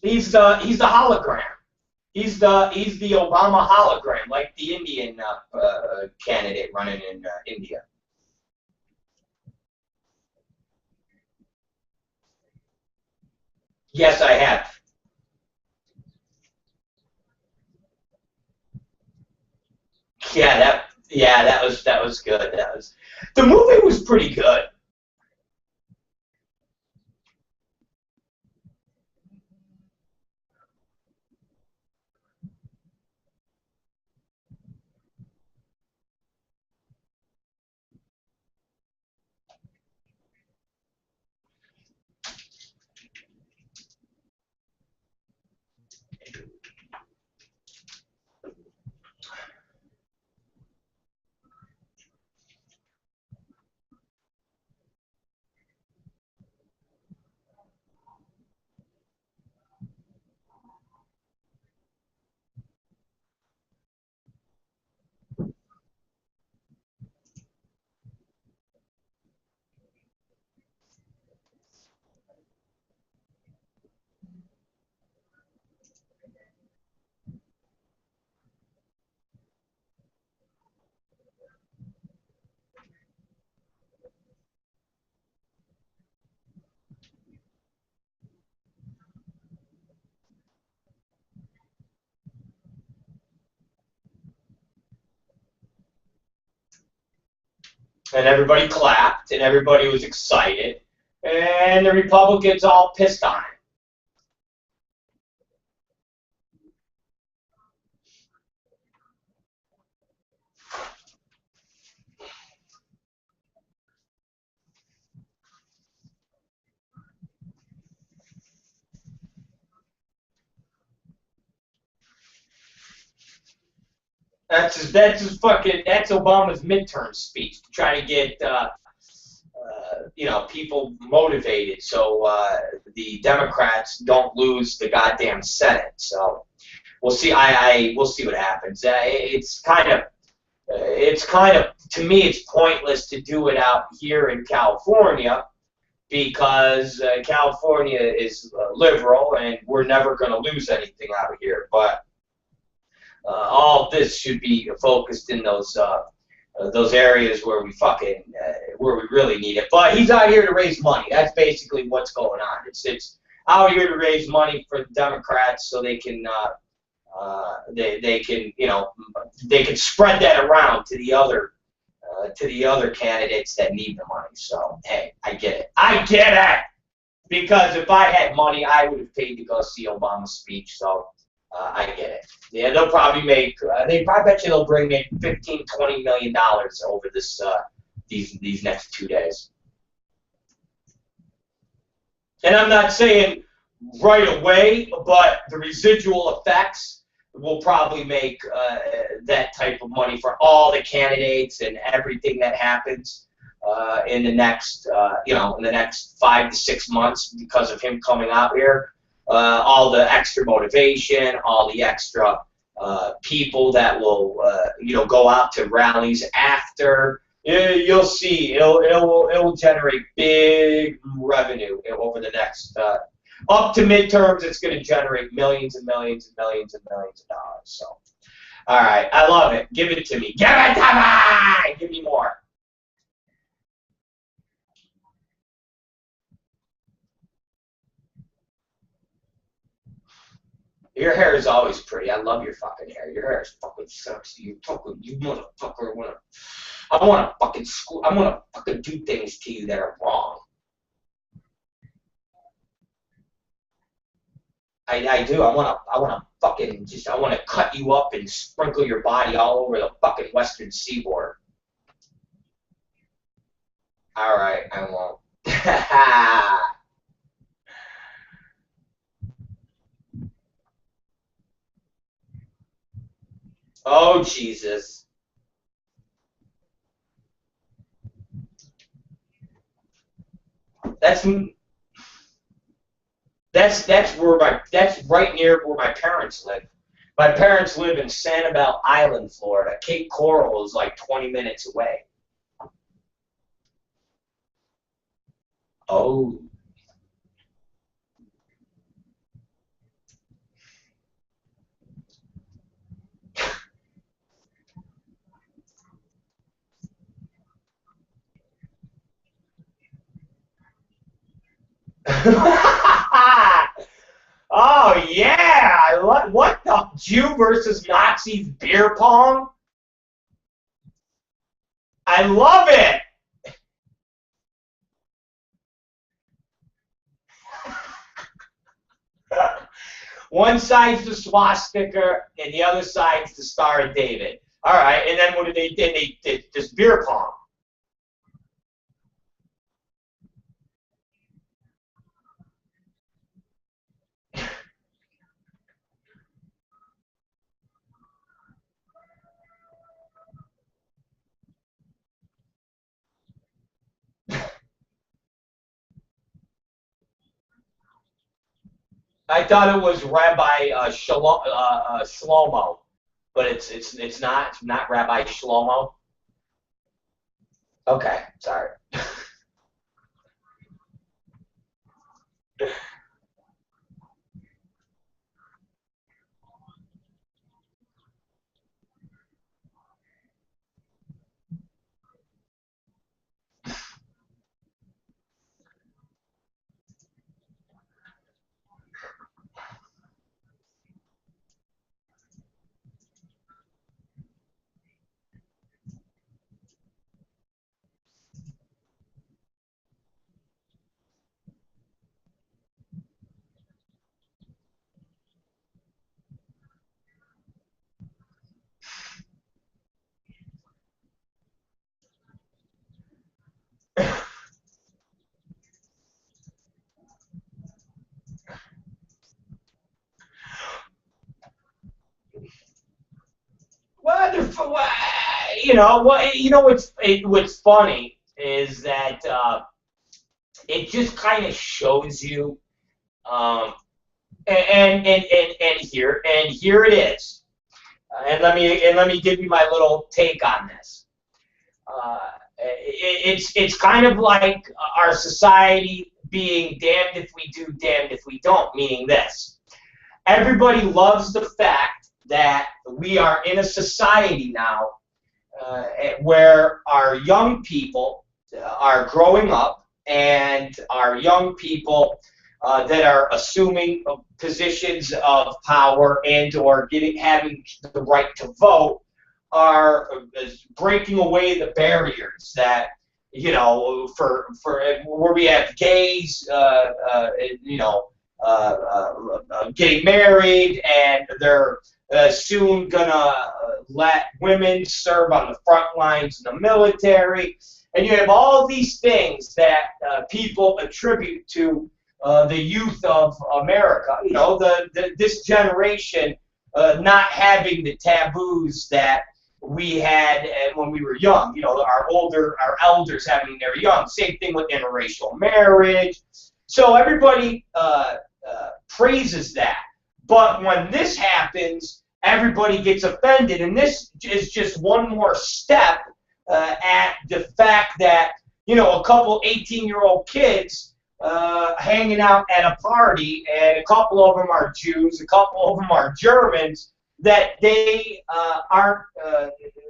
He's the hologram. He's the Obama hologram, like the Indian candidate running in India. Yes, I have. Yeah, that was good. The movie was pretty good. And everybody clapped, and everybody was excited, and the Republicans all pissed on him. That's Obama's midterm speech to try to get people motivated so the Democrats don't lose the goddamn Senate. So we'll see. We'll see what happens. It's kind of to me it's pointless to do it out here in California because California is liberal and we're never going to lose anything out of here. But all of this should be focused in those areas where we really need it. But he's out here to raise money. That's basically what's going on. It's out here to raise money for the Democrats so they can they can spread that around to the other candidates that need the money. So hey, I get it. Because if I had money, I would have paid to go see Obama's speech. So. I get it. Yeah, they'll probably make. I bet you they'll bring in $15–20 million over this these next 2 days. And I'm not saying right away, but the residual effects will probably make that type of money for all the candidates and everything that happens in the next, in the next 5 to 6 months because of him coming out here. All the extra motivation, all the extra people that will, go out to rallies after. You'll see, it will generate big revenue over the next. Up to midterms, it's going to generate millions and millions and millions and millions of dollars. So, all right, I love it. Give it to me. Give it to me. Give me more. Your hair is always pretty. I love your fucking hair. Your hair is fucking sexy. You motherfucker I wanna fucking do things to you that are wrong. I do. I wanna cut you up and sprinkle your body all over the fucking western seaboard. All right, I won't. Oh Jesus. That's right near where my parents live. My parents live in Sanibel Island, Florida. Cape Coral is like 20 minutes away. Oh. Oh yeah! What the Jew versus Nazis beer pong? I love it. One side's the swastika, and the other side's the Star of David. All right, and then what did they do? They did this beer pong. I thought it was Rabbi Shlomo, but it's not Rabbi Shlomo. Okay, sorry. Wonderful. What's funny is that it just kind of shows you, and here it is, and let me give you my little take on this. It's kind of like our society being damned if we do, damned if we don't. Meaning this: everybody loves the fact that we are in a society now where our young people are growing up, and our young people that are assuming positions of power and or having the right to vote are breaking away the barriers that, for where we have gays, getting married, and they're soon gonna let women serve on the front lines in the military, and you have all these things that people attribute to the youth of America. This generation not having the taboos that we had when we were young. You know, our elders having when they were young. Same thing with interracial marriage. So everybody praises that. But when this happens, everybody gets offended. And this is just one more step at the fact that, you know, a couple 18-year-old kids hanging out at a party, and a couple of them are Jews, a couple of them are Germans, that they aren't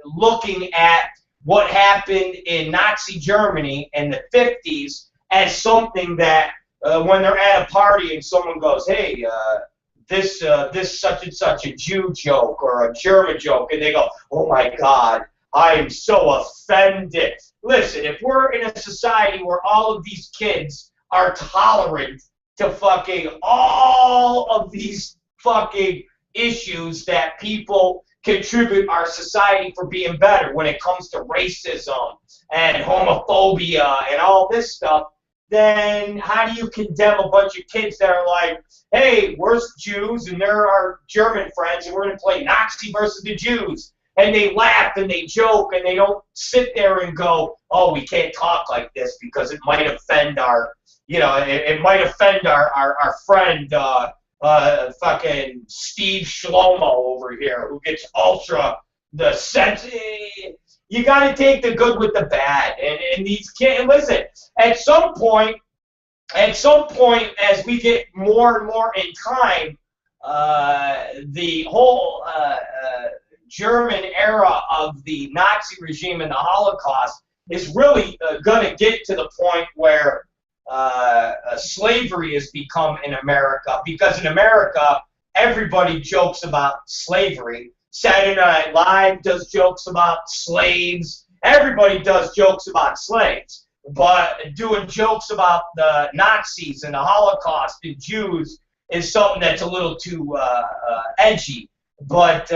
looking at what happened in Nazi Germany in the 50s as something that when they're at a party and someone goes, hey, this such and such a Jew joke or a German joke, and they go, oh my God, I am so offended. Listen, if we're in a society where all of these kids are tolerant to fucking all of these fucking issues that people contribute our society for being better when it comes to racism and homophobia and all this stuff, then how do you condemn a bunch of kids that are like, hey, we're Jews and they're our German friends and we're going to play Nazi versus the Jews? And they laugh and they joke and they don't sit there and go, oh, we can't talk like this because it might offend our, you know, it might offend our friend fucking Steve Shlomo over here who gets ultra the sense. You got to take the good with the bad. And these kids, listen, at some point, as we get more and more in time, the whole German era of the Nazi regime and the Holocaust is really going to get to the point where slavery has become in America, because in America, everybody jokes about slavery. Saturday Night Live does jokes about slaves. Everybody does jokes about slaves. But doing jokes about the Nazis and the Holocaust and Jews is something that's a little too edgy. But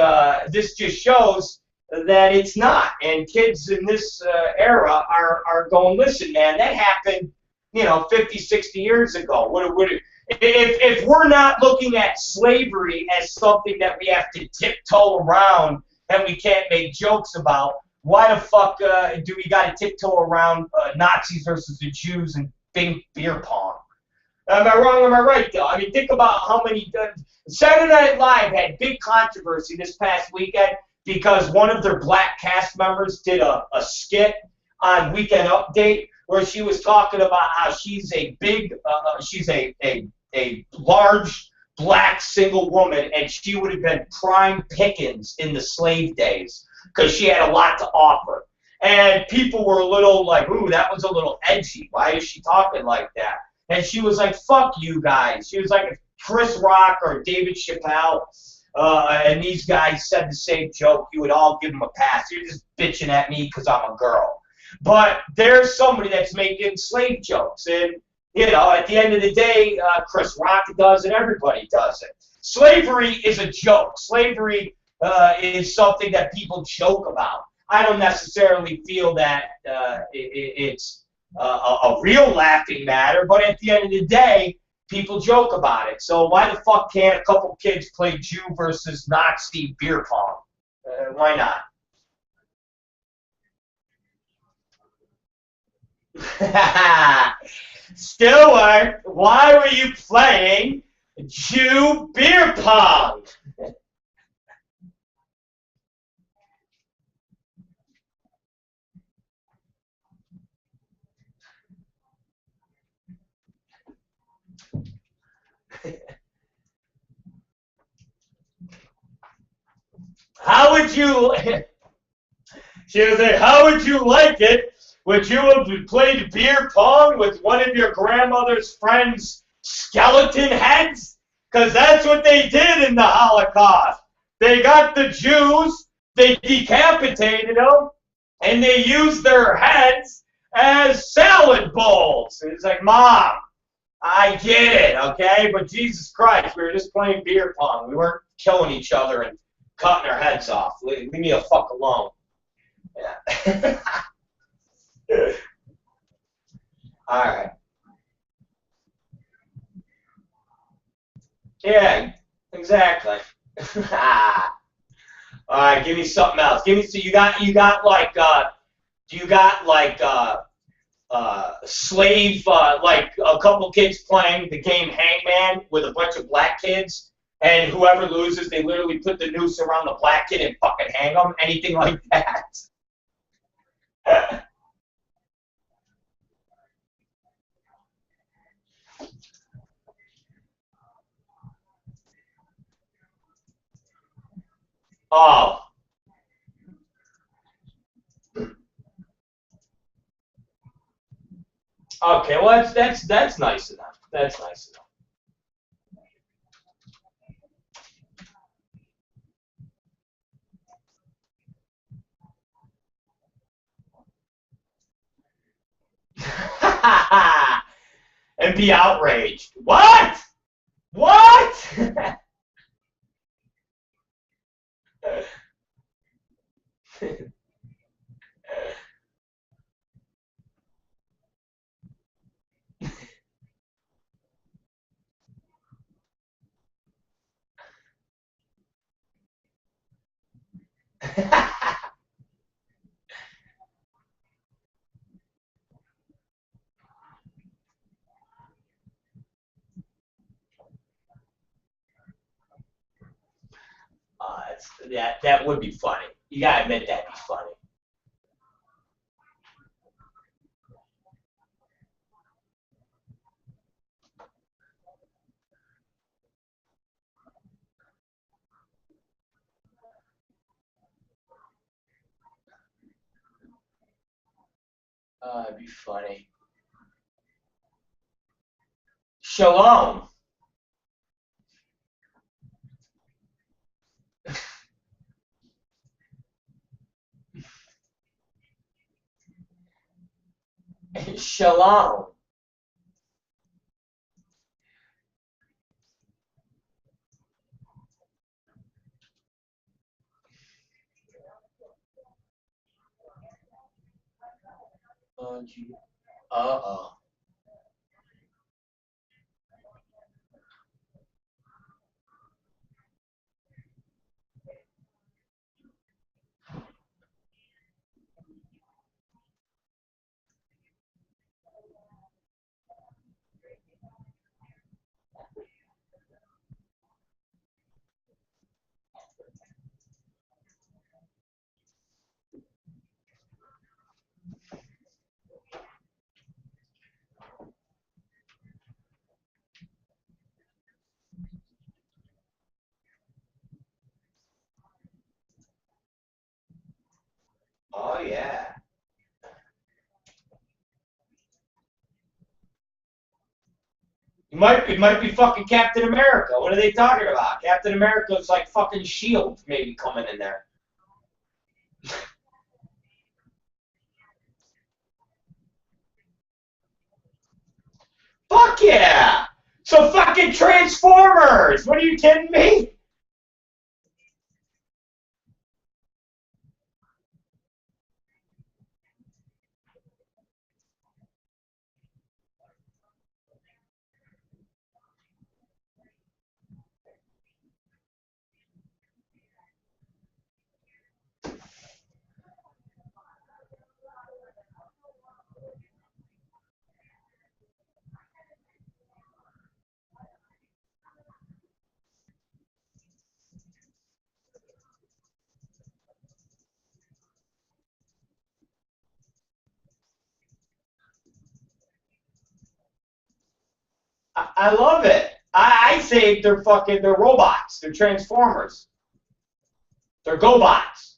this just shows that it's not. And kids in this era are going, listen, man, that happened, you know, 50, 60 years ago. If we're not looking at slavery as something that we have to tiptoe around and we can't make jokes about, why the fuck do we got to tiptoe around Nazis versus the Jews and beer pong? Am I wrong or am I right, though? I mean, think about how many... Saturday Night Live had big controversy this past weekend because one of their black cast members did a skit on Weekend Update where she was talking about how she's a big, she's a large black single woman, and she would have been prime pickings in the slave days because she had a lot to offer. And people were a little like, ooh, that was a little edgy. Why is she talking like that? And she was like, fuck you guys. She was like, if Chris Rock or David Chappelle and these guys said the same joke, you would all give them a pass. You're just bitching at me because I'm a girl. But there's somebody that's making slave jokes. And, you know, at the end of the day, Chris Rock does it, everybody does it. Slavery is a joke. Slavery is something that people joke about. I don't necessarily feel that it's a real laughing matter, but at the end of the day, people joke about it. So why the fuck can't a couple kids play Jew versus Nazi beer pong? Why not? Stewart, why were you playing Jew beer pong? How would you, she was like, how would you like it? Would you have played beer pong with one of your grandmother's friends' skeleton heads? Because that's what they did in the Holocaust. They got the Jews, they decapitated them, and they used their heads as salad bowls. And it's like, Mom, I get it, okay? But Jesus Christ, we were just playing beer pong. We weren't killing each other and cutting our heads off. Leave me the fuck alone. Yeah. All right. Yeah, exactly. All right, give me something else. Give me so you got like slave like a couple kids playing the game Hangman with a bunch of black kids, and whoever loses, they literally put the noose around the black kid and fucking hang them. Anything like that? Oh. Okay, well that's nice enough. That's nice enough. And be outraged. What? What? That would be funny. You gotta admit that'd be funny. It'd be funny. Shalom. Shalom. Oh, gee. Uh-oh. Oh, yeah. It might be fucking Captain America. What are they talking about? Captain America's like fucking S.H.I.E.L.D. maybe coming in there. Fuck yeah! So fucking Transformers! What are you kidding me? I love it. I say they're robots. They're Transformers. They're GoBots.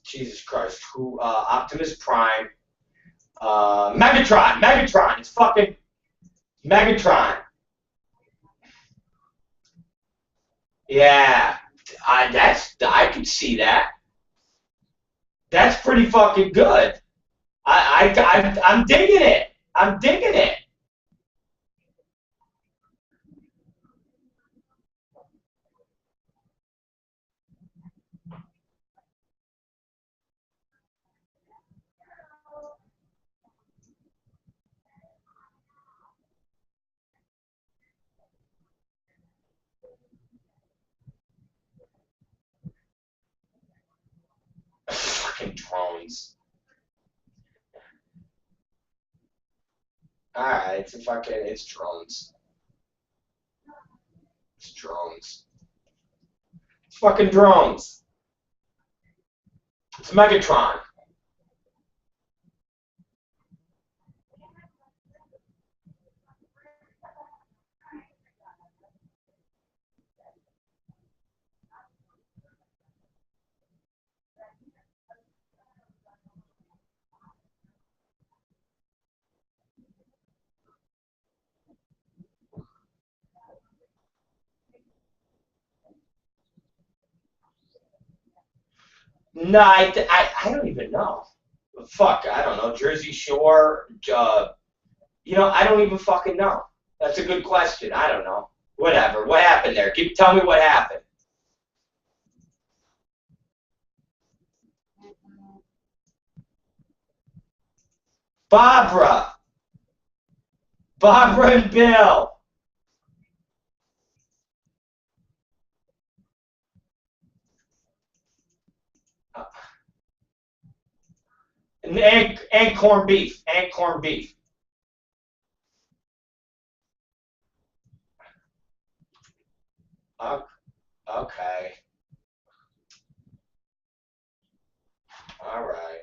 Jesus Christ, who? Optimus Prime. Megatron. It's fucking Megatron. Yeah, I could see that. That's pretty fucking good. I'm digging it. I'm digging it. drones. Alright, it's drones. It's drones. It's fucking drones. It's Megatron. No, I don't even know. Fuck, I don't know. Jersey Shore, you know, I don't even fucking know. That's a good question. I don't know. Whatever. What happened there? Tell me what happened. Barbara and Bill. And corned beef. And corned beef. Okay. All right.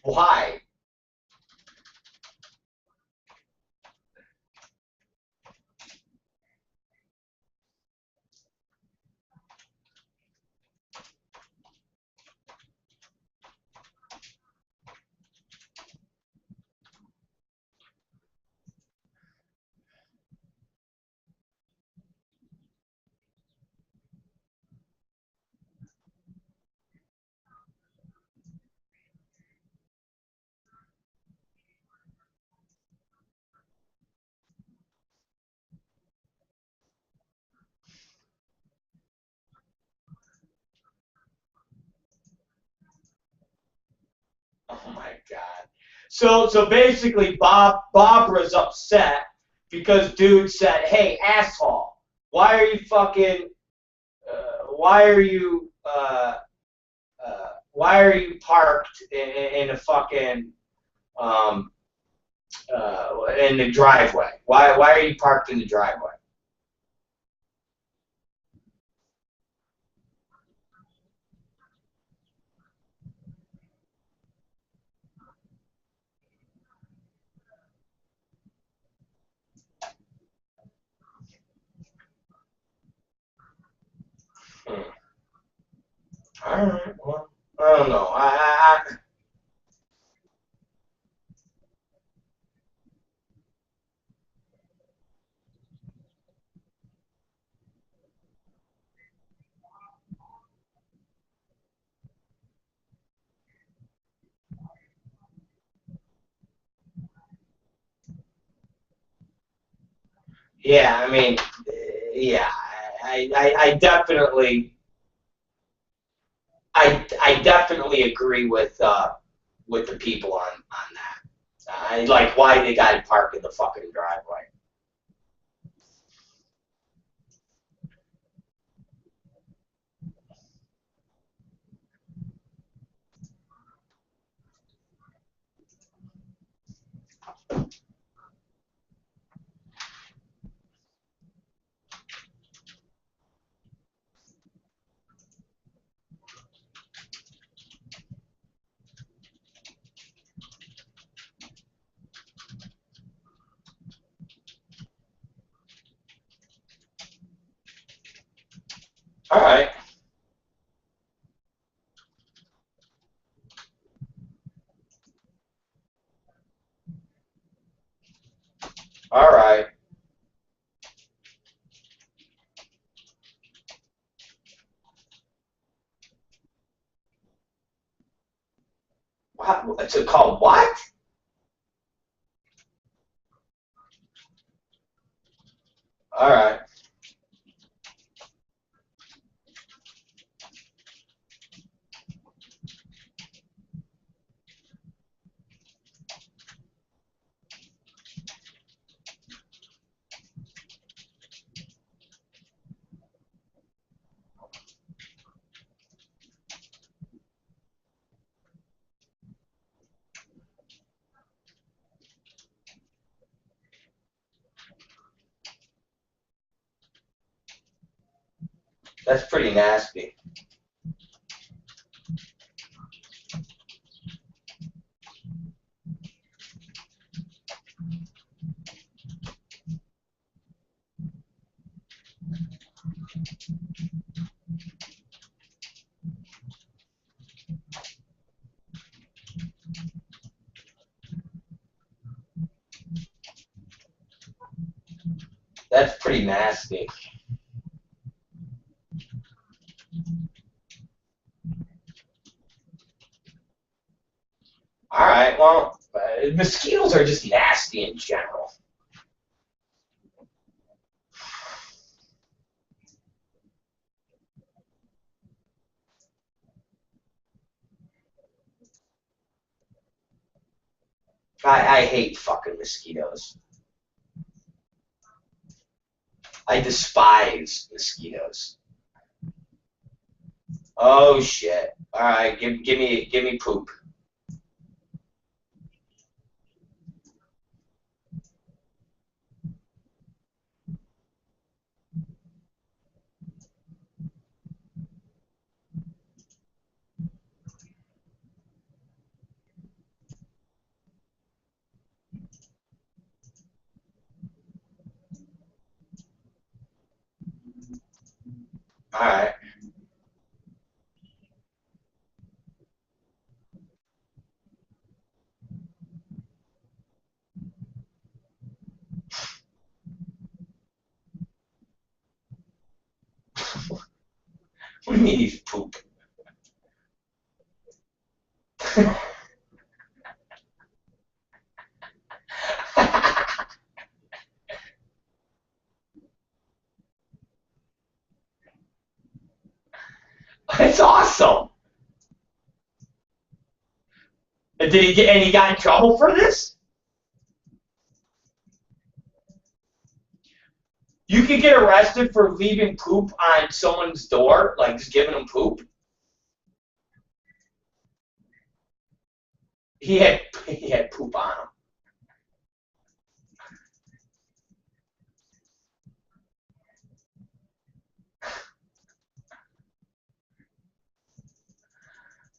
Why? Oh my God. So basically, Barbara's upset because dude said, "Hey, asshole, why are you fucking? Why are you parked in a fucking in the driveway? Why are you parked in the driveway?" All right. Well, I don't know. Yeah, I mean, yeah, I definitely, I definitely agree with the people on that. Like why they got to park in the fucking driveway. All right. All right. It's called what? All right. That's pretty nasty. That's pretty nasty. All right, well, mosquitoes are just nasty in general. I hate fucking mosquitoes. I despise mosquitoes. Oh shit! All right, give me poop. All right. What do you mean he's poop? It's awesome. Did he get? And he got in trouble for this? You could get arrested for leaving poop on someone's door, like just giving them poop. He had poop on him.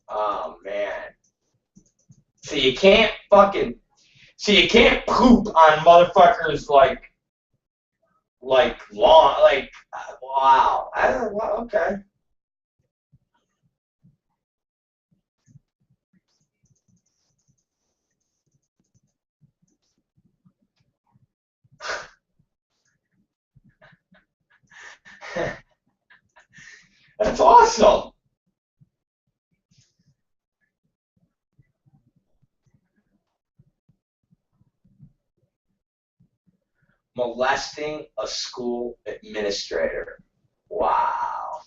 Oh man. So you can't poop on motherfuckers like lawn, wow. I don't know. Well, okay. That's awesome. Molesting a school administrator. Wow.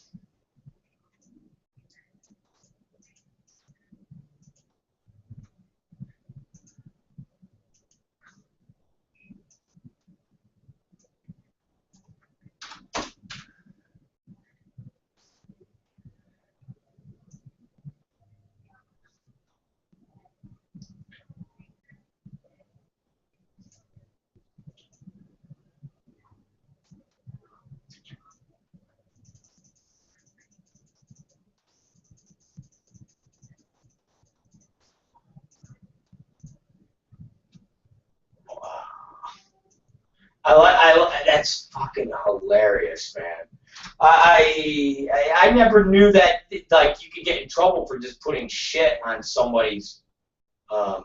That's fucking hilarious, man. I never knew that like you could get in trouble for just putting shit on somebody's on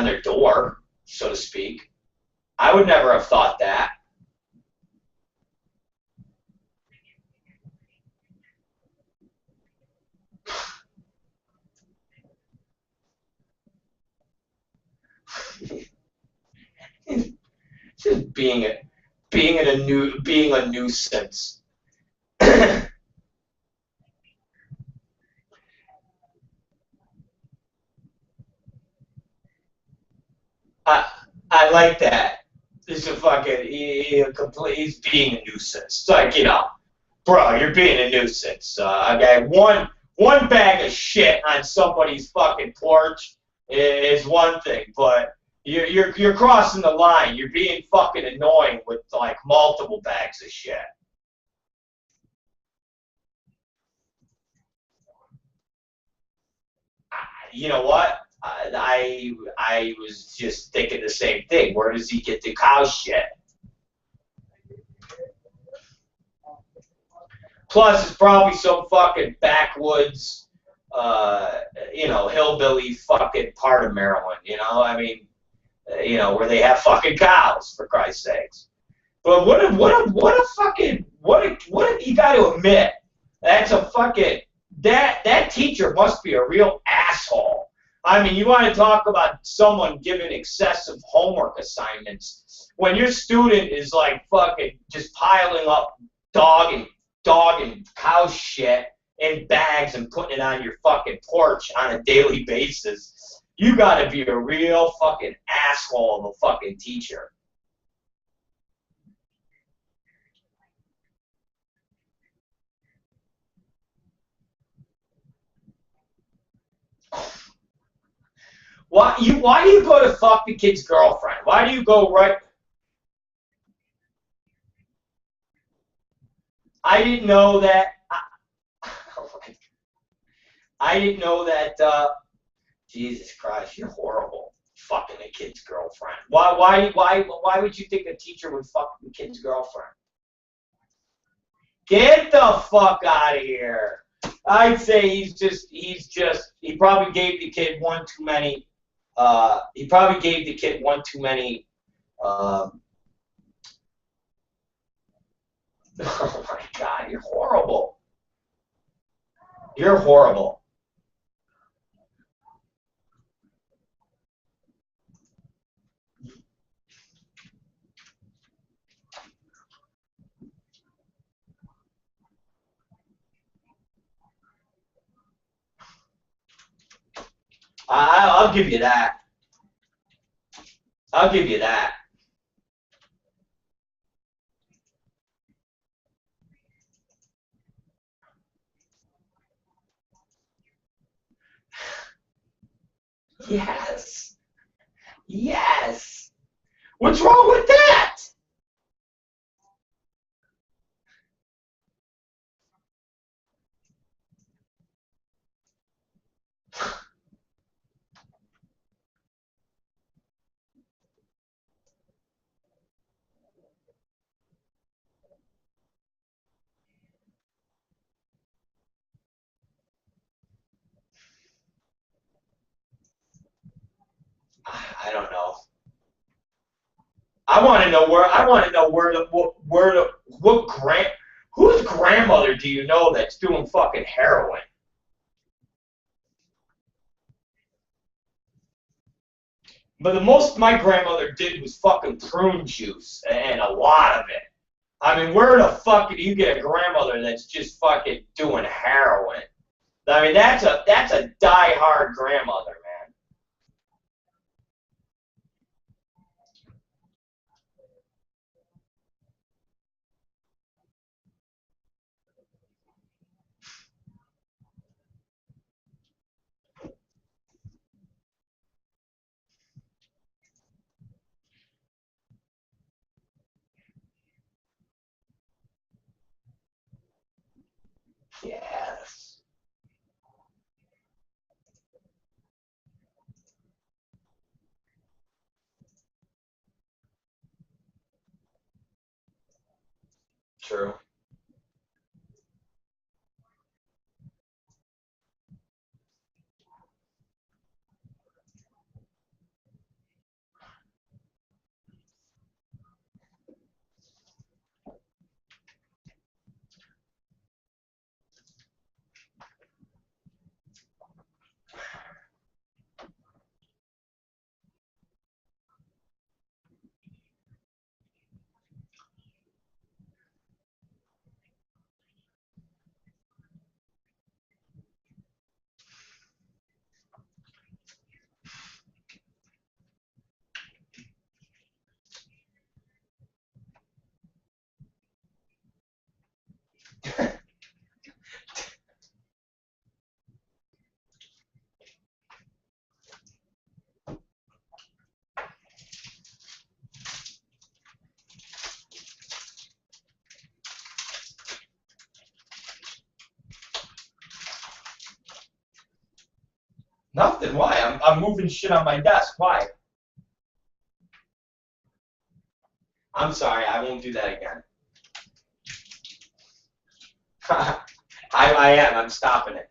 their door, so to speak. I would never have thought that. being a nuisance. I like that. This is fucking he's being a nuisance. It's like, you know, bro, you're being a nuisance. Okay, one bag of shit on somebody's fucking porch is one thing, but you're crossing the line. You're being fucking annoying with like multiple bags of shit. You know what? I was just thinking the same thing. Where does he get the cow shit? Plus, it's probably some fucking backwoods, you know, hillbilly fucking part of Maryland. You know, I mean, you know, where they have fucking cows, for Christ's sakes. But what you got to admit? That's a fucking that teacher must be a real asshole. I mean, you want to talk about someone giving excessive homework assignments when your student is like fucking just piling up dog and cow shit in bags and putting it on your fucking porch on a daily basis. You got to be a real fucking asshole of a fucking teacher. Why do you go to fuck the kid's girlfriend? Why do you go right? I didn't know that. I didn't know that. Jesus Christ, you're horrible. Fucking a kid's girlfriend. Why would you think a teacher would fuck the kid's girlfriend? Get the fuck out of here. I'd say he probably gave the kid one too many. He probably gave the kid one too many. Oh my God, you're horrible. You're horrible. I'll give you that. I'll give you that. Yes. Yes. What's wrong with that? I don't know. I want to know whose grandmother do you know that's doing fucking heroin? But the most my grandmother did was fucking prune juice, and a lot of it. I mean, where the fuck do you get a grandmother that's just fucking doing heroin? I mean, that's a die-hard grandmother, man. Yes. True. Nothing. Why? I'm moving shit on my desk. Why? I'm sorry. I won't do that again. I am. I'm stopping it.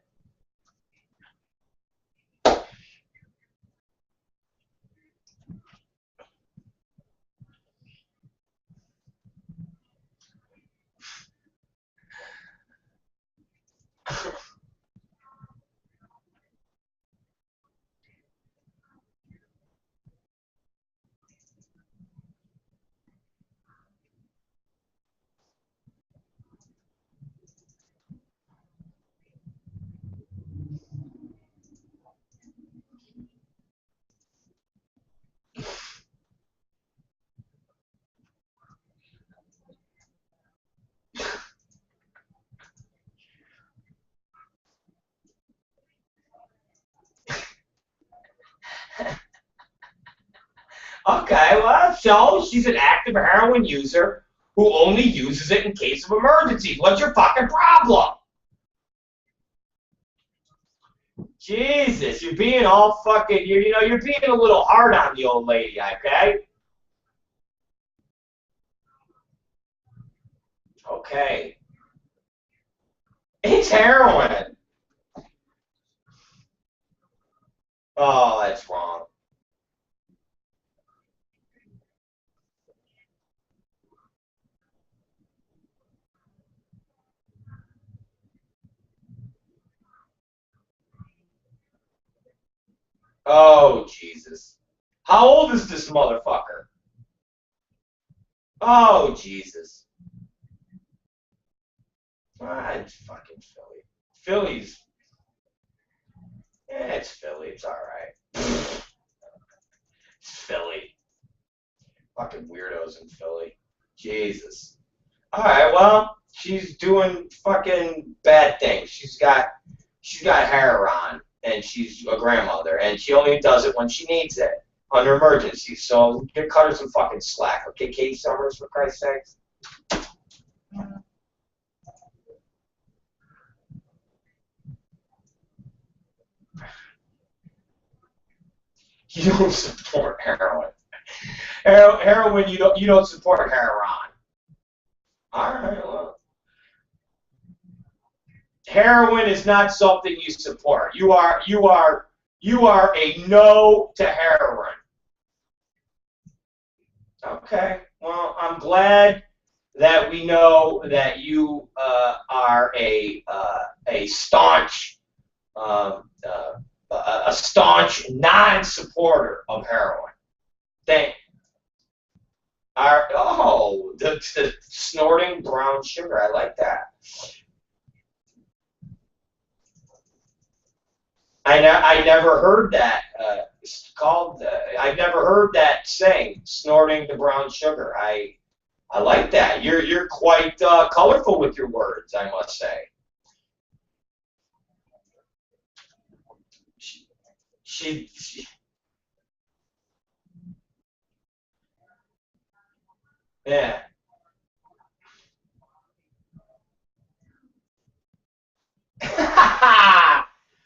Okay, well, so she's an active heroin user who only uses it in case of emergencies. What's your fucking problem? Jesus, you're being all fucking, you're being a little hard on the old lady, okay? Okay. It's heroin. Oh, that's wrong. Oh, Jesus. How old is this motherfucker? Oh, Jesus. Ah, it's fucking Philly. Philly's... Yeah, it's Philly. It's alright. It's Philly. Fucking weirdos in Philly. Jesus. Alright, well, she's doing fucking bad things. She's got hair on, and she's a grandmother, and she only does it when she needs it, under emergency. So cut her some fucking slack, okay, Katie Summers, for Christ's sakes? You don't support heroin. Heroin, you don't support heroin. All right, well, heroin is not something you support. You are a no to heroin. Okay. Well, I'm glad that we know that you are a staunch non-supporter of heroin. The snorting brown sugar. I like that. I never heard that called. I've never heard that saying, snorting the brown sugar. I like that. You're quite colorful with your words, I must say. She yeah.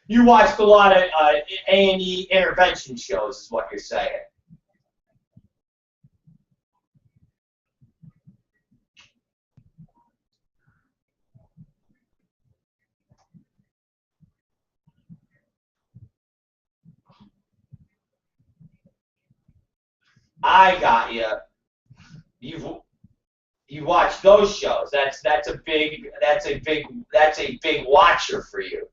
You watched a lot of A&E intervention shows, is what you're saying. I got you. You watch those shows. That's a big watcher for you.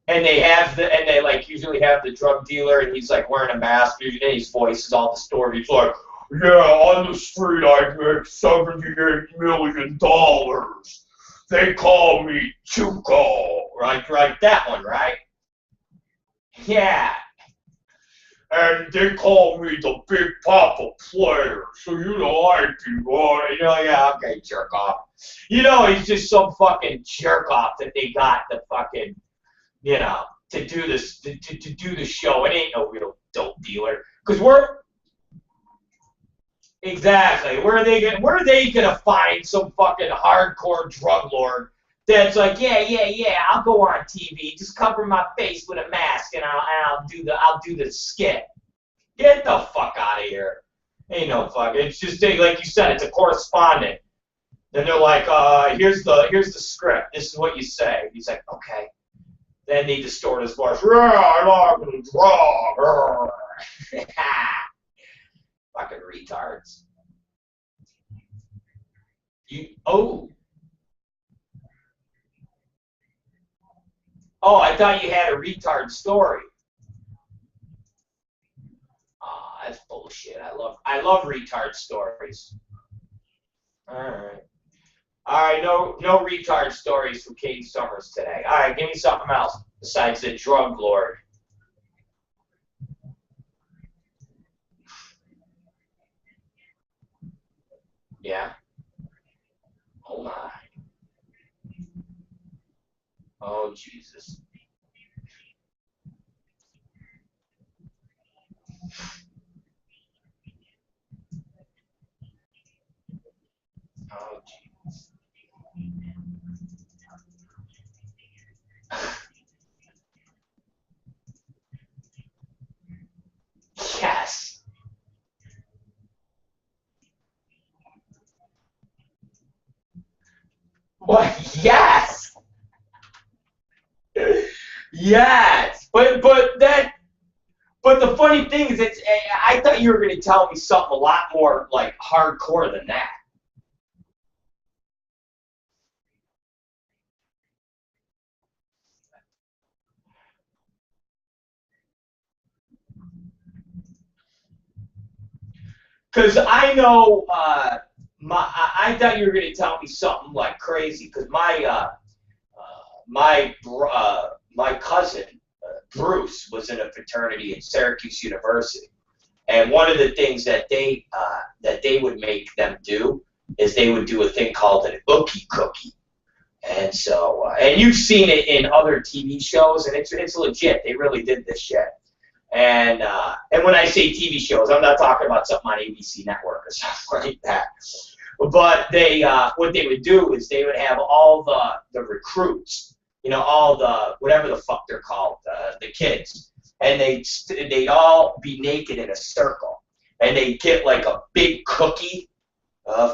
And they like usually have the drug dealer, and he's like wearing a mask, and his voice is all distorted. He's like, yeah, on the street I make $78 million. They call me Chuco. Right, that one, right? Yeah. And they call me the Big Papa player. So, I do, yeah, okay, jerk off. He's just some fucking jerk off that they got the fucking, to do this, to do the show. It ain't no real dope dealer. Because Exactly. Where are they gonna find some fucking hardcore drug lord that's like, yeah, I'll go on TV, just cover my face with a mask and I'll do the skit. Get the fuck out of here. Ain't no fuck. It's just like you said, it's a correspondent. Then they're like, here's the script. This is what you say. He's like, okay. Then they distort his voice. Yeah, I like to draw. Fucking retards. Oh, I thought you had a retard story. Oh, that's bullshit. I love retard stories. All right. No retard stories from Kate Summers today. All right, give me something else besides the drug lord. Yeah. Oh my. Oh Jesus. Oh Jesus. Yes. What? Yes. Yes. But the funny thing is, I thought you were going to tell me something a lot more like hardcore than that. Because I know, I thought you were going to tell me something like crazy. Because my cousin Bruce was in a fraternity at Syracuse University, and one of the things that they would make them do is they would do a thing called an ookie cookie. And so, and you've seen it in other TV shows, and it's legit. They really did this shit. And when I say TV shows, I'm not talking about something on ABC Network or something like that. But they, what they would do is they would have all the recruits, all the whatever the fuck they're called, the kids, and they'd all be naked in a circle, and they'd get like a big cookie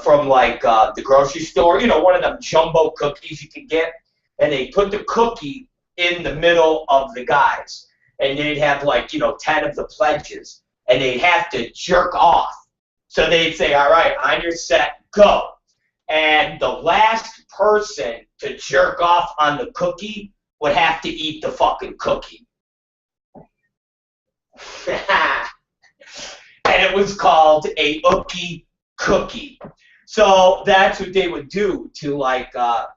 from like the grocery store, one of them jumbo cookies you can get, and they put the cookie in the middle of the guys. And they'd have like, 10 of the pledges, and they'd have to jerk off. So they'd say, all right, on your set, go. And the last person to jerk off on the cookie would have to eat the fucking cookie. And it was called a ookie cookie. So that's what they would do to like,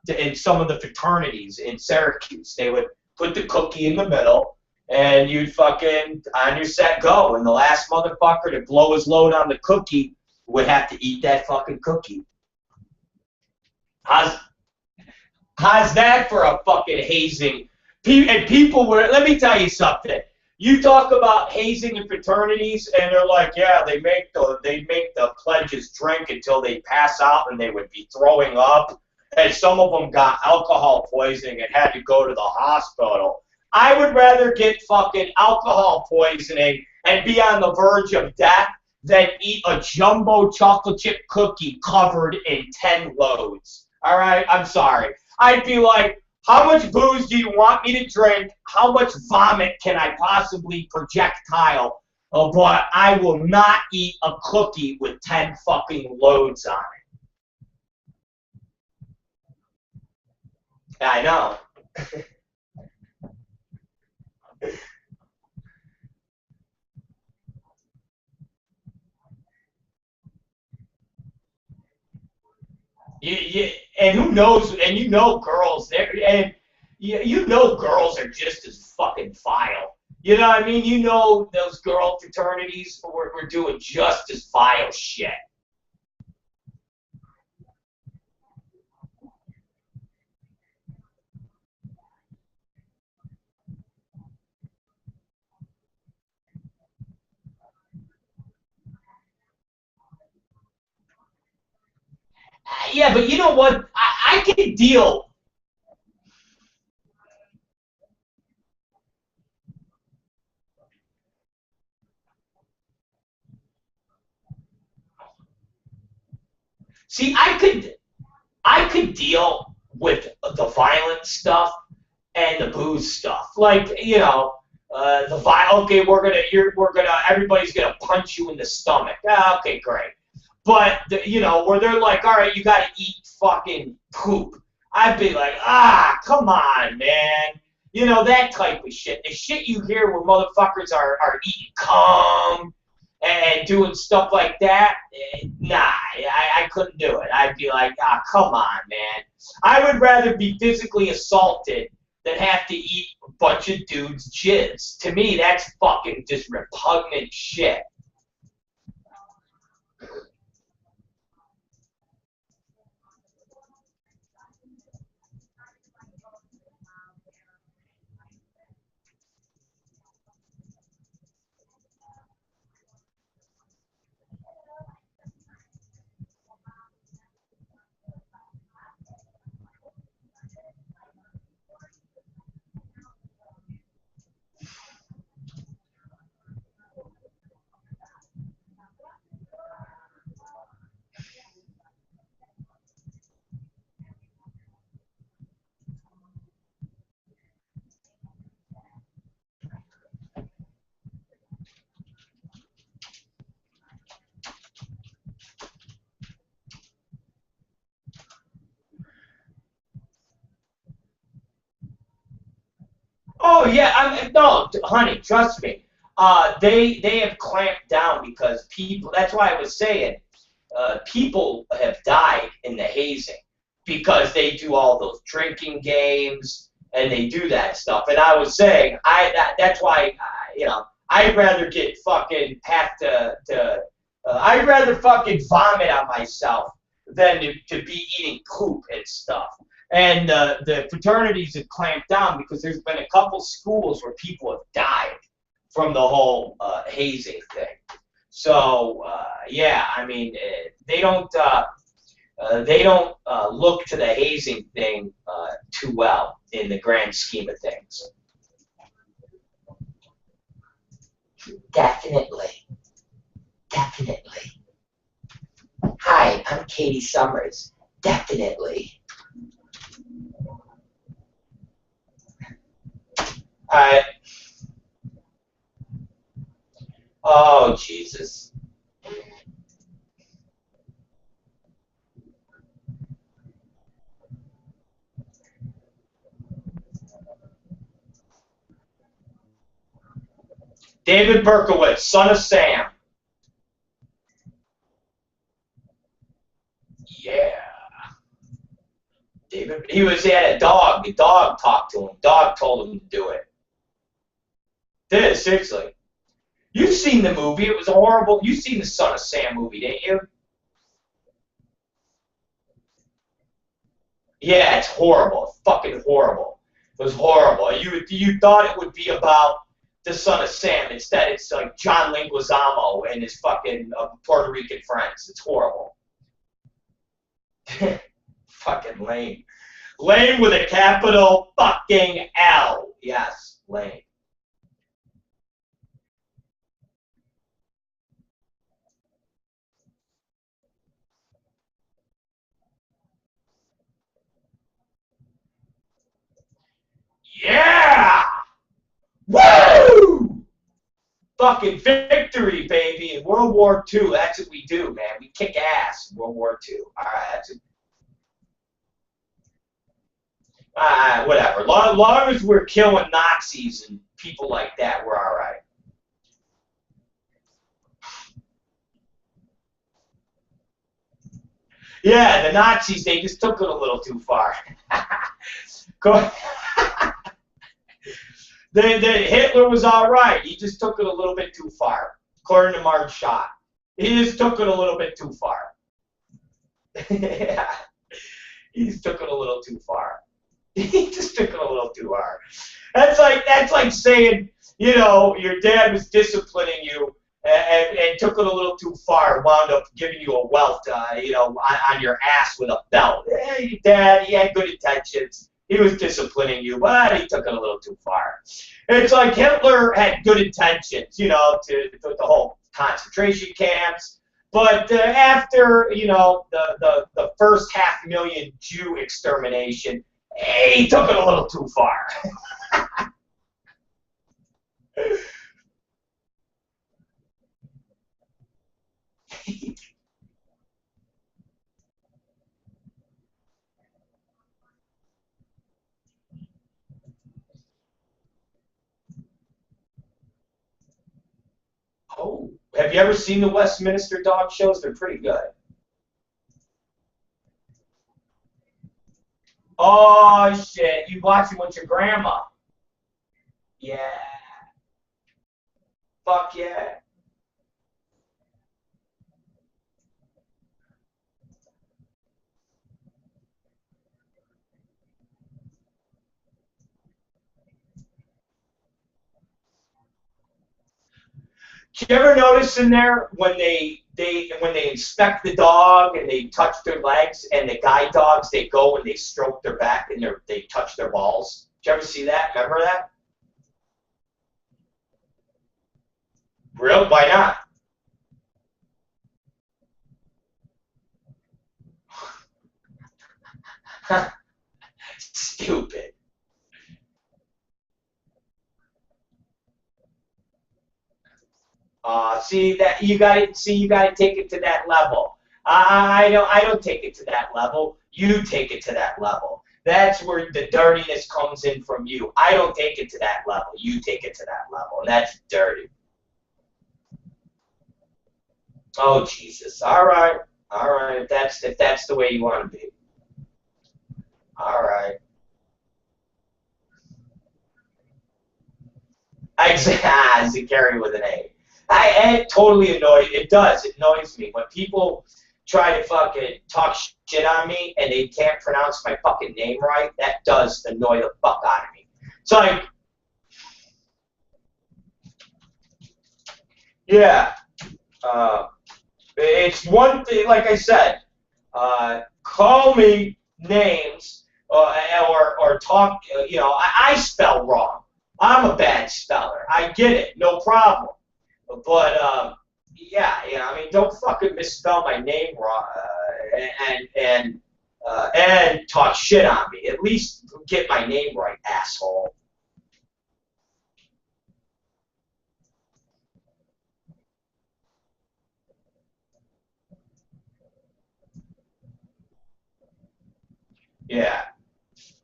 in some of the fraternities in Syracuse. They would put the cookie in the middle, and you'd fucking, on your set, go. And the last motherfucker to blow his load on the cookie would have to eat that fucking cookie. How's that for a fucking hazing? And people were, let me tell you something. You talk about hazing in fraternities, and they're like, yeah, they make the pledges drink until they pass out, and they would be throwing up. And some of them got alcohol poisoning and had to go to the hospital. I would rather get fucking alcohol poisoning and be on the verge of death than eat a jumbo chocolate chip cookie covered in 10 loads. All right? I'm sorry. I'd be like, how much booze do you want me to drink? How much vomit can I possibly projectile? But I will not eat a cookie with 10 fucking loads on it. I know. And who knows? And girls there, and girls are just as fucking vile. You know what I mean? Those girl fraternities were doing just as vile shit. Yeah, but you know what? I can deal. See, I could deal with the violent stuff and the booze stuff. Like, you know, okay, everybody's gonna punch you in the stomach. Ah, okay, great. But you know, where they're like, all right, you gotta eat fucking poop. I'd be like, come on, man. You know, that type of shit. The shit you hear where motherfuckers are eating cum and doing stuff like that, nah, I couldn't do it. I'd be like, come on, man. I would rather be physically assaulted than have to eat a bunch of dudes' jizz. To me, that's fucking just repugnant shit. Oh yeah, no, honey, trust me. They have clamped down because people. That's why I was saying, people have died in the hazing because they do all those drinking games and they do that stuff. And I was saying, that's why, you know, I'd rather get fucking I'd rather fucking vomit on myself than to be eating poop and stuff. And the fraternities have clamped down because there's been a couple schools where people have died from the whole hazing thing. So yeah, I mean, they don't look to the hazing thing too well in the grand scheme of things. Definitely. Hi, I'm Katie Summers. Definitely. Oh, Jesus. David Berkowitz, son of Sam. Yeah. David, he had a dog. The dog talked to him. Dog told him to do it. Did, seriously. You've seen the movie. It was horrible. You've seen the Son of Sam movie, didn't you? Yeah, it's horrible. It's fucking horrible. It was horrible. You thought it would be about the Son of Sam. Instead, it's like John Leguizamo and his fucking Puerto Rican friends. It's horrible. Fucking lame. Lame with a capital fucking L. Yes, lame. Yeah! Woo! Fucking victory, baby. In World War II, that's what we do, man. We kick ass in World War II. All right, that's it. Whatever. Long as we're killing Nazis and people like that, we're all right. Yeah, the Nazis, they just took it a little too far. Hitler was all right. He just took it a little bit too far, according to Mark Schott. He just took it a little bit too far. Yeah. He just took it a little too far. He just took it a little too far. That's like saying, you know, your dad was disciplining you, and took it a little too far, wound up giving you a welt, you know, on your ass with a belt. Hey, Dad, he had good intentions. He was disciplining you, but he took it a little too far. It's like Hitler had good intentions, you know, to the whole concentration camps. But after, you know, the first 500,000 Jew extermination, he took it a little too far. Oh, have you ever seen the Westminster dog shows? They're pretty good. Oh, shit. You watch them with your grandma. Yeah. Fuck yeah. Do you ever notice in there when they inspect the dog and they touch their legs, and the guide dogs, they go and they stroke their back and they touch their balls? Did you ever see that? Remember that? Real? Why not? Stupid. See that you got to take it to that level. I don't take it to that level. You take it to that level. That's where the dirtiness comes in from you. I don't take it to that level. You take it to that level, and that's dirty. Oh Jesus! All right. If that's the way you want to be. All right. It's a Gary with an A. It totally annoys. It does. It annoys me when people try to fucking talk shit on me and they can't pronounce my fucking name right. That does annoy the fuck out of me. It's like, yeah. It's one thing. Like I said, call me names or talk. You know, I spell wrong. I'm a bad speller. I get it. No problem. But yeah, I mean, don't fucking misspell my name wrong and talk shit on me. At least get my name right, asshole. Yeah,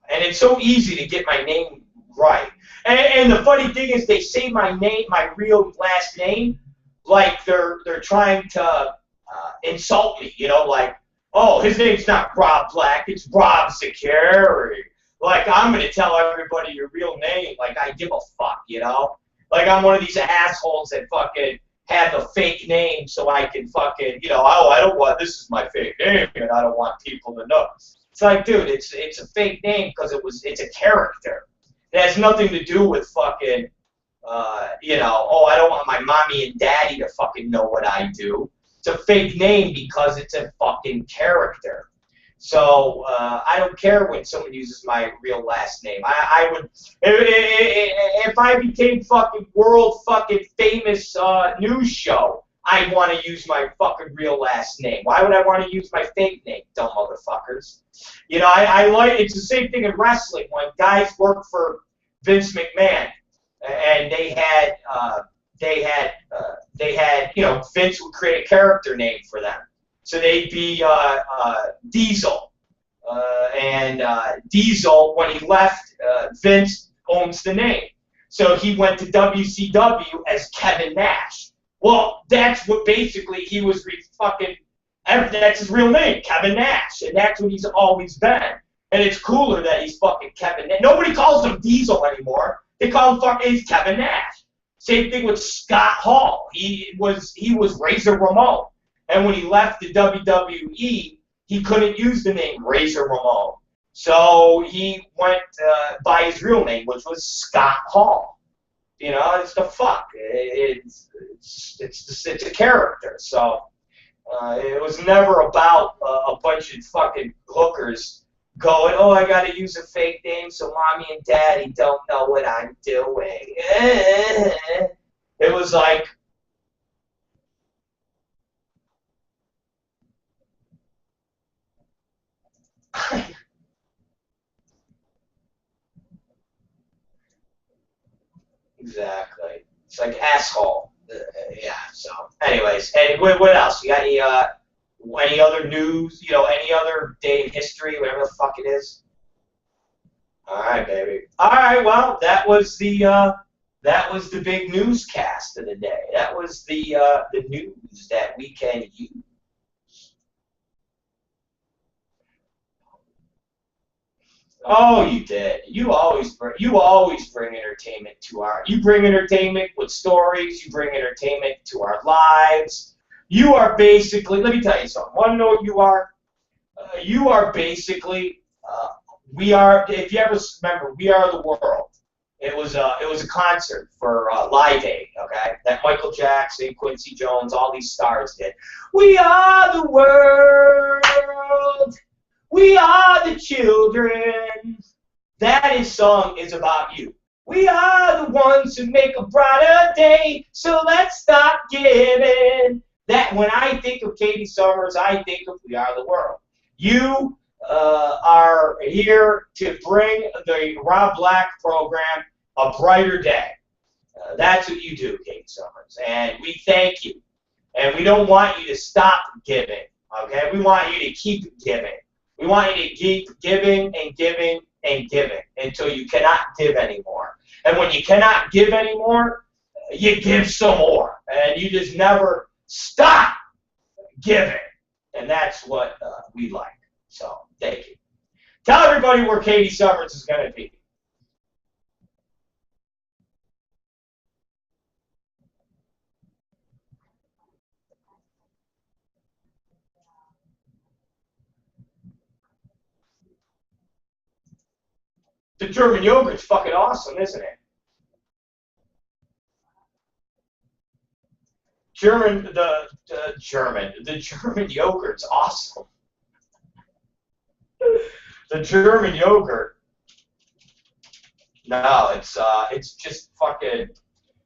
and it's so easy to get my name right. And the funny thing is, they say my name, my real last name, like they're trying to insult me. You know, like, oh, his name's not Rob Black, it's Rob Secure. Like, I'm gonna tell everybody your real name. Like, I give a fuck. You know, like I'm one of these assholes that fucking have a fake name so I can fucking, you know, oh, I don't want, this is my fake name, and I don't want people to know. It's like, dude, it's a fake name because it's a character. It has nothing to do with fucking, you know, oh, I don't want my mommy and daddy to fucking know what I do. It's a fake name because it's a fucking character. So I don't care when someone uses my real last name. I would, if I became fucking world fucking famous news show, I'd want to use my fucking real last name. Why would I want to use my fake name, dumb motherfuckers? You know, I like, it's the same thing in wrestling. When guys work for Vince McMahon, and they had, you know, Vince would create a character name for them. So they'd be Diesel. And Diesel, when he left, Vince owns the name. So he went to WCW as Kevin Nash. Well, that's what basically he was fucking, that's his real name, Kevin Nash. And that's what he's always been. And it's cooler that he's fucking Kevin Nash. Nobody calls him Diesel anymore. They call him fucking, he's Kevin Nash. Same thing with Scott Hall. He was Razor Ramon. And when he left the WWE, he couldn't use the name Razor Ramon. So he went by his real name, which was Scott Hall. You know, it's the fuck. It's a character. So it was never about a bunch of fucking hookers going, oh, I got to use a fake name so mommy and daddy don't know what I'm doing. It was like, exactly. It's like asshole. Yeah. So, anyways, and what else? You got any other news? You know, any other day in history, whatever the fuck it is. All right, baby. All right. Well, that was the big newscast of the day. That was the news that we can use. Oh, you did. You always bring entertainment to our. You bring entertainment with stories. You bring entertainment to our lives. You are basically. Let me tell you something. Want to know what you are? You are basically. We are. If you ever remember, We Are the World. It was a concert for Live Aid. Okay, that Michael Jackson, Quincy Jones, all these stars did. We are the world. We are the children. That song is about you. We are the ones who make a brighter day, so let's stop giving. That when I think of Katie Summers, I think of We Are the World. You are here to bring the Rob Black program a brighter day. That's what you do, Katie Summers, and we thank you. And we don't want you to stop giving, okay? We want you to keep giving. We want you to keep giving and giving and giving until you cannot give anymore. And when you cannot give anymore, you give some more. And you just never stop giving. And that's what we like. So, thank you. Tell everybody where Katie Summers is going to be. The German yogurt's fucking awesome, isn't it? The German yogurt's awesome. The German yogurt. No, it's just fucking.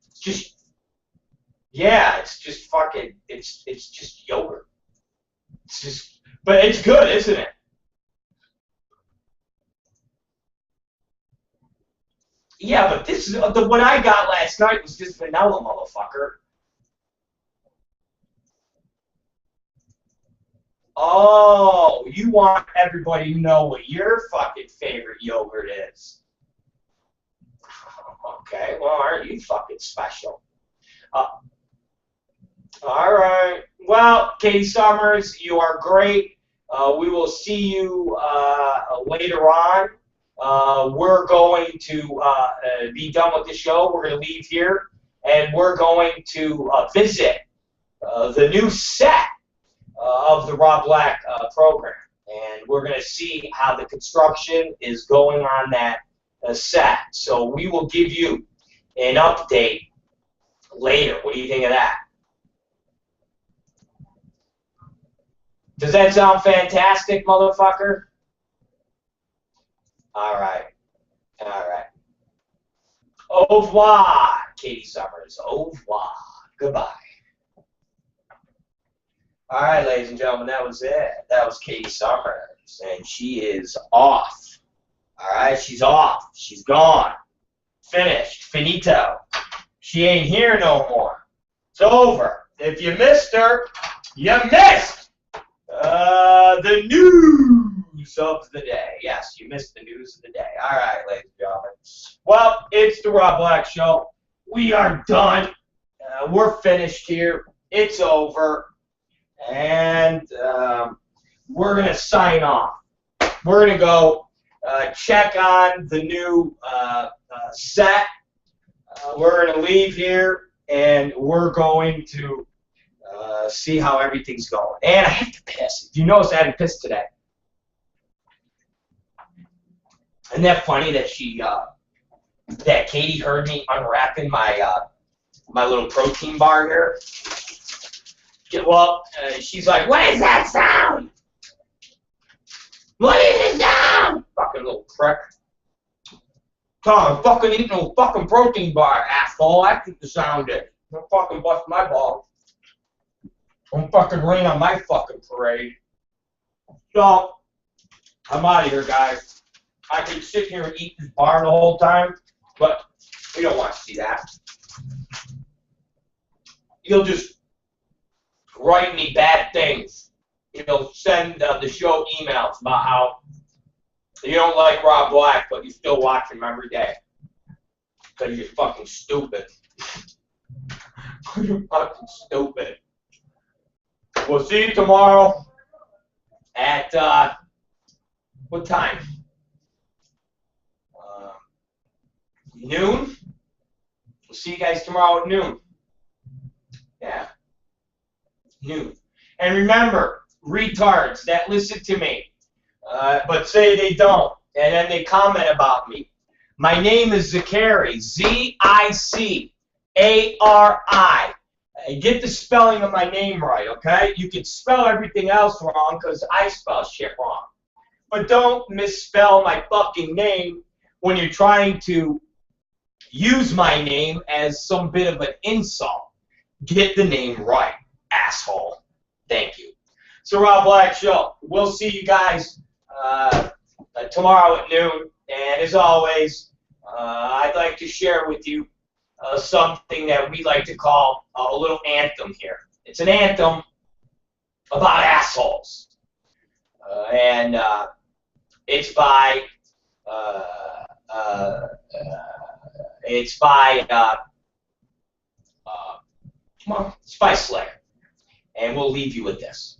It's just. Yeah, it's just fucking. It's just yogurt. It's just. But it's good, isn't it? Yeah, but this is what I got last night was just vanilla, motherfucker. Oh, you want everybody to know what your fucking favorite yogurt is. Okay, well, aren't you fucking special? All right. Well, Katie Summers, you are great. We will see you later on. We're going to be done with the show. We're going to leave here, and we're going to visit the new set of the Rob Black program. And we're going to see how the construction is going on that set. So we will give you an update later. What do you think of that? Does that sound fantastic, motherfucker? All right. All right. Au revoir, Katie Summers. Au revoir. Goodbye. All right, ladies and gentlemen, that was it. That was Katie Summers, and she is off. All right, she's off. She's gone. Finished. Finito. She ain't here no more. It's over. If you missed her, you missed the news of the day. Yes, you missed the news of the day. All right, ladies and gentlemen. Well, it's the Rob Black Show. We are done. We're finished here. It's over. And we're going to sign off. We're going to go check on the new set. We're going to leave here, and we're going to see how everything's going. And I have to piss. If you notice, I haven't pissed today. Isn't that funny that she that Katie heard me unwrapping my my little protein bar here. Well, she's like, "What is that sound? What is the sound?" Fucking little prick. Tom, I'm fucking eating a fucking protein bar, asshole. That's what the sound is. Don't fucking bust my balls. Don't fucking rain on my fucking parade. So, I'm out of here, guys. I could sit here and eat this bar the whole time, but we don't want to see that. You'll just write me bad things. You'll send the show emails about how you don't like Rob Black, but you still watch him every day. Because you're fucking stupid. You're fucking stupid. We'll see you tomorrow at, what time? Noon? We'll see you guys tomorrow at noon. Yeah. Noon. And remember, retards that listen to me, but say they don't, and then they comment about me. My name is Zicari, Z-I-C-A-R-I. Get the spelling of my name right, okay? You can spell everything else wrong because I spell shit wrong. But don't misspell my fucking name when you're trying to use my name as some bit of an insult. Get the name right, asshole. Thank you. So, Rob Black Show. We'll see you guys tomorrow at noon. And as always, I'd like to share with you something that we like to call a little anthem here. It's an anthem about assholes. And it's by Slayer. And we'll leave you with this.